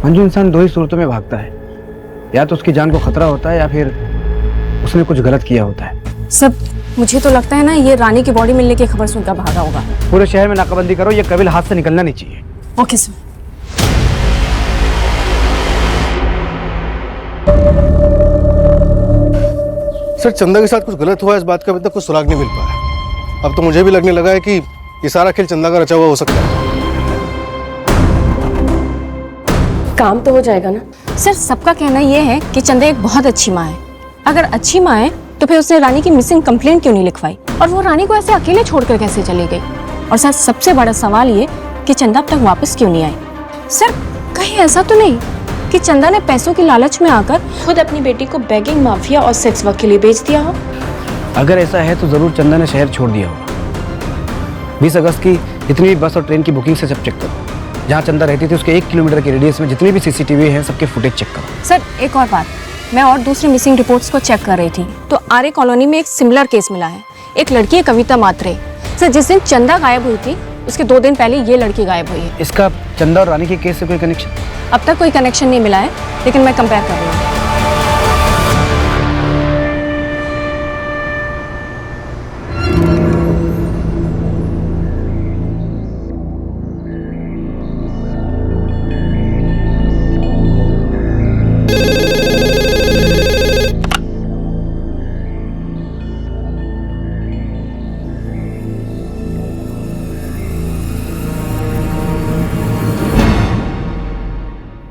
J: मंजू, इंसान 2 ही सूरतों में भागता है, या तो उसकी जान को खतरा होता है या फिर उसने कुछ गलत किया होता है।
D: सब मुझे तो लगता है ना ये रानी की बॉडी मिलने की खबर सुनकर भागा होगा।
J: पूरे शहर में नाकाबंदी करो, ये कपिल हाथ से निकलना नहीं चाहिए।
D: Okay sir.
T: सर चंदा के साथ कुछ गलत हुआ, इस बात का अभी तक कुछ सुराग नहीं मिल पाया। अब तो मुझे भी लगने लगा है कि ये सारा खेल चंदा का रचा हुआ हो सकता है।
N: काम तो हो जाएगा ना?
D: सर सबका कहना यह है कि चंदा एक बहुत अच्छी माँ है। अगर अच्छी माँ है तो फिर उसने रानी की मिसिंग कंप्लेंट क्यों नहीं लिखवाई, और वो रानी को ऐसे अकेले छोड़कर कैसे चली गई? और सर सबसे बड़ा सवाल ये कि चंदा अब तक वापस क्यों नहीं आई? सर कहीं ऐसा तो नहीं कि चंदा ने पैसों की लालच में आकर खुद अपनी बेटी को बेगिंग माफिया और सेक्स वर्क के लिए बेच दिया हो?
J: अगर ऐसा है तो जरूर चंदा ने शहर छोड़ दिया होगा। 20 अगस्त की जितनी भी बस और ट्रेन की बुकिंग से सब चेक करो। जहाँ चंदा रहती थी उसके 1 किलोमीटर के रेडियस में जितनी भी सीसीटीवी हैं सबके फुटेज चेक करो।
D: सर एक और बात, मैं और दूसरी मिसिंग रिपोर्ट्स को चेक कर रही थी तो आर्य कॉलोनी में एक सिमिलर केस मिला है। एक लड़की है कविता मात्रे। सर जिस दिन चंदा गायब हुई थी उसके 2 दिन पहले ये लड़की गायब हुई है।
J: इसका चंदा और रानी के केस से कोई कनेक्शन?
D: अब तक कोई कनेक्शन नहीं मिला है, लेकिन मैं कंपेयर कर रही हूँ।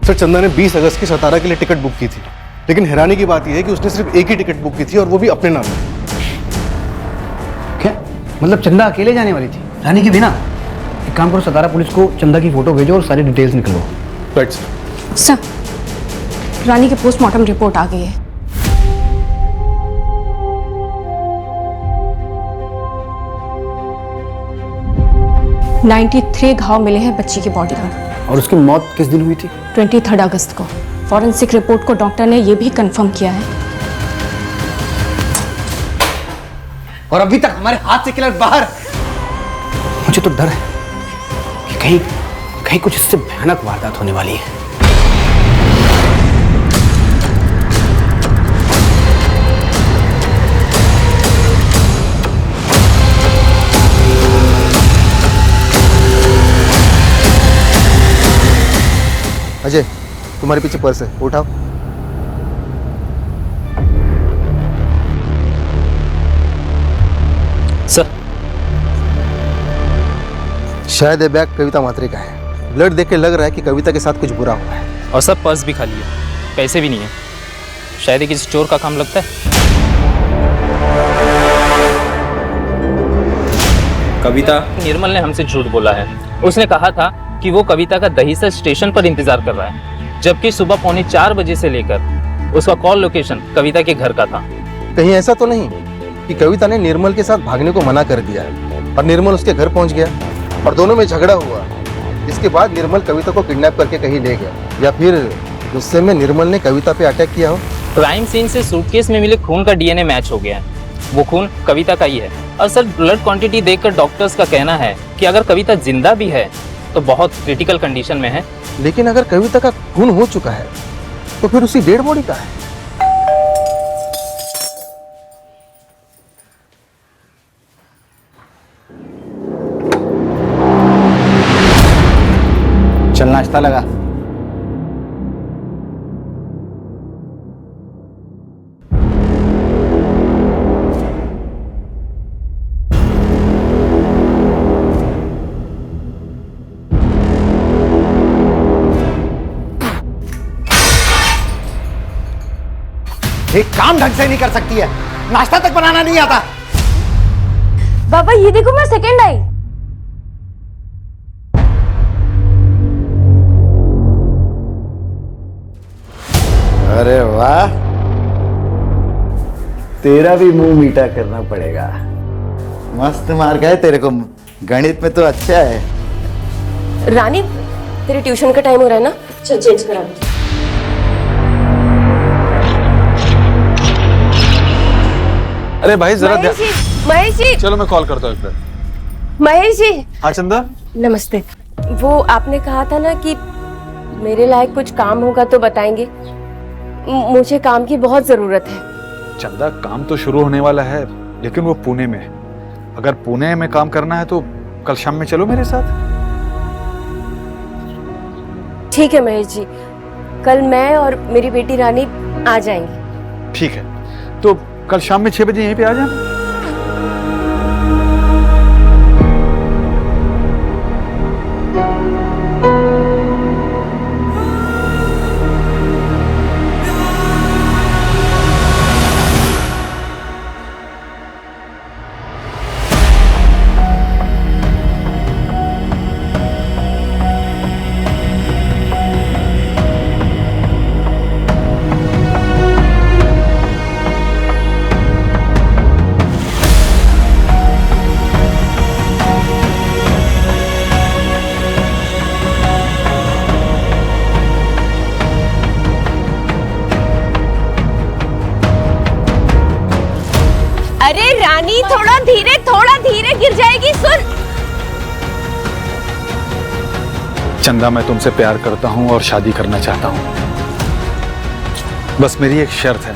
T: सर चंदा ने 20 अगस्त की सतारा के लिए टिकट बुक की थी, लेकिन हैरानी की बात यह है कि उसने सिर्फ एक ही टिकट बुक की थी, और वो भी अपने नाम में।
J: क्या मतलब चंदा अकेले जाने वाली थी, रानी के बिना? एक काम करो, सतारा पुलिस को चंदा की फोटो भेजो और सारी डिटेल्स निकलो।
T: राइट
D: सर रानी की पोस्टमार्टम रिपोर्ट आ गई है। (93 घाव मिले हैं बच्ची की बॉडी पर।
J: और उसकी मौत किस दिन हुई थी?
D: 23 अगस्त को। फॉरेंसिक रिपोर्ट को डॉक्टर ने यह भी कंफर्म किया है।
J: और अभी तक हमारे हाथ से किलर बाहर। मुझे तो डर है
H: कहीं कहीं कुछ इससे भयानक वारदात होने वाली है।
T: अजय, तुम्हारे पीछे पर्स है, उठाओ।
H: सर,
T: शायद ये बैग कविता मात्रे का है। ब्लड देख के लग रहा है कि कविता के साथ कुछ बुरा हुआ है।
U: और सर पर्स भी खाली है, पैसे भी नहीं है। शायद ये किसी चोर का काम लगता है। कविता, निर्मल ने हमसे झूठ बोला है। उसने कहा था कि वो कविता का दहीसर स्टेशन पर इंतजार कर रहा है, जबकि सुबह 3:45 बजे से लेकर उसका कॉल लोकेशन कविता के घर का था।
T: कहीं ऐसा तो नहीं कि कविता ने निर्मल के साथ भागने को मना कर दिया और निर्मल उसके घर पहुंच गया और दोनों में झगड़ा हुआ। इसके बाद निर्मल कविता को किडनैप करके कहीं ले गया, या फिर गुस्से में निर्मल ने कविता पे अटैक किया हो।
U: क्राइम सीन से सूटकेस में मिले खून का डीएनए मैच हो गया है। वो खून कविता का ही है। और सर ब्लड क्वांटिटी देखकर डॉक्टर्स का कहना है कि अगर कविता जिंदा भी है तो बहुत क्रिटिकल कंडीशन में है।
T: लेकिन अगर कविता का खून हो चुका है तो फिर उसकी डेड बॉडी कहाँ है?
H: चल नाश्ता लगा।
W: एक काम ढंग से नहीं कर सकती है, नाश्ता तक बनाना नहीं आता।
O: बाबा ये देखो मैं सेकंड आई।
W: अरे वाह, तेरा भी मुंह मीठा करना पड़ेगा। मस्त मार्क है तेरे को, गणित में तो अच्छा है।
N: रानी, तेरे ट्यूशन का टाइम हो रहा है ना, चल चेंज करा।
B: अरे भाई जरा
N: महेश जी,
B: चलो मैं कॉल करता हूँ एक बार।
N: महेश जी।
B: हाँ चंदा,
N: नमस्ते। वो आपने कहा था ना कि मेरे लायक कुछ काम होगा तो बताएंगे। मुझे काम की बहुत जरूरत है।
B: चंदा काम तो शुरू होने वाला है, लेकिन वो पुणे में है। अगर पुणे में काम करना है तो कल शाम में चलो मेरे साथ।
N: ठीक है महेश जी, कल मैं और मेरी बेटी रानी आ जाएंगे।
B: ठीक है, तो कल शाम में 6 बजे यहीं पे आ जाना।
N: अरे रानी, थोड़ा धीरे गिर जाएगी। सुन
B: चंदा, मैं तुमसे प्यार करता हूं और शादी करना चाहता हूं। बस मेरी एक शर्त है,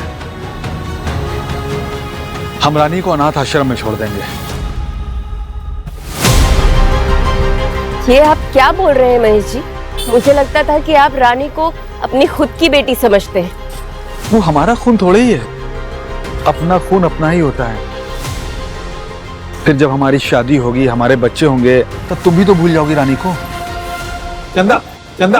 B: हम रानी को अनाथ आश्रम में छोड़ देंगे।
N: ये आप क्या बोल रहे हैं महेश जी? मुझे लगता था कि आप रानी को अपनी खुद की बेटी समझते हैं।
B: वो हमारा खून थोड़े ही है, अपना खून अपना ही होता है। फिर जब हमारी शादी होगी, हमारे बच्चे होंगे, तब तुम भी तो भूल जाओगी रानी को। चंदा, चंदा।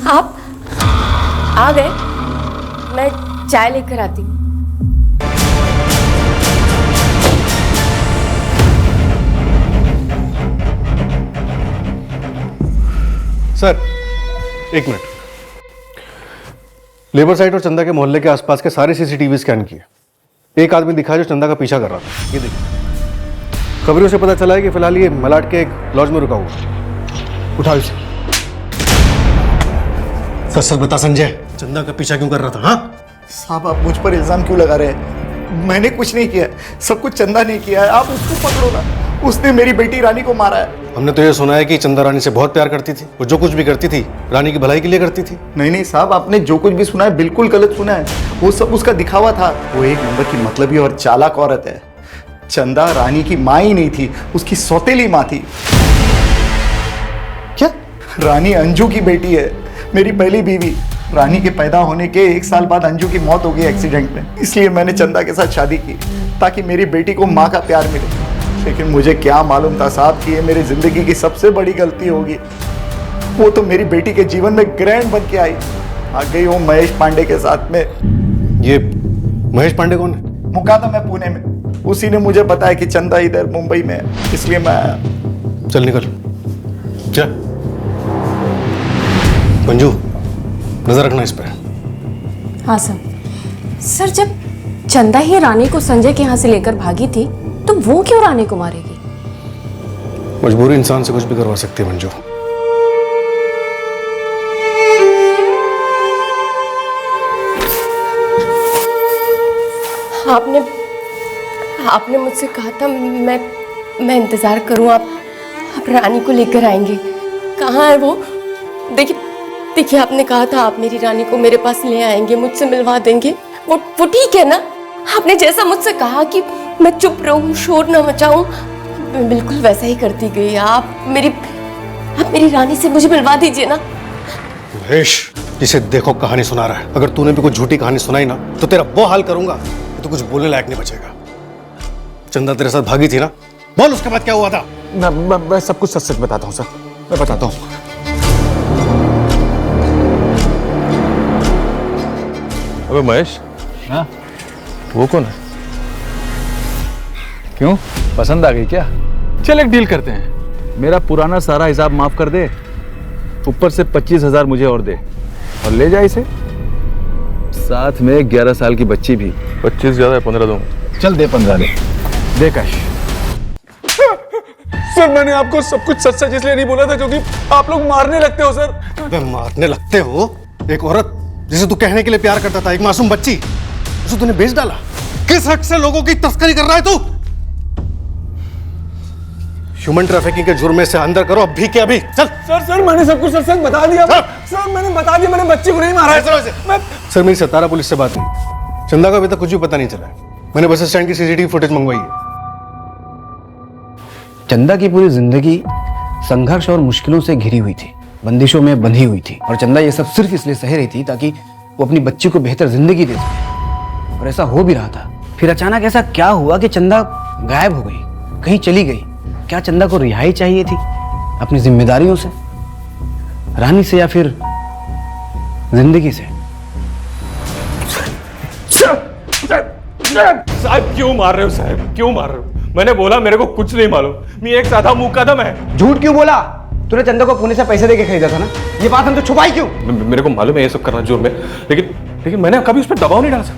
N: आप आ गए? मैं चाय लेकर आती हूँ।
T: सर, एक मिनट। लेबर साइड और चंदा के मोहल्ले के आसपास के सारे सीसीटीवी स्कैन किए। एक आदमी दिखा जो चंदा का पीछा कर रहा था। ये देखिए, खबरों से पता चला है कि फिलहाल ये मलाड के एक लॉज में रुका हुआ है। उठाओ इसे। सच सच बता संजय, चंदा का पीछा क्यों कर रहा था? हाँ
W: साहब आप मुझ पर इल्जाम क्यों लगा रहे हैं? मैंने कुछ नहीं किया, सब कुछ चंदा ने किया है। आप उसको पकड़ो ना, उसने मेरी बेटी रानी को मारा है।
T: हमने तो ये सुना है कि चंदा रानी से बहुत प्यार करती थी, वो जो कुछ भी करती थी रानी की भलाई के लिए करती थी।
W: नहीं नहीं साहब, आपने जो कुछ भी सुना है बिल्कुल गलत सुना है। वो सब उसका दिखावा था। वो एक नंबर की मतलबी और चालाक औरत है। चंदा रानी की माँ ही नहीं थी, उसकी सौतेली माँ थी। क्या? रानी अंजू की बेटी है, मेरी पहली बीवी। रानी के पैदा होने के 1 साल बाद अंजू की मौत हो गई एक्सीडेंट में। इसलिए मैंने चंदा के साथ शादी की ताकि मेरी बेटी को माँ का प्यार मिले। लेकिन मुझे क्या मालूम था साहब कि ये मेरी जिंदगी की सबसे बड़ी गलती होगी। वो तो मेरी बेटी के जीवन में ग्रैंड बन के आई, आ गई वो महेश पांडे के साथ में।
T: ये महेश पांडे कौन है?
W: मुका था मैं पुणे में, उसी ने मुझे बताया कि चंदा इधर मुंबई में है, इसलिए मैं आया।
T: चल निकल। क्या मंजू, नजर रखना इस पे।
D: हाँ सर। सर जब चंदा ही रानी को संजय के यहाँ से लेकर भागी थी तो वो क्यों रानी को मारेगी?
T: मजबूरी इंसान से कुछ भी करवा सकती है मंजू।
N: आपने मुझसे कहा था मैं इंतजार करूं, आप रानी को लेकर आएंगे। कहाँ है वो? देखिए आपने कहा था आप मेरी रानी को मेरे पास ले आएंगे, मुझसे मिलवा देंगे। वो ठीक है ना? आपने जैसा मुझसे कहा कि मैं चुप रहूं, शोर न मचाऊं, मैं बिल्कुल वैसा ही करती गई। आप मेरी रानी से मुझे मिलवा दीजिए ना।
T: महेश, जिसे देखो कहानी सुना रहा है। अगर तूने भी कोई झूठी कहानी सुनाई ना तो तेरा वो हाल करूंगा कि तू कुछ बोलने लायक नहीं बचेगा। चंदा तेरे साथ भागी थी ना, बोल उसके बाद क्या हुआ था?
B: मैं सब कुछ सच सच बताता हूँ सर, मैं बताता हूँ।
I: अबे महेश,
B: हाँ
I: वो कौन है?
B: क्यों, पसंद आ गई क्या? चल एक डील करते हैं, मेरा पुराना सारा हिसाब माफ कर दे, ऊपर से 25,000 मुझे और दे, और ले जा इसे, साथ में 11 साल की बच्ची भी।
I: 25 ज्यादा है, 15 दूंगा।
B: चल दे 15 दे कैश।
J: सर मैंने आपको सब कुछ सच सच इसलिए नहीं बोला था क्योंकि आप लोग मारने लगते हो सर।
T: मारने लगते हो? एक औरत जिसे तू कहने के लिए प्यार करता था, एक मासूम बच्ची, उसे तूने बेच डाला। किस हक से लोगों की तस्करी कर रहा है तू? ह्यूमन ट्रैफिकिंग के जुर्म से अंदर करो अभी के अभी। चल।
J: सर मैंने सब कुछ सच सच बता दिया। सर मैंने बता दिया, मैंने बच्ची को नहीं मारा है।
T: सर मेरी सतारा पुलिस से बात हुई, चंदा का अभी तक कुछ भी पता नहीं चला है। मैंने बस स्टैंड की सीसीटीवी फुटेज मंगवाई है।
H: चंदा की पूरी जिंदगी संघर्ष और मुश्किलों से घिरी हुई थी, बंदिशों में बंधी हुई थी, और चंदा ये सब सिर्फ इसलिए सह रही थी ताकि वो अपनी बच्ची को बेहतर जिंदगी दे सके, और ऐसा हो भी रहा था। फिर अचानक ऐसा क्या हुआ कि चंदा गायब हो गई, कहीं चली गई? क्या चंदा को रिहाई चाहिए थी अपनी जिम्मेदारियों से, रानी से, या फिर जिंदगी से?
I: साहब क्यों मार रहे हो? साहब क्यों मार रहे हो? मैंने बोला मेरे को कुछ नहीं मालूम, मैं एक साधा मुकदम है।
H: झूठ क्यों बोला? तूने चंदा को पुणे से पैसे देके खरीदा था ना, ये बात हम तो छुपाई क्यों?
I: मेरे को मालूम है ये सब करना जुर्म है, लेकिन मैंने कभी उस पर दबाव नहीं डाला सर।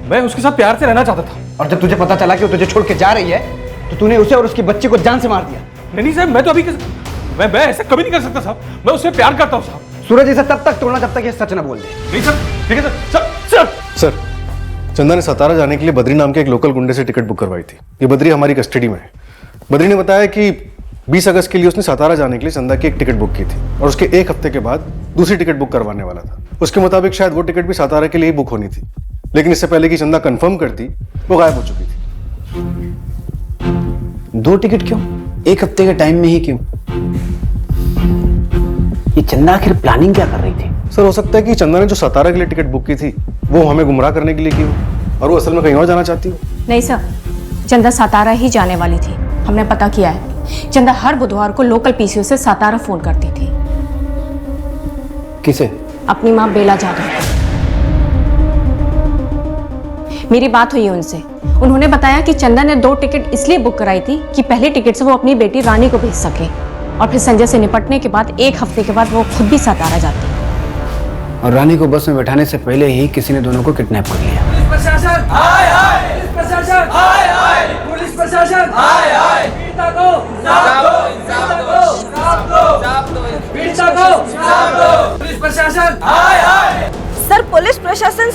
I: मैं उसके साथ प्यार से रहना चाहता था।
H: और जब तुझे पता चला कि वो तुझे छोड़ के जा रही है तो तूने उसे और उसकी बच्ची को जान से मार दिया।
I: नहीं साहब, मैं तो अभी मैं ऐसा कभी नहीं कर सकता साहब, मैं उससे प्यार करता हूँ साहब।
H: सूरज इसे तब तक तोड़ना जब तक ये सच न बोल दे।
I: नहीं सर, ठीक है सर।
T: सर चंदा ने सतारा जाने के लिए बद्री नाम के एक लोकल गुंडे से टिकट बुक करवाई थी। ये बद्री हमारी कस्टडी में है। बद्री ने बताया कि 20 अगस्त के लिए उसने सतारा जाने के लिए चंदा की एक टिकट बुक की थी, और उसके 1 हफ्ते के बाद दूसरी टिकट बुक करवाने वाला था। उसके मुताबिक शायद वो टिकट भी सतारा के लिए बुक होनी थी, लेकिन इससे पहले कि चंदा कंफर्म करती वो गायब हो चुकी थी।
H: 2 टिकट क्यों? 1 हफ्ते के टाइम में ही क्यों? ये चंदा आखिर प्लानिंग क्या कर रही थी?
T: सर हो सकता है कि चंदा ने जो सतारा के लिए टिकट बुक की थी वो हमें गुमराह करने के लिए की हो, और वो असल में कहीं और जाना चाहती हो।
D: नहीं सर, चंदा सातारा ही जाने वाली थी, हमने पता किया है। चंदा हर बुधवार को लोकल पीसीओ से सातारा फोन करती थी।
H: किसे?
D: अपनी माँ बेला जाधव को। मेरी बात हुई उनसे, उन्होंने बताया कि चंदा ने 2 टिकट इसलिए बुक कराई थी कि पहले टिकट से वो अपनी बेटी रानी को भेज सके, और फिर संजय से निपटने के बाद 1 हफ्ते के बाद वो खुद भी सातारा जाती।
H: और रानी को बस में बैठाने से पहले ही किसी ने दोनों को किडनैप कर लिया।
F: पुलिस प्रशासन हाय हाय, पुलिस प्रशासन हाय हाय, पुलिस प्रशासन हाय हाय, पीड़िता को इंसाफ दो, इंसाफ दो, इंसाफ दो, इंसाफ दो,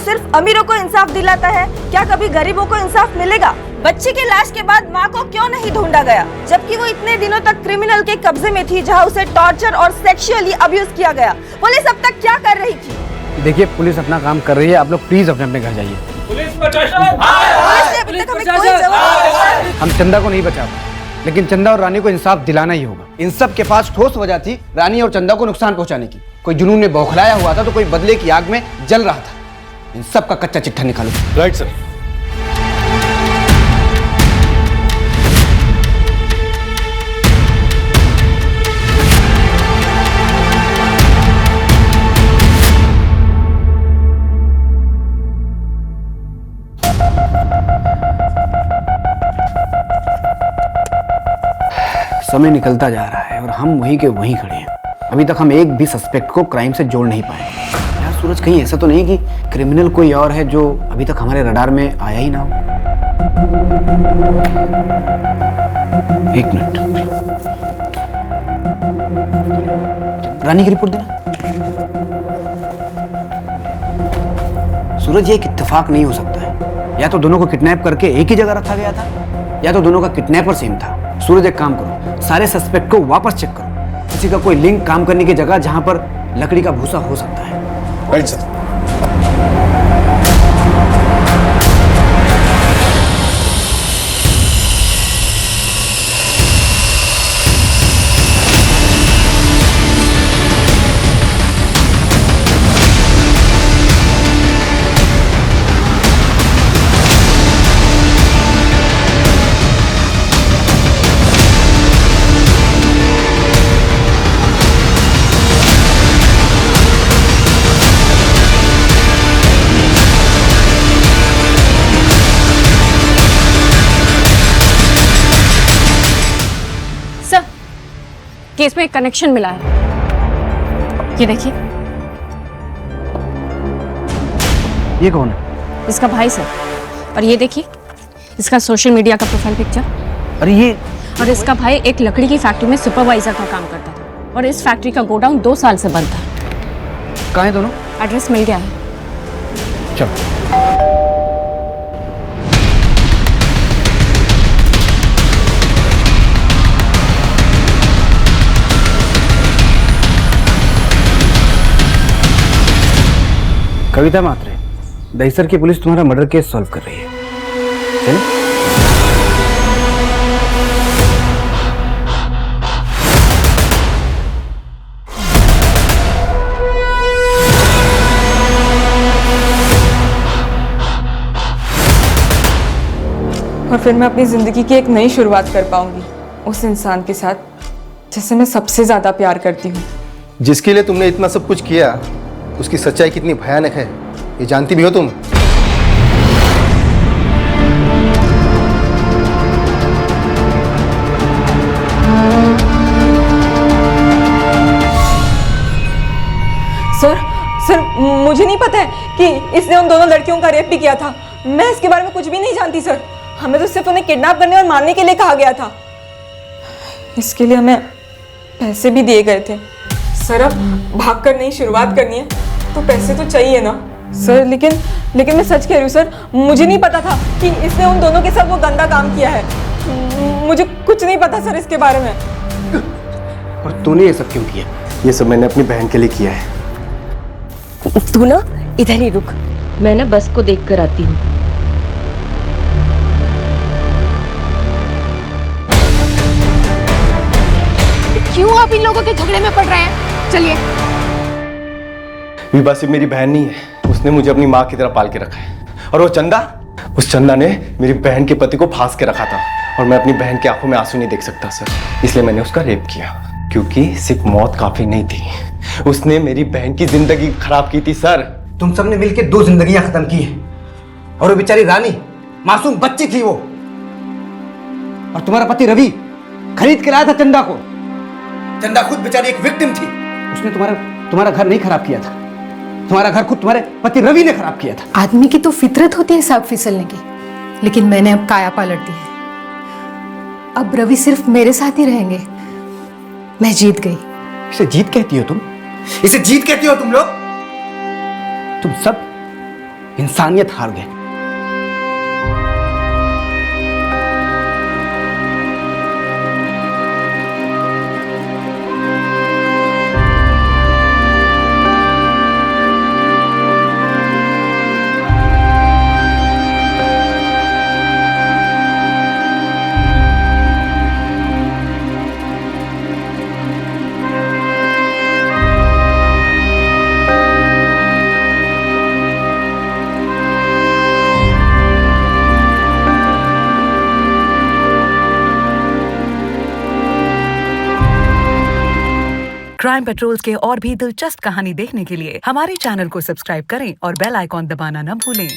A: सिर्फ अमीरों को इंसाफ दिलाता है, क्या कभी गरीबों को इंसाफ मिलेगा? बच्ची की लाश के बाद माँ को क्यों नहीं ढूंढा गया, जबकि वो इतने दिनों तक क्रिमिनल के कब्जे में थी, जहाँ उसे टॉर्चर और सेक्सुअली अब्यूज किया गया। पुलिस अब तक क्या कर रही थी?
H: देखिए, पुलिस अपना काम कर रही है, आप लोग प्लीज अपने अपने घर जाइए।
A: पुलिस ने अभी तक हमें कोई जवाब।
H: हम चंदा को नहीं बचा पाए, लेकिन चंदा और रानी को इंसाफ दिलाना ही होगा। इन सब के पास ठोस वजह थी रानी और चंदा को नुकसान पहुंचाने की। कोई जुनून में बौखलाया हुआ था तो कोई बदले की आग में जल रहा था। इन सब का कच्चा चिट्ठा निकालो।
C: Right sir.
H: समय निकलता जा रहा है और हम वहीं के वहीं खड़े हैं। अभी तक हम एक भी सस्पेक्ट को क्राइम से जोड़ नहीं पाए। यार सूरज, कहीं ऐसा तो नहीं कि क्रिमिनल कोई और है जो अभी तक हमारे रडार में आया ही ना हो? एक मिनट, रानी की रिपोर्ट देना। सूरज, ये एक इत्तेफाक नहीं हो सकता है। या तो दोनों को किडनैप करके एक ही जगह रखा गया था, या तो दोनों का किडनैपर सेम था। सूरज, एक काम करो, सारे सस्पेक्ट को वापस चेक करो। किसी का कोई लिंक काम करने की जगह जहां पर लकड़ी का भूसा हो सकता है।
C: Right sir.
D: केस में एक कनेक्शन मिला है, ये देखिए।
H: ये कौन है?
D: इसका भाई सर। और ये देखिए, इसका सोशल मीडिया का प्रोफाइल पिक्चर।
H: अरे ये,
D: और इसका भाई एक लकड़ी की फैक्ट्री में सुपरवाइजर का काम करता था और इस फैक्ट्री का गोडाउन 2 साल से बंद था।
H: कहाँ है दोनों?
D: एड्रेस मिल गया है।
H: चलो। कविता मात्रे, दहीसर की पुलिस तुम्हारा मर्डर केस सॉल्व कर रही है। चलो।
L: और फिर मैं अपनी जिंदगी की एक नई शुरुआत कर पाऊंगी उस इंसान के साथ जिसे मैं सबसे ज्यादा प्यार करती हूँ।
T: जिसके लिए तुमने इतना सब कुछ किया, उसकी सच्चाई कितनी भयानक है ये जानती भी हो तुम?
L: सर, मुझे नहीं पता है कि इसने उन दोनों लड़कियों का रेप भी किया था। मैं इसके बारे में कुछ भी नहीं जानती सर। हमें तो सिर्फ उन्हें किडनैप करने और मारने के लिए कहा गया था। इसके लिए हमें पैसे भी दिए गए थे। सर, अब भागकर नई शुरुआत करनी है तो पैसे तो चाहिए ना सर। लेकिन मैं सच कह रही हूँ सर, मुझे नहीं पता था कि इसने उन दोनों के साथ वो गंदा काम किया है। मुझे कुछ नहीं पता सर इसके बारे में।
H: और तूने ये सब क्यों किया?
C: ये सब मैंने अपनी बहन के लिए किया है।
N: तू ना इधर ही रुक, मैं ना बस को देख कर आती हूँ।
D: क्यों आप इन लोगों के झगड़े में पड़ रहे हैं? चलिए।
C: विभा सिर्फ मेरी बहन नहीं है, उसने मुझे अपनी माँ की तरह पाल के रखा है। और वो चंदा, उस चंदा ने मेरी बहन के पति को फांस के रखा था और मैं अपनी बहन की आंखों में आंसू नहीं देख सकता सर, इसलिए मैंने उसका रेप किया। क्योंकि सिर्फ मौत काफी नहीं थी, उसने मेरी बहन की जिंदगी खराब की थी सर।
H: तुम सबने मिलकर 2 जिंदगियां खत्म की हैं और वो बेचारी रानी मासूम बच्ची थी वो। और तुम्हारा पति रवि खरीद के लाया था चंदा को। चंदा खुद बेचारी एक विक्टिम थी। उसने तुम्हारा घर नहीं खराब किया था, तुम्हारा घर खुद तुम्हारे पति रवि ने खराब किया था।
L: आदमी की तो फितरत होती है सांप फिसलने की, लेकिन मैंने अब काया पलट दी है। अब रवि सिर्फ मेरे साथ ही रहेंगे। मैं जीत गई।
H: इसे जीत कहती हो तुम? इसे जीत कहती हो तुम लोग? तुम सब इंसानियत हार गए।
E: क्राइम पेट्रोल्स के और भी दिलचस्प कहानी देखने के लिए हमारे चैनल को सब्सक्राइब करें और बेल आइकॉन दबाना न भूलें।